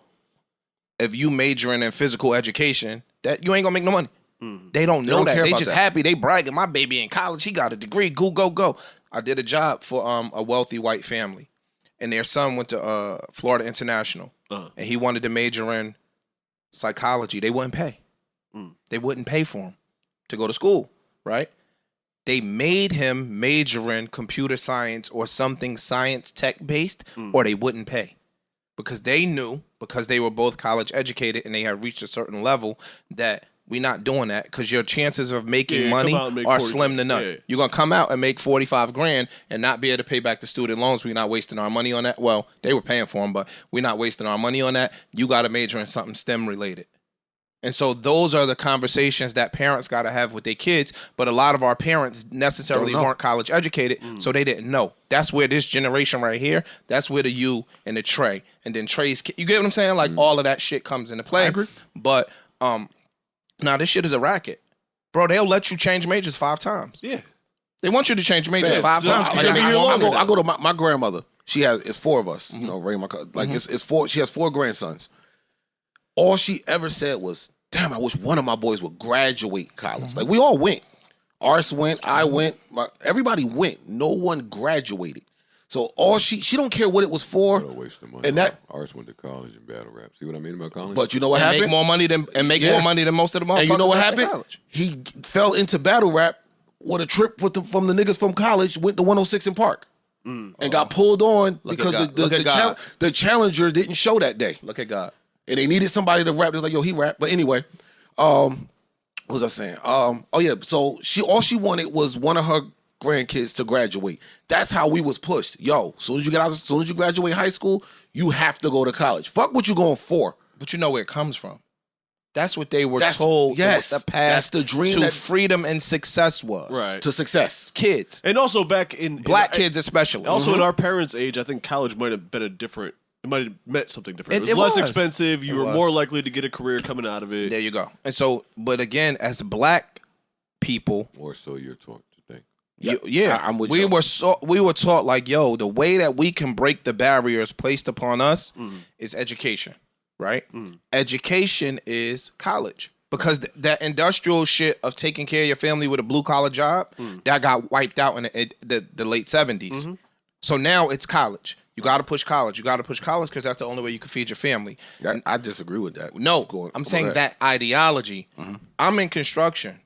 if you majoring in physical education, that you ain't gonna make no money. They don't know that. They just happy. They bragging. My baby in college. He got a degree. Go. I did a job for a wealthy white family, and their son went to Florida International, and he wanted to major in psychology. They wouldn't pay. They wouldn't pay for him to go to school, right? They made him major in computer science or something science tech based, or they wouldn't pay. Because they knew, because they were both college educated and they had reached a certain level, that we're not doing that because your chances of making money are slim to none. Yeah. You're going to come out and make $45,000 and not be able to pay back the student loans. We're not wasting our money on that. Well, they were paying for them, but we're not wasting our money on that. You got to major in something STEM related. And so those are the conversations that parents got to have with their kids. But a lot of our parents necessarily weren't college educated, so they didn't know. That's where this generation right here, that's where the you and the Trey. And then Trey's, you get what I'm saying? Like all of that shit comes into play. I agree. But now this shit is a racket. Bro, they'll let you change majors 5 times. Yeah. They want you to change majors 5 times. I go to my grandmother. It's 4 of us. You know, Ray, it's 4. She has 4 grandsons. All she ever said was, damn, I wish one of my boys would graduate college. Like, we all went. Ars went, I went, everybody went. No one graduated. So all she don't care what it was for. Waste of money. And that Ars went to college and battle rap. See what I mean about college? But you know what happened? Make more money than most of the motherfuckers. And you know what happened? He fell into battle rap with a trip from the niggas from college, went to 106 in Park. And got pulled on because the challenger didn't show that day. Look at God. And they needed somebody to rap. They was like, yo, he rap. But anyway, what was I saying? So all she wanted was one of her grandkids to graduate. That's how we was pushed. Yo, as soon as you graduate high school, you have to go to college. Fuck what you going for. But you know where it comes from. That's what they were told. Yes, the path that's the dream to freedom and success was. Right. To success. Kids. And also back in black kids especially. Also in our parents' age, I think college might have been it might have meant something different. It was less expensive. You were more likely to get a career coming out of it. There you go. And so, but again, as black people, or so you're taught to think. I'm with we you. We were taught like, yo, the way that we can break the barriers placed upon us is education, right? Education is college. Because that industrial shit of taking care of your family with a blue collar job, that got wiped out in the late 70s. So now it's college. You got to push college. You got to push college because that's the only way you can feed your family. I disagree with that. No, I'm saying that ideology. I'm in construction.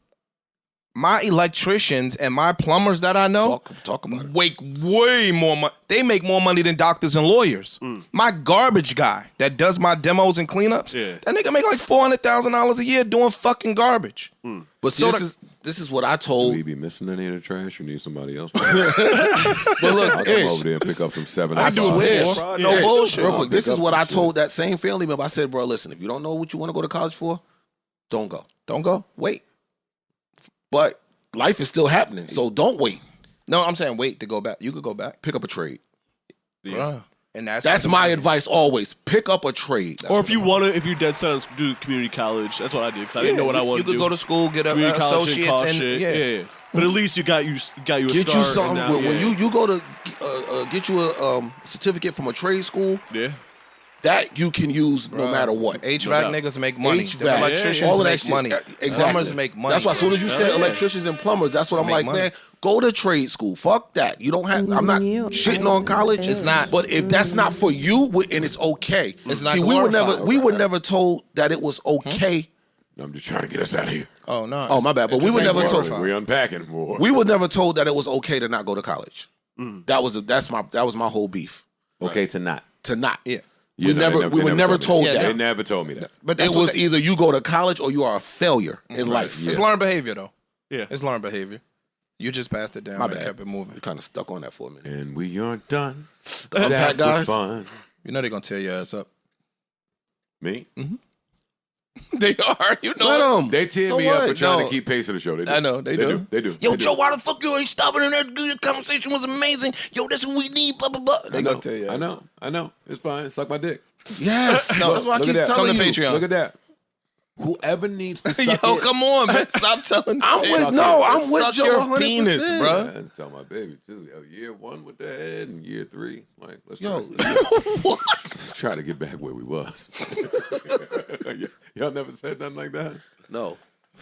My electricians and my plumbers that I know talk about it. make way more money. They make more money than doctors and lawyers. My garbage guy that does my demos and cleanups, that nigga make like $400,000 a year doing fucking garbage. But see, this is what I told. Do you be missing any of the trash? You need somebody else. But look, I'll come over there and pick up some 7. I swear. No bullshit. Real quick, this is what I told that same family member. I said, bro, listen, if you don't know what you want to go to college for, don't go. Don't go. Wait. But life is still happening, so don't wait. No, I'm saying wait to go back. You could go back. Pick up a trade. Yeah. And that's my advice always. Pick up a trade. Or if you're dead set on do community college, that's what I did because I didn't know what I wanted to do. You could go to school, get an associate's, and But at least you got you a start. Get you something when you go to get you a certificate from a trade school. Yeah. That you can use no matter what. HVAC niggas make money. HVAC, Electricians all of that make shit. money. Exactly. Plumbers make money. That's why as soon as you said electricians and plumbers, that's what I'm like, man, go to trade school. Fuck that. You don't have, I'm not shitting on college. It's not. But if that's not for you, and it's okay. It's not See, we were never told that it was okay. I'm just trying to get us out of here. Oh, no. Oh, my bad. But we were never told. We unpacking more. We were never told that it was okay to not go to college. That was my whole beef. Okay to not. To not. Yeah. We were never told that. They never told me that. But it was either you go to college or you are a failure in life. It's learned behavior, though. Yeah. It's learned behavior. You just passed it down My and bad. kept it moving. We kind of stuck on that for a minute. And we aren't done. Unpack, That guys. was fun. You know they're going to tear your ass up. Me? They are. You know Let it. 'em. They tear So me up what? for trying No. to keep pace of the show. They do. I know, they do. They do. Yo, They do. Joe, why the fuck you ain't stopping in that good conversation was amazing? Yo, that's what we need, blah, blah, blah. They going to tell you. I know. It's fine. Suck my dick. Yes. No, That's why I look keep at that. telling Come you. to Patreon. Look at that. Whoever needs to suck Yo, it. come on, man. Stop telling I'm me. with Suck Joe your 100%. penis, bro. Man, tell my baby too. Yo, year 1 with the head and year 3. Like, let's Yo, let's try to get back where we was. Y'all never said nothing like that? no.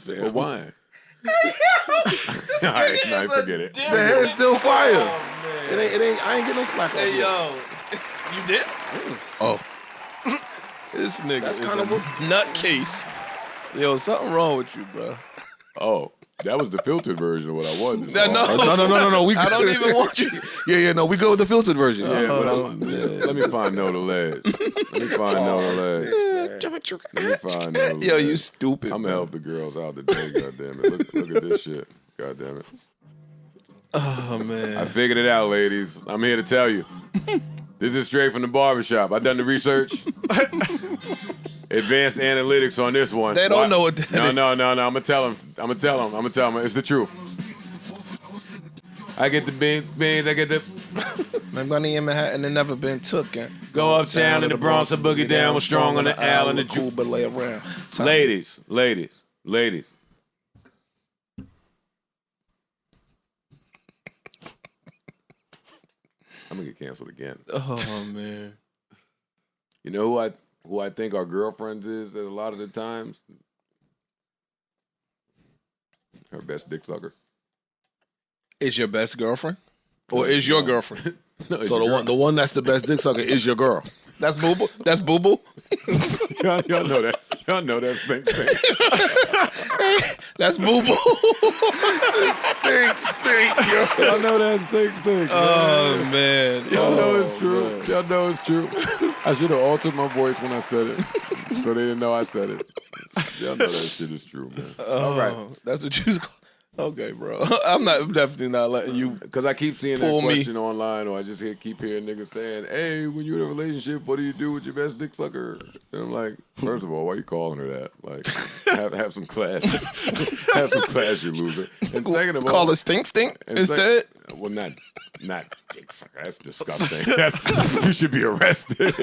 Well, why? All right, no, forget it. The head's still fire. It ain't. I ain't getting no slack. off Hey, here. yo. You did? Oh. This nigga That's is kind of a nutcase. Yo, something wrong with you, bro. Oh, that was the filtered version of what I wanted. to No. say. No. We I don't even want you. Yeah. No, we go with the filtered version. Yeah, but let me find no the ledge. Let me find no the ledge. Let me find no the Yo, ledge. you stupid. I'm gonna help the girls out today. God damn it! Look at this shit. God damn it! Oh, man. I figured it out, ladies. I'm here to tell you. This is straight from the barbershop. I done the research. Advanced analytics on this one. They don't know what that is. No. I'm gonna tell them. It's the truth. I get the beans. I get the My money in Manhattan and never been taken. go uptown in the Bronx and boogie down. Was strong on the L and the cool, but lay around. Ladies. I'm gonna get canceled again. Oh, man. You know who I think our girlfriends is at a lot of the times? Her best dick sucker. Is your best girlfriend? Or is your girlfriend? No, it's So your the one that's the best dick sucker is your girl. That's Boo Boo? That's Boo Boo? girl. Y'all know that. Y'all know that stink. That's Boo Boo? Stink, yo. Y'all know that stink. Oh, man. Y'all know it's true. Y'all know it's true. I should have altered my voice when I said it, so they didn't know I said it. Y'all know that shit is true, man. All right. That's what you was called. Okay, bro. I'm definitely not letting you. Because I keep seeing Pull that me. question online, or I just keep hearing niggas saying, "Hey, when you're in a relationship, what do you do with your best dick sucker?" And I'm like, first of all, why are you calling her that? Like, have some class. Have some class, you loser. And second of all, Call it Stink and instead? well, not dick sucker. That's disgusting. You should be arrested.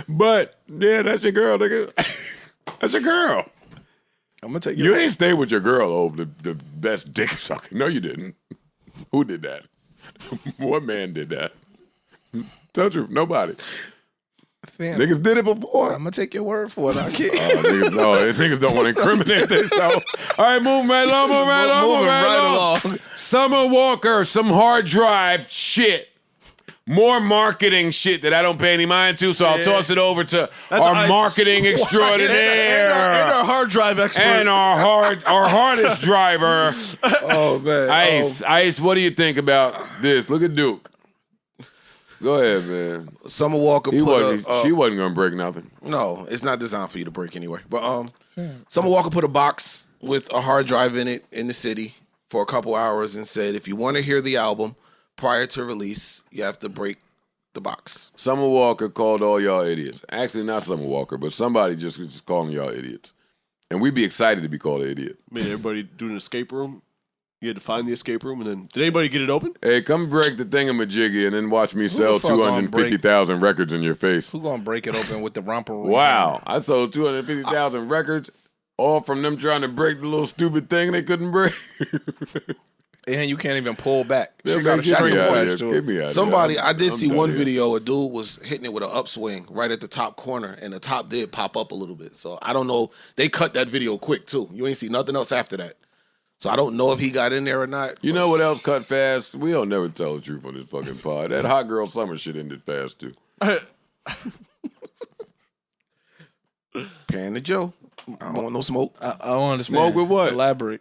But yeah, that's your girl, nigga. That's your girl. I'm going to take You ain't stay with your girl over the best dick sucker. No, you didn't. Who did that? What man did that? Tell the truth. Nobody. Fam, Niggas did it before. I'm going to take your word for it. I can't. Niggas don't want to incriminate themselves. All right, move right along. Moving right along. Summer Walker, some hard drive shit. More marketing shit that I don't pay any mind to, so I'll toss it over to our marketing extraordinaire and our hard drive expert. and our hardest driver, Oh man. Ice. What do you think about this? Look at Duke. Go ahead, man. Summer Walker She put wasn't gonna break nothing. No, it's not designed for you to break anyway. But Summer Walker put a box with a hard drive in it in the city for a couple hours and said, if you want to hear the album prior to release, you have to break the box. Summer Walker called all y'all idiots. Actually, not Summer Walker, but somebody just calling y'all idiots. And we'd be excited to be called an idiot. Made everybody do an escape room. You had to find the escape room, and then did anybody get it open? Hey, come break the thingamajiggy and then watch me sell fuck gonna 250,000 records in your face. Who going to break it open with the romper room? Wow. I sold 250,000 records, all from them trying to break the little stupid thing they couldn't break. And you can't even pull back. She got a string attached to it. Somebody, I did see one video. A dude was hitting it with an upswing right at the top corner, and the top did pop up a little bit. So I don't know. They cut that video quick too. You ain't see nothing else after that. So I don't know if he got in there or not. You know what else cut fast? We don't never tell the truth on this fucking pod. That Hot Girl Summer shit ended fast too. Pan to Joe. I don't want no smoke. I want to Smoke with what? Elaborate.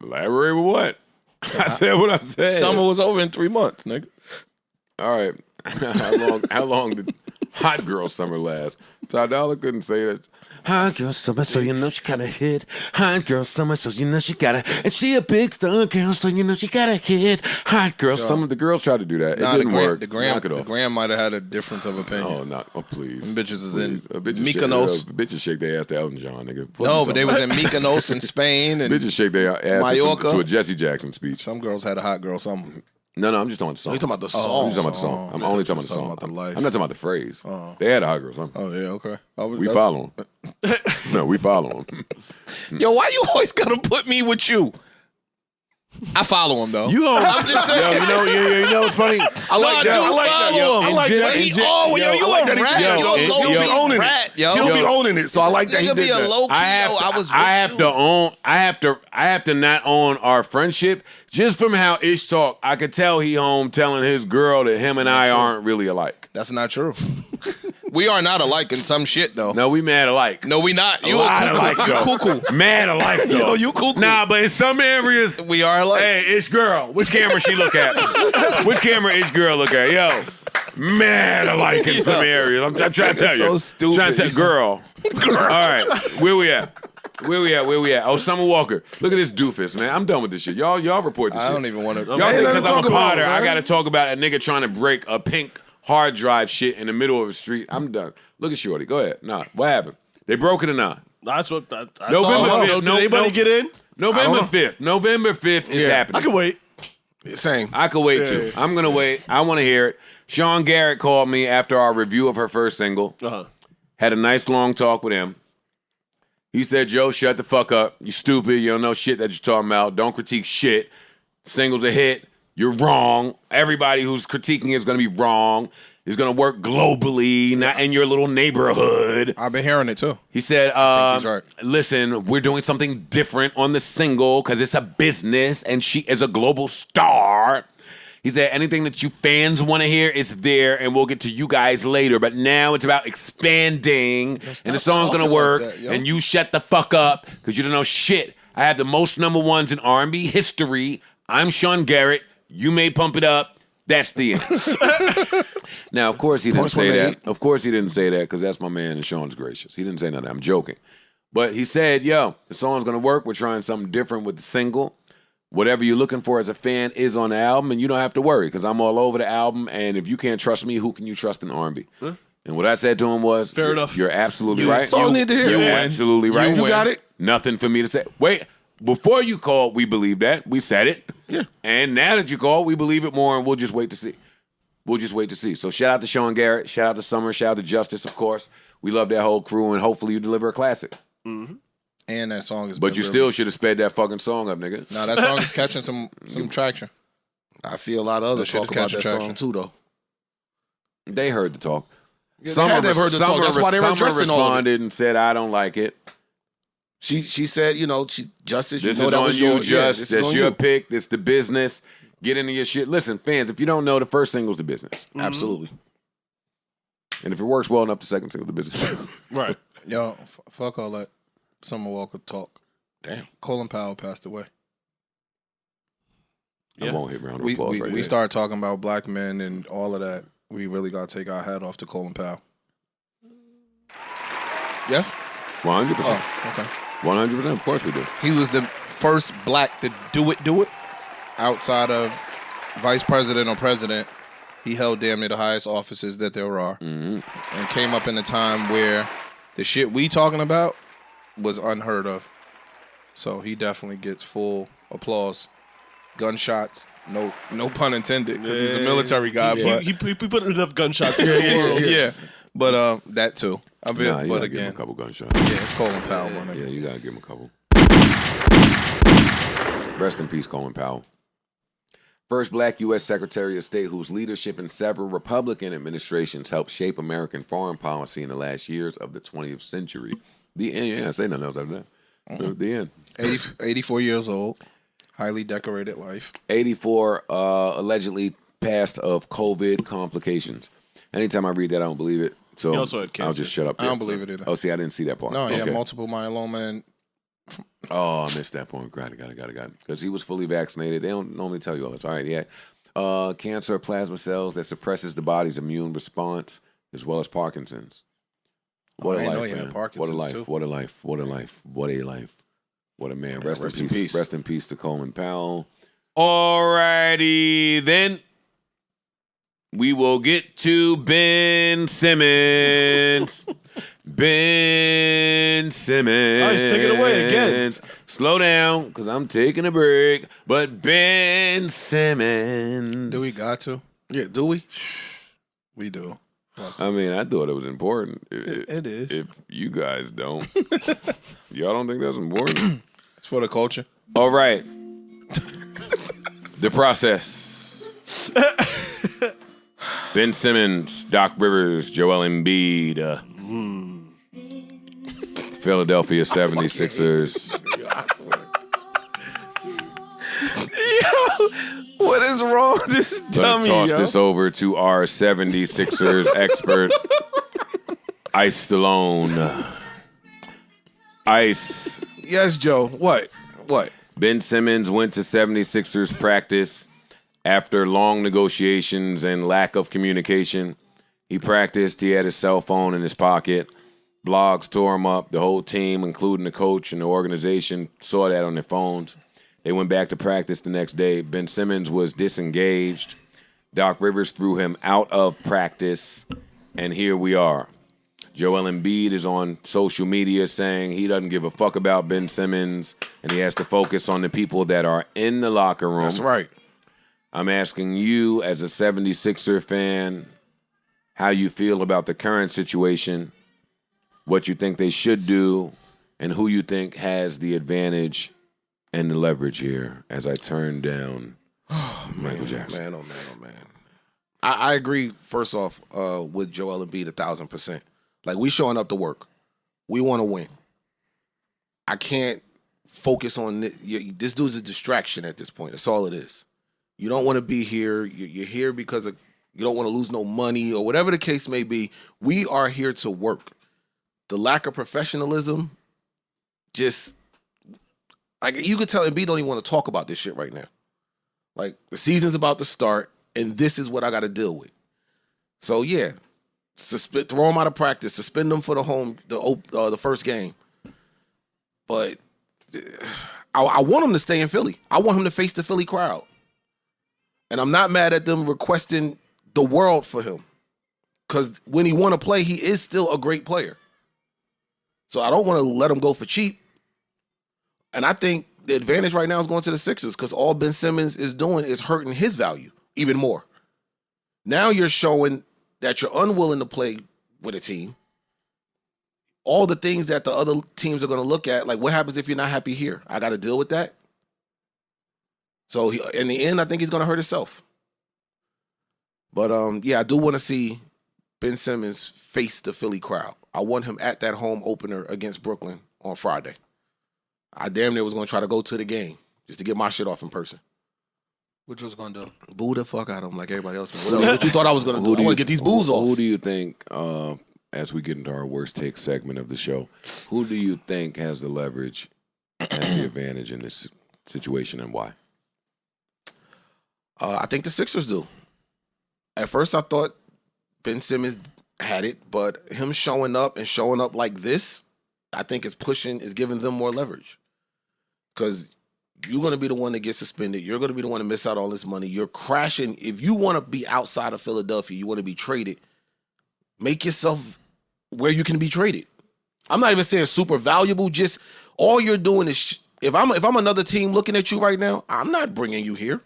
Elaborate with what? I said what I said. Summer was over in 3 months, nigga. All right. How long did Hot Girl Summer last? Ty Dolla couldn't say that. Hot Girl Summer, so you know she got a hit. Hot Girl Summer, so you know she got a... And she a big star girl, so you know she got a hit. Hot Girl Summer. The girls tried to do that. It didn't work. The Gram might have had a difference of opinion. Oh, please. Them bitches is in Mykonos. Bitches shake their ass to Elton John, nigga. No, but they was in Mykonos in Spain. And bitches shake their ass to a Jesse Jackson speech. Some girls had a Hot Girl Summer. No, I'm just talking about the song. You talking about the song? I'm just talking about the song. I'm only talking about the song. About the life. I'm not talking about the phrase. They had a Hot Girl Summer. Oh, yeah, okay. We follow them. No, we follow them. Yo, why you always gotta put me with you? I follow him though. I'm just saying. You know what's funny? I like that. I like that. Yo, I like that. He always, you a rat. You a low-key rat, yo. He don't be owning it, so I like that. He Nigga did be a that. low-key, I have to not own our friendship. Just from how Ish talk, I could tell he home telling his girl that him and I aren't really alike. That's not true. We are not alike in some shit though. No, we mad alike. No, we not. You a lot alike though. You cuckoo. Mad alike though. Yo, you cuckoo. Nah, but in some areas we are alike. Hey, Ish girl, which camera she look at? Which camera Ish girl look at? Yo, mad alike in some areas. I'm trying to tell you. So stupid. Trying to tell girl. All right, where we at? Where we at? Oh, Summer Walker. Look at this doofus, man. I'm done with this shit. Y'all report this shit. I don't even want to. Y'all think because I'm a potter, I got to talk about a nigga trying to break a pink hard drive shit in the middle of the street. I'm done. Look at Shorty. Go ahead. Nah, what happened? They broke it or not? That's what. That's November 5th. Did anybody get in? November 5th. November 5th is happening. I can wait. Same. I could wait too. I'm gonna wait. I want to hear it. Sean Garrett called me after our review of her first single. Had a nice long talk with him. He said, Joe, shut the fuck up. You stupid. You don't know shit that you're talking about. Don't critique shit. Single's a hit. You're wrong. Everybody who's critiquing is going to be wrong. It's going to work globally, not in your little neighborhood. I've been hearing it too. He said, he's right. Listen, we're doing something different on the single because it's a business and she is a global star. He said, anything that you fans want to hear is there, and we'll get to you guys later. But now it's about expanding, and the song's going to work, and you shut the fuck up because you don't know shit. I have the most number ones in R&B history. I'm Sean Garrett. You may pump it up. That's the end. Now, of course, he didn't say that. Of course, he didn't say that because that's my man, and Sean's gracious. He didn't say nothing. I'm joking. But he said, yo, the song's going to work. We're trying something different with the single. Whatever you're looking for as a fan is on the album, and you don't have to worry because I'm all over the album. And if you can't trust me, who can you trust in R&B? Huh? And what I said to him was, fair enough. You're absolutely right. That's all I need to hear. You're absolutely right. You got it. Nothing for me to say. Wait, before you called, we believed that. We said it. Yeah. And now that you called, we believe it more, and we'll just wait to see. We'll just wait to see. So shout out to Sean Garrett. Shout out to Summer. Shout out to Justice, of course. We love that whole crew, and hopefully you deliver a classic. Mm-hmm. And that song is. But you still should have sped that fucking song up, nigga. Nah, that song is catching some traction. I see a lot of other talk about that song too, though. They heard the talk. Yeah, heard the talk. That's why they were addressing all of it. Responded and said, "I don't like it." She said, Justice. This you know is that on was you, your Just. That's your you. pick. This the business. Get into your shit. Listen, fans. If you don't know, the first single's the business. Mm-hmm. Absolutely. And if it works well enough, the second single's the business. Right. Yo, fuck all that Summer Walker talk. Damn. Colin Powell passed away. I won't hit round of applause right We started talking about black men and all of that. We really got to take our hat off to Colin Powell. Yes? 100%. Oh, okay. 100%. Of course we do. He was the first black to do it. Outside of vice president or president, he held damn near the highest offices that there are. Mm-hmm. And came up in a time where the shit we talking about was unheard of. So he definitely gets full applause. Gunshots, no pun intended, because he's a military guy. But he put enough gunshots in the world. Yeah. But that too. You but gotta again, give him a couple gunshots. Yeah, it's Colin Powell. Yeah, you gotta give him a couple. Rest in peace, Colin Powell. First black U.S. Secretary of State whose leadership in several Republican administrations helped shape American foreign policy in the last years of the 20th century. The end. Yeah, say nothing else after that. The end. 84 years old. Highly decorated life. 84 allegedly passed of COVID complications. Anytime I read that, I don't believe it. So He also had cancer. I'll just shut up. I don't believe it either. Oh, see, I didn't see that part. No, he had Okay. multiple myeloma and Oh, I missed that point. Got it. Because he was fully vaccinated. They don't normally tell you all this. All right, yeah. Cancer of plasma cells that suppresses the body's immune response, as well as Parkinson's. What I a didn't know life, he had man. Parkinson's, What a life. too. What a life. What a life. What a life. What a man. Rest in peace. Rest in peace to Colin Powell. Alrighty, then. We will get to Ben Simmons. Ben Simmons. Oh, he's taking it away again. Slow down, because I'm taking a break. But Ben Simmons. do we got to? Yeah, do we? We do. I mean, I thought it was important. It is. If you guys don't. Y'all don't think that's important? It's for the culture. All right. The process. Ben Simmons, Doc Rivers, Joel Embiid, Philadelphia 76ers. What is wrong with this Gonna toss this over to our 76ers expert, Ice Stallone. Ice. Yes, Joe. What? Ben Simmons went to 76ers practice after long negotiations and lack of communication. He practiced. He had his cell phone in his pocket. Blogs tore him up. The whole team, including the coach and the organization, saw that on their phones. They went back to practice the next day. Ben Simmons was disengaged. Doc Rivers threw him out of practice. And here we are. Joel Embiid is on social media saying he doesn't give a fuck about Ben Simmons and he has to focus on the people that are in the locker room. That's right. I'm asking you as a 76er fan how you feel about the current situation, what you think they should do, and who you think has the advantage and the leverage here as I turn down Michael Jackson. Man. I agree, first off, with Joel Embiid 1,000%. Like, we showing up to work. We want to win. I can't focus on this dude's a distraction at this point. That's all it is. You don't want to be here. You're here because you don't want to lose no money or whatever the case may be. We are here to work. The lack of professionalism, just like you could tell Embiid don't even want to talk about this shit right now. Like, the season's about to start, and this is what I got to deal with. So yeah, throw him out of practice, suspend him for the first game. But I want him to stay in Philly. I want him to face the Philly crowd. And I'm not mad at them requesting the world for him. Because when he want to play, he is still a great player. So I don't want to let him go for cheap. And I think the advantage right now is going to the Sixers because all Ben Simmons is doing is hurting his value even more. Now you're showing that you're unwilling to play with a team. All the things that the other teams are going to look at, like what happens if you're not happy here? I got to deal with that. So in the end, I think he's going to hurt himself. But yeah, I do want to see Ben Simmons face the Philly crowd. I want him at that home opener against Brooklyn on Friday. I damn near was going to try to go to the game just to get my shit off in person. What you was going to do? Boo the fuck out of him like everybody else. What you thought I was going to do? I want to get these boos off. Who do you think, as we get into our worst take segment of the show, who do you think has the leverage and the advantage in this situation and why? I think the Sixers do. At first, I thought Ben Simmons had it, but him showing up like this, I think is giving them more leverage. Because you're going to be the one that gets suspended. You're going to be the one to miss out all this money. You're crashing. If you want to be outside of Philadelphia, you want to be traded, make yourself where you can be traded. I'm not even saying super valuable. Just all you're doing is, if I'm another team looking at you right now, I'm not bringing you here.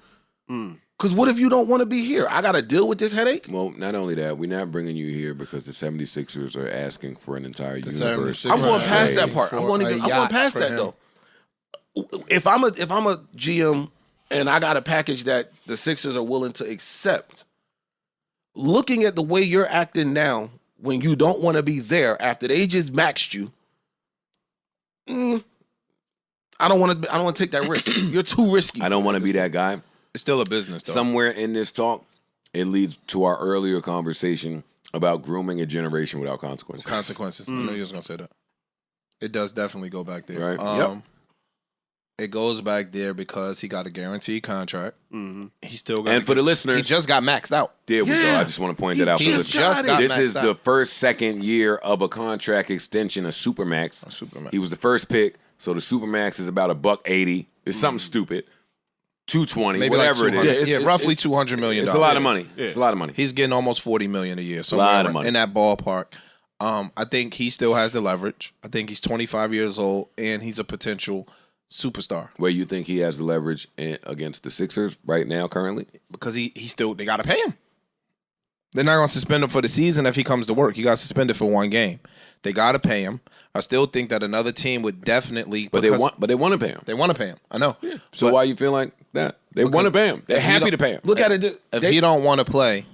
Because what if you don't want to be here? I got to deal with this headache? Well, not only that, we're not bringing you here because the 76ers are asking for an entire universe. I'm going past that part. I'm going past that, though. if I'm a GM and I got a package that the Sixers are willing to accept, looking at the way you're acting now, when you don't want to be there after they just maxed you, I don't want to take that risk. You're too risky. I don't want to be that guy. It's still a business, though. Somewhere in this talk, it leads to our earlier conversation about grooming a generation without consequences. Consequences. I knew you was gonna say that. It does definitely go back there. Right. It goes back there because he got a guaranteed contract. Mm-hmm. He still got. And for the listeners, he just got maxed out. There we go. I just want to point that out. He just got this maxed is out. the first second year of a contract extension, a supermax. He was the first pick, so the supermax is about $180. It's something stupid. 220, maybe whatever like it is. Roughly $200 million. It's a lot of money. Yeah. It's a lot of money. He's getting almost $40 million a year. So a lot of money in that ballpark. I think he still has the leverage. I think he's 25 years old and he's a potential superstar. Where you think he has the leverage against the Sixers right now, currently? Because he still, they got to pay him. They're not going to suspend him for the season if he comes to work. He got suspended for one game. They got to pay him. I still think that another team would definitely. But they want to pay him. They want to pay him. I know. Yeah. So why you feel like that? They want to pay him. They're happy to pay him. Look at it. If he don't want to play,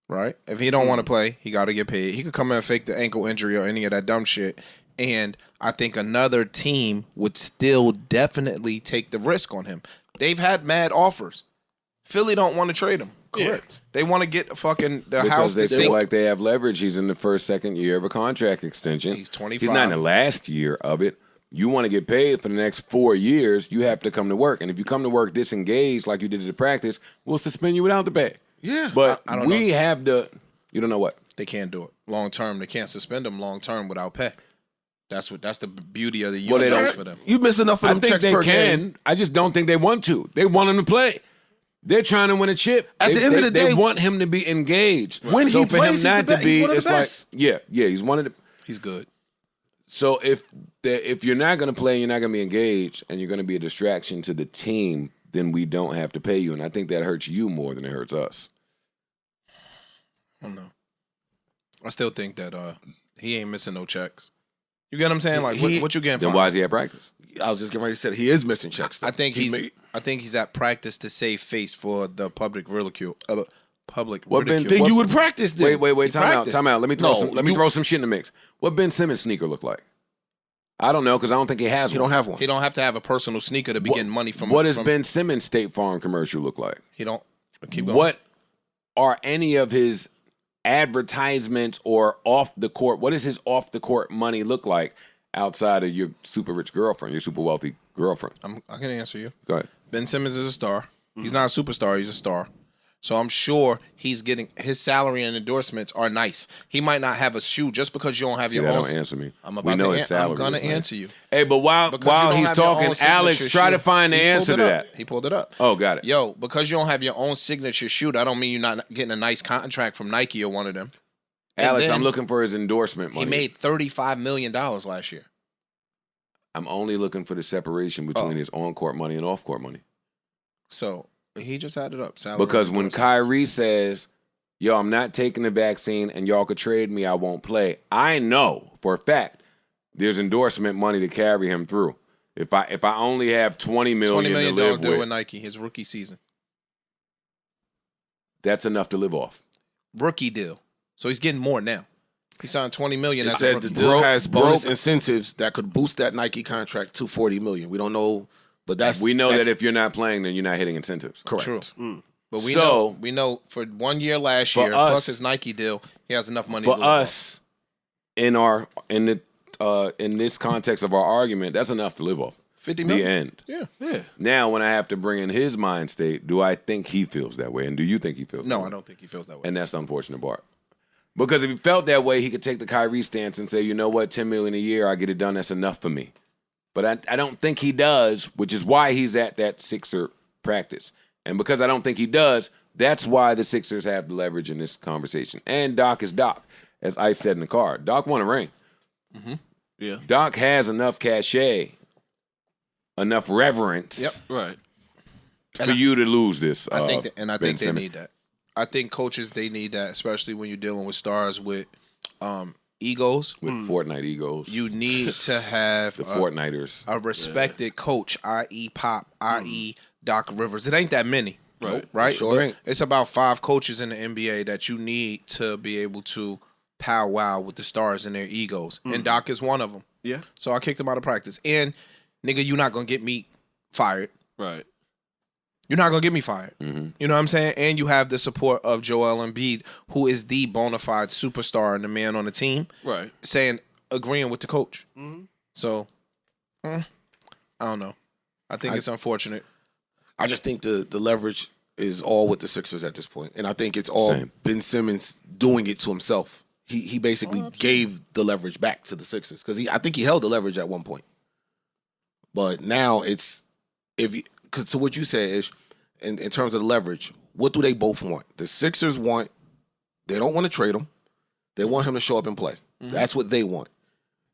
right? If he don't want to play, he got to get paid. He could come in and fake the ankle injury or any of that dumb shit. And I think another team would still definitely take the risk on him. They've had mad offers. Philly don't want to trade him. Correct. Yeah. They want to get the house they to feel like they have leverage. He's in the second year of a contract extension. He's 25. He's not in the last year of it. You want to get paid for the next 4 years, you have to come to work. And if you come to work disengaged like you did at the practice, we'll suspend you without the pay. Yeah. But I don't know. You don't know what? They can't do it. Long term, they can't suspend him long term without pay. That's the beauty of the universe for them. You miss enough of them checks per game. I just don't think they want to. They want him to play. They're trying to win a chip. At the end of the day, they want him to be engaged. When he plays, he's one of the best. He's one of the. He's good. So if you're not going to play, and you're not going to be engaged, and you're going to be a distraction to the team, then we don't have to pay you, and I think that hurts you more than it hurts us. I don't know. I still think that he ain't missing no checks. You get what I'm saying? Like what you getting? Then why is he at practice? I was just getting ready to say he is missing checks. I think he's at practice to save face for the public ridicule. Then you would practice then. Wait, time out. Let me throw some shit in the mix. What Ben Simmons sneaker look like? I don't know because I don't think he has one. He don't have one. He don't have to have a personal sneaker to be getting money from. What does Ben Simmons State Farm commercial look like? He don't. Keep going. What are any of his advertisements or off the court? What does his off the court money look like outside of your super rich girlfriend, your super wealthy girlfriend? I can answer you. Go ahead. Ben Simmons is a star. He's not a superstar. He's a star. So I'm sure he's getting his salary and endorsements are nice. He might not have a shoe just because you don't have your own. Don't answer me. I'm going to answer you. Hey, but while he's talking, Alex, try to find the answer to that. He pulled it up. Oh, got it. Yo, because you don't have your own signature shoe, that don't mean you're not getting a nice contract from Nike or one of them. Alex, I'm looking for his endorsement money. He made $35 million last year. I'm only looking for the separation between his on-court money and off-court money. So he just added up. Because when Kyrie says, yo, I'm not taking the vaccine and y'all could trade me, I won't play, I know for a fact there's endorsement money to carry him through. If I only have $20 million to live deal with with Nike, his rookie season. That's enough to live off. Rookie deal. So he's getting more now. He signed $20 million. It said the deal has bonus incentives that could boost that Nike contract to $40 million. We don't know, but we know that if you're not playing, then you're not hitting incentives. Correct. True. But we know for 1 year last year plus his Nike deal, he has enough money for to live us off. In this context of our argument. That's enough to live off. 50 million. The end. Yeah. Now, when I have to bring in his mind state, do I think he feels that way? And do you think he feels that way? No, I don't think he feels that way. And that's the unfortunate part. Because if he felt that way, he could take the Kyrie stance and say, you know what, $10 million a year, I get it done, that's enough for me. But I don't think he does, which is why he's at that Sixer practice. And because I don't think he does, that's why the Sixers have the leverage in this conversation. And Doc is Doc, as I said in the car. Doc won a ring. Mm-hmm. Yeah. Doc has enough cachet, enough reverence, right, for you to lose this. I think they Simmons. need that. I think coaches, they need that, especially when you're dealing with stars with egos. With Fortnite egos. You need to have the Fortniters. A respected coach, i.e. Pop, i.e. Doc Rivers. It ain't that many. Right? Sure ain't. It's about 5 coaches in the NBA that you need to be able to powwow with the stars and their egos. And Doc is one of them. Yeah. So I kicked him out of practice. And, nigga, you're not going to get me fired. Right. You're not going to get me fired. You know what I'm saying? And you have the support of Joel Embiid, who is the bona fide superstar and the man on the team. Right. Agreeing with the coach. So, I don't know. I think it's unfortunate. I just think the leverage is all with the Sixers at this point. And I think it's all Ben Simmons doing it to himself. He basically gave the leverage back to the Sixers. Because I think he held the leverage at one point. But now it's, to what you said, Ish, in terms of the leverage, what do they both want? The Sixers they don't want to trade him. They want him to show up and play. That's what they want.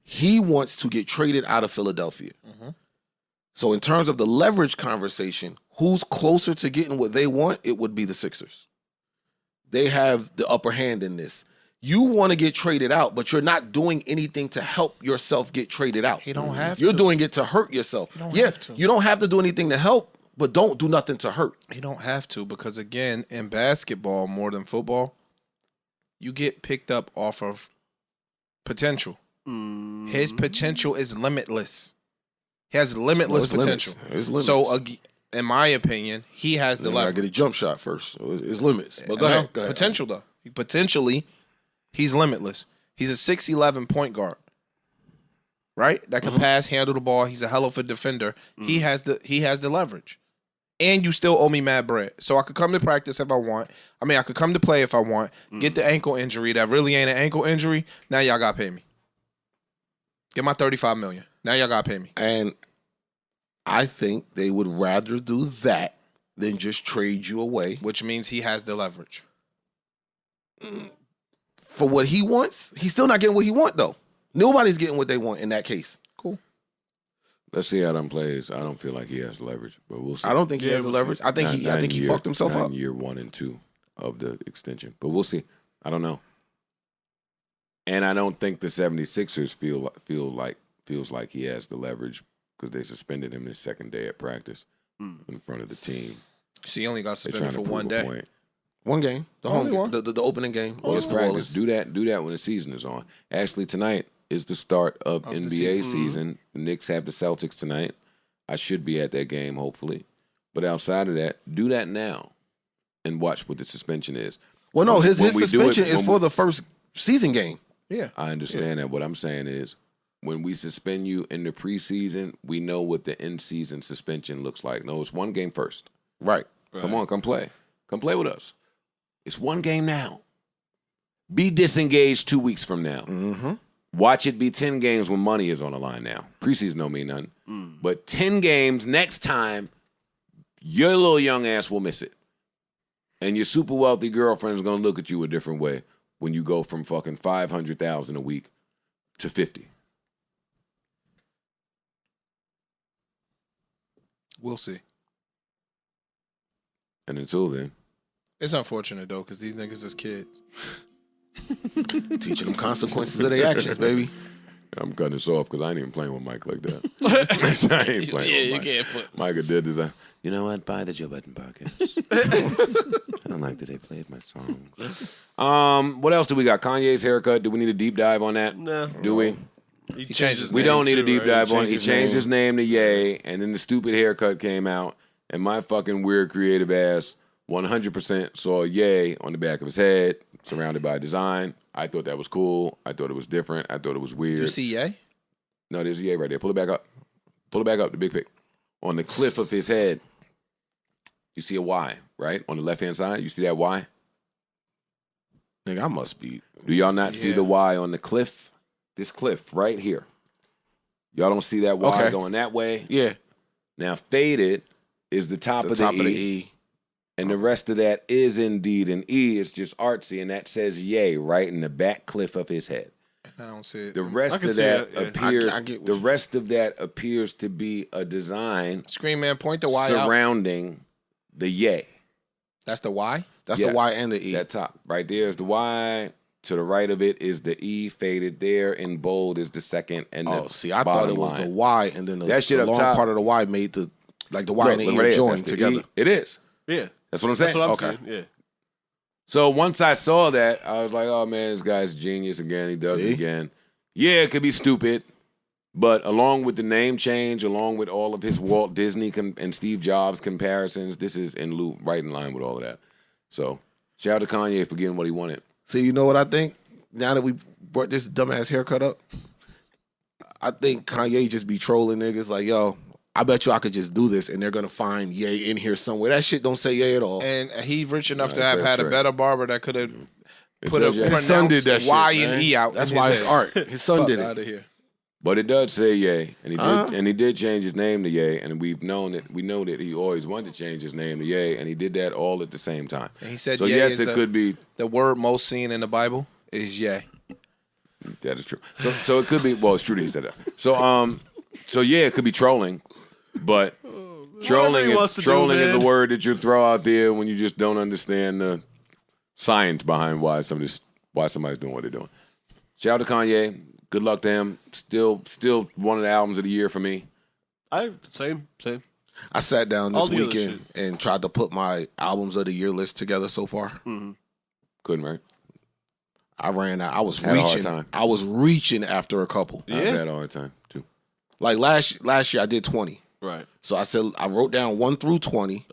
He wants to get traded out of Philadelphia. So in terms of the leverage conversation, who's closer to getting what they want? It would be the Sixers. They have the upper hand in this. You want to get traded out, but you're not doing anything to help yourself get traded out. You don't have You're to. doing it to hurt yourself. You don't have to do anything to help, but don't do nothing to hurt. You don't have to because, again, in basketball more than football, you get picked up off of potential. His potential is limitless. He has limitless potential. It's limits. So, in my opinion, he has the You gotta leverage. get a jump shot first. So it's limits. But go ahead. Potential, though. Potentially, he's limitless. He's a 6'11" point guard, right? That can pass, handle the ball. He's a hell of a defender. He has the leverage. And you still owe me mad bread. So I could come to practice if I want. I mean, I could come to play if I want. Get the ankle injury that really ain't an ankle injury. Now y'all got to pay me. Get my $35 million. Now y'all got to pay me. And I think they would rather do that than just trade you away. Which means he has the leverage. For what he wants, he's still not getting what he wants, though. Nobody's getting what they want in that case. Cool. Let's see how them plays. I don't feel like he has leverage, but we'll see. I don't think he has the leverage. I think he fucked himself not up. in year 1 and 2 of the extension, but we'll see. I don't know. And I don't think the 76ers feels like he has the leverage because they suspended him his second day at practice in front of the team. So he only got suspended for one day. Point. One game, the Only home, one? the opening game. Just practice. Do that when the season is on. Actually, tonight is the start of NBA season. The Knicks have the Celtics tonight. I should be at that game, hopefully. But outside of that, do that now and watch what the suspension is. Well, no, his suspension is for the first season game. Yeah. I understand that. What I'm saying is when we suspend you in the preseason, we know what the in-season suspension looks like. No, it's one game first. Right. Come on, come play. Come play with us. It's one game now. Be disengaged 2 weeks from now. Watch it be 10 games when money is on the line now. Preseason don't mean nothing. But 10 games next time, your little young ass will miss it. And your super wealthy girlfriend is going to look at you a different way when you go from fucking $500,000 a week to 50. We'll see. And until then. It's unfortunate, though, because these niggas is kids. Teaching them consequences of their actions, baby. I'm cutting this off because I ain't even playing with Mike like that. I ain't playing with Mike. You can't put... Micah did this. You know what? Buy the Joe Budden podcast. I don't like that they played my songs. What else do we got? Kanye's haircut. Do we need a deep dive on that? No. Do we? He changed his name. We don't need a deep too, dive right? on it. He changed his name to Ye, and then the stupid haircut came out, and my fucking weird creative ass 100% saw Ye on the back of his head, surrounded by design. I thought that was cool. I thought it was different. I thought it was weird. You see Ye? No, there's Ye right there. Pull it back up. Pull it back up, the big pic. On the cliff of his head, you see a Y, right? On the left-hand side, you see that Y? Nigga, I must be. Do y'all not see the Y on the cliff? This cliff right here. Y'all don't see that Y going that way? Yeah. Now, faded is the top of the E. And the rest of that is indeed an E. It's just artsy, and that says Ye right in the back cliff of his head. I don't see it. The rest of that appears. The rest of that appears to be a design. Screen Man, point the Y surrounding the Ye. That's the Y. That's the Y and the E. That top right there is the Y. To the right of it is the E faded. There in bold is the second. And I thought it was the Y, and then the long part of the Y made the Y and the E joined together. It is. Yeah. That's what I'm saying. That's what I'm saying. Yeah. So once I saw that, I was like, oh man, this guy's genius again. He does it again. Yeah, it could be stupid. But along with the name change, along with all of his Walt Disney and Steve Jobs comparisons, this is right in line with all of that. So shout out to Kanye for getting what he wanted. See, you know what I think? Now that we brought this dumbass haircut up, I think Kanye just be trolling niggas like, yo, I bet you I could just do this and they're going to find Ye in here somewhere. That shit don't say Ye at all. And he rich enough to have had a better barber that could have put his son did that Y shit, and E out. That's why it's art. His son did it. Out of here. But it does say Ye, and he did change his name to Ye, and we know that he always wanted to change his name to Ye, and he did that all at the same time. And he said, so Ye yes, is it could be the word most seen in the Bible is Ye. That is true. So it could be. Well, it's true that he said that. So yeah, it could be trolling, but trolling is a word that you throw out there when you just don't understand the science behind why somebody's doing what they're doing. Shout out to Kanye. Good luck to him. Still one of the albums of the year for me. Same. I sat down this weekend and tried to put my albums of the year list together so far. Mm-hmm. Couldn't, right? I ran out. I was reaching. I was reaching after a couple. Yeah. I've had a hard time too. Like last year, I did 20. Right. So I wrote down 1 through 20,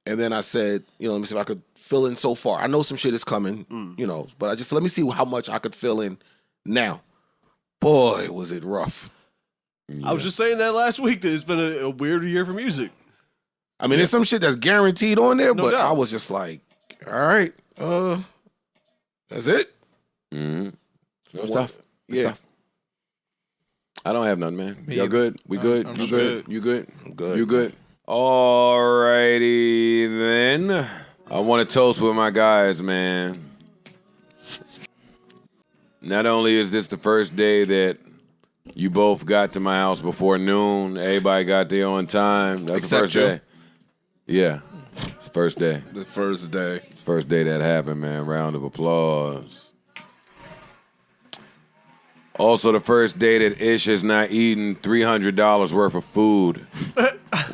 and then I said, let me see if I could fill in so far. I know some shit is coming, but I just let me see how much I could fill in now. Boy, was it rough. Yeah. I was just saying that last week that it's been a weird year for music. I mean, there's some shit that's guaranteed on there, but I was just like, all right, that's it. Mm-hmm. No stuff. Yeah. Stuff. I don't have none, man. Y'all good? We good? You good? You good? I'm good. You good? Alrighty then. I want to toast with my guys, man. Not only is this the first day that you both got to my house before noon, everybody got there on time. That's the first day. Yeah. It's the first day. The first day. It's the first day that happened, man. Round of applause. Also, the first day that Ish has not eaten $300 worth of food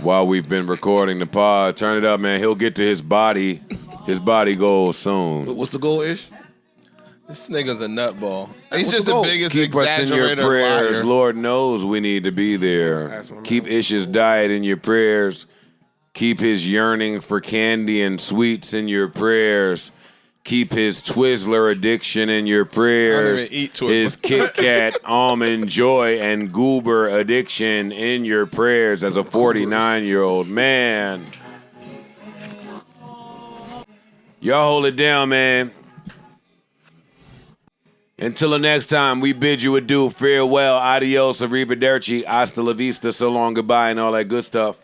while we've been recording the pod. Turn it up, man. He'll get to his body goal soon. What's the goal, Ish? This nigga's a nutball. He's just the biggest Keep us in your exaggerator prayers. liar. Lord knows we need to be there. Keep Ish's diet in your prayers. Keep his yearning for candy and sweets in your prayers. Keep his Twizzler addiction in your prayers. I don't even eat Twizzler. His Kit Kat, Almond Joy, and Goober addiction in your prayers as a 49-year-old man. Y'all hold it down, man. Until the next time, we bid you adieu, farewell, adios, arrivederci, hasta la vista, so long, goodbye, and all that good stuff.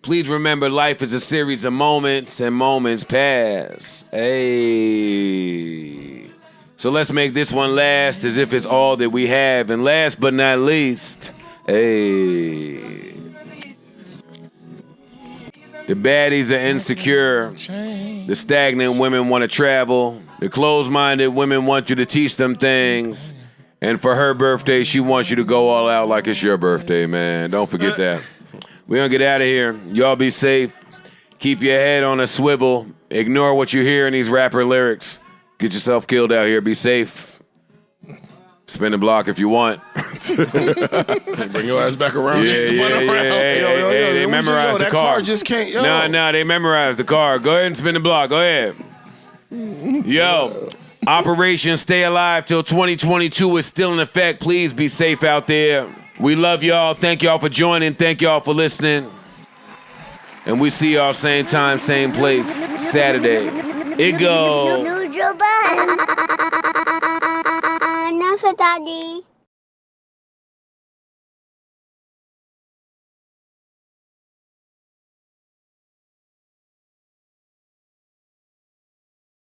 Please remember, life is a series of moments, and moments pass. Hey. So let's make this one last as if it's all that we have. And last but not least, hey. The baddies are insecure. The stagnant women want to travel. The closed-minded women want you to teach them things. And for her birthday, she wants you to go all out like it's your birthday, man. Don't forget that. We're going to get out of here. Y'all be safe. Keep your head on a swivel. Ignore what you hear in these rapper lyrics. Get yourself killed out here. Be safe. Spin the block if you want. Bring your ass back around. Yeah. Hey, they memorized the car. Car just can't. Nah, they memorized the car. Go ahead and spin the block. Go ahead. Yo, Operation Stay Alive till 2022 is still in effect. Please be safe out there. We love y'all. Thank y'all for joining. Thank y'all for listening. And we see y'all same time, same place, Saturday. It goes. Enough, Daddy.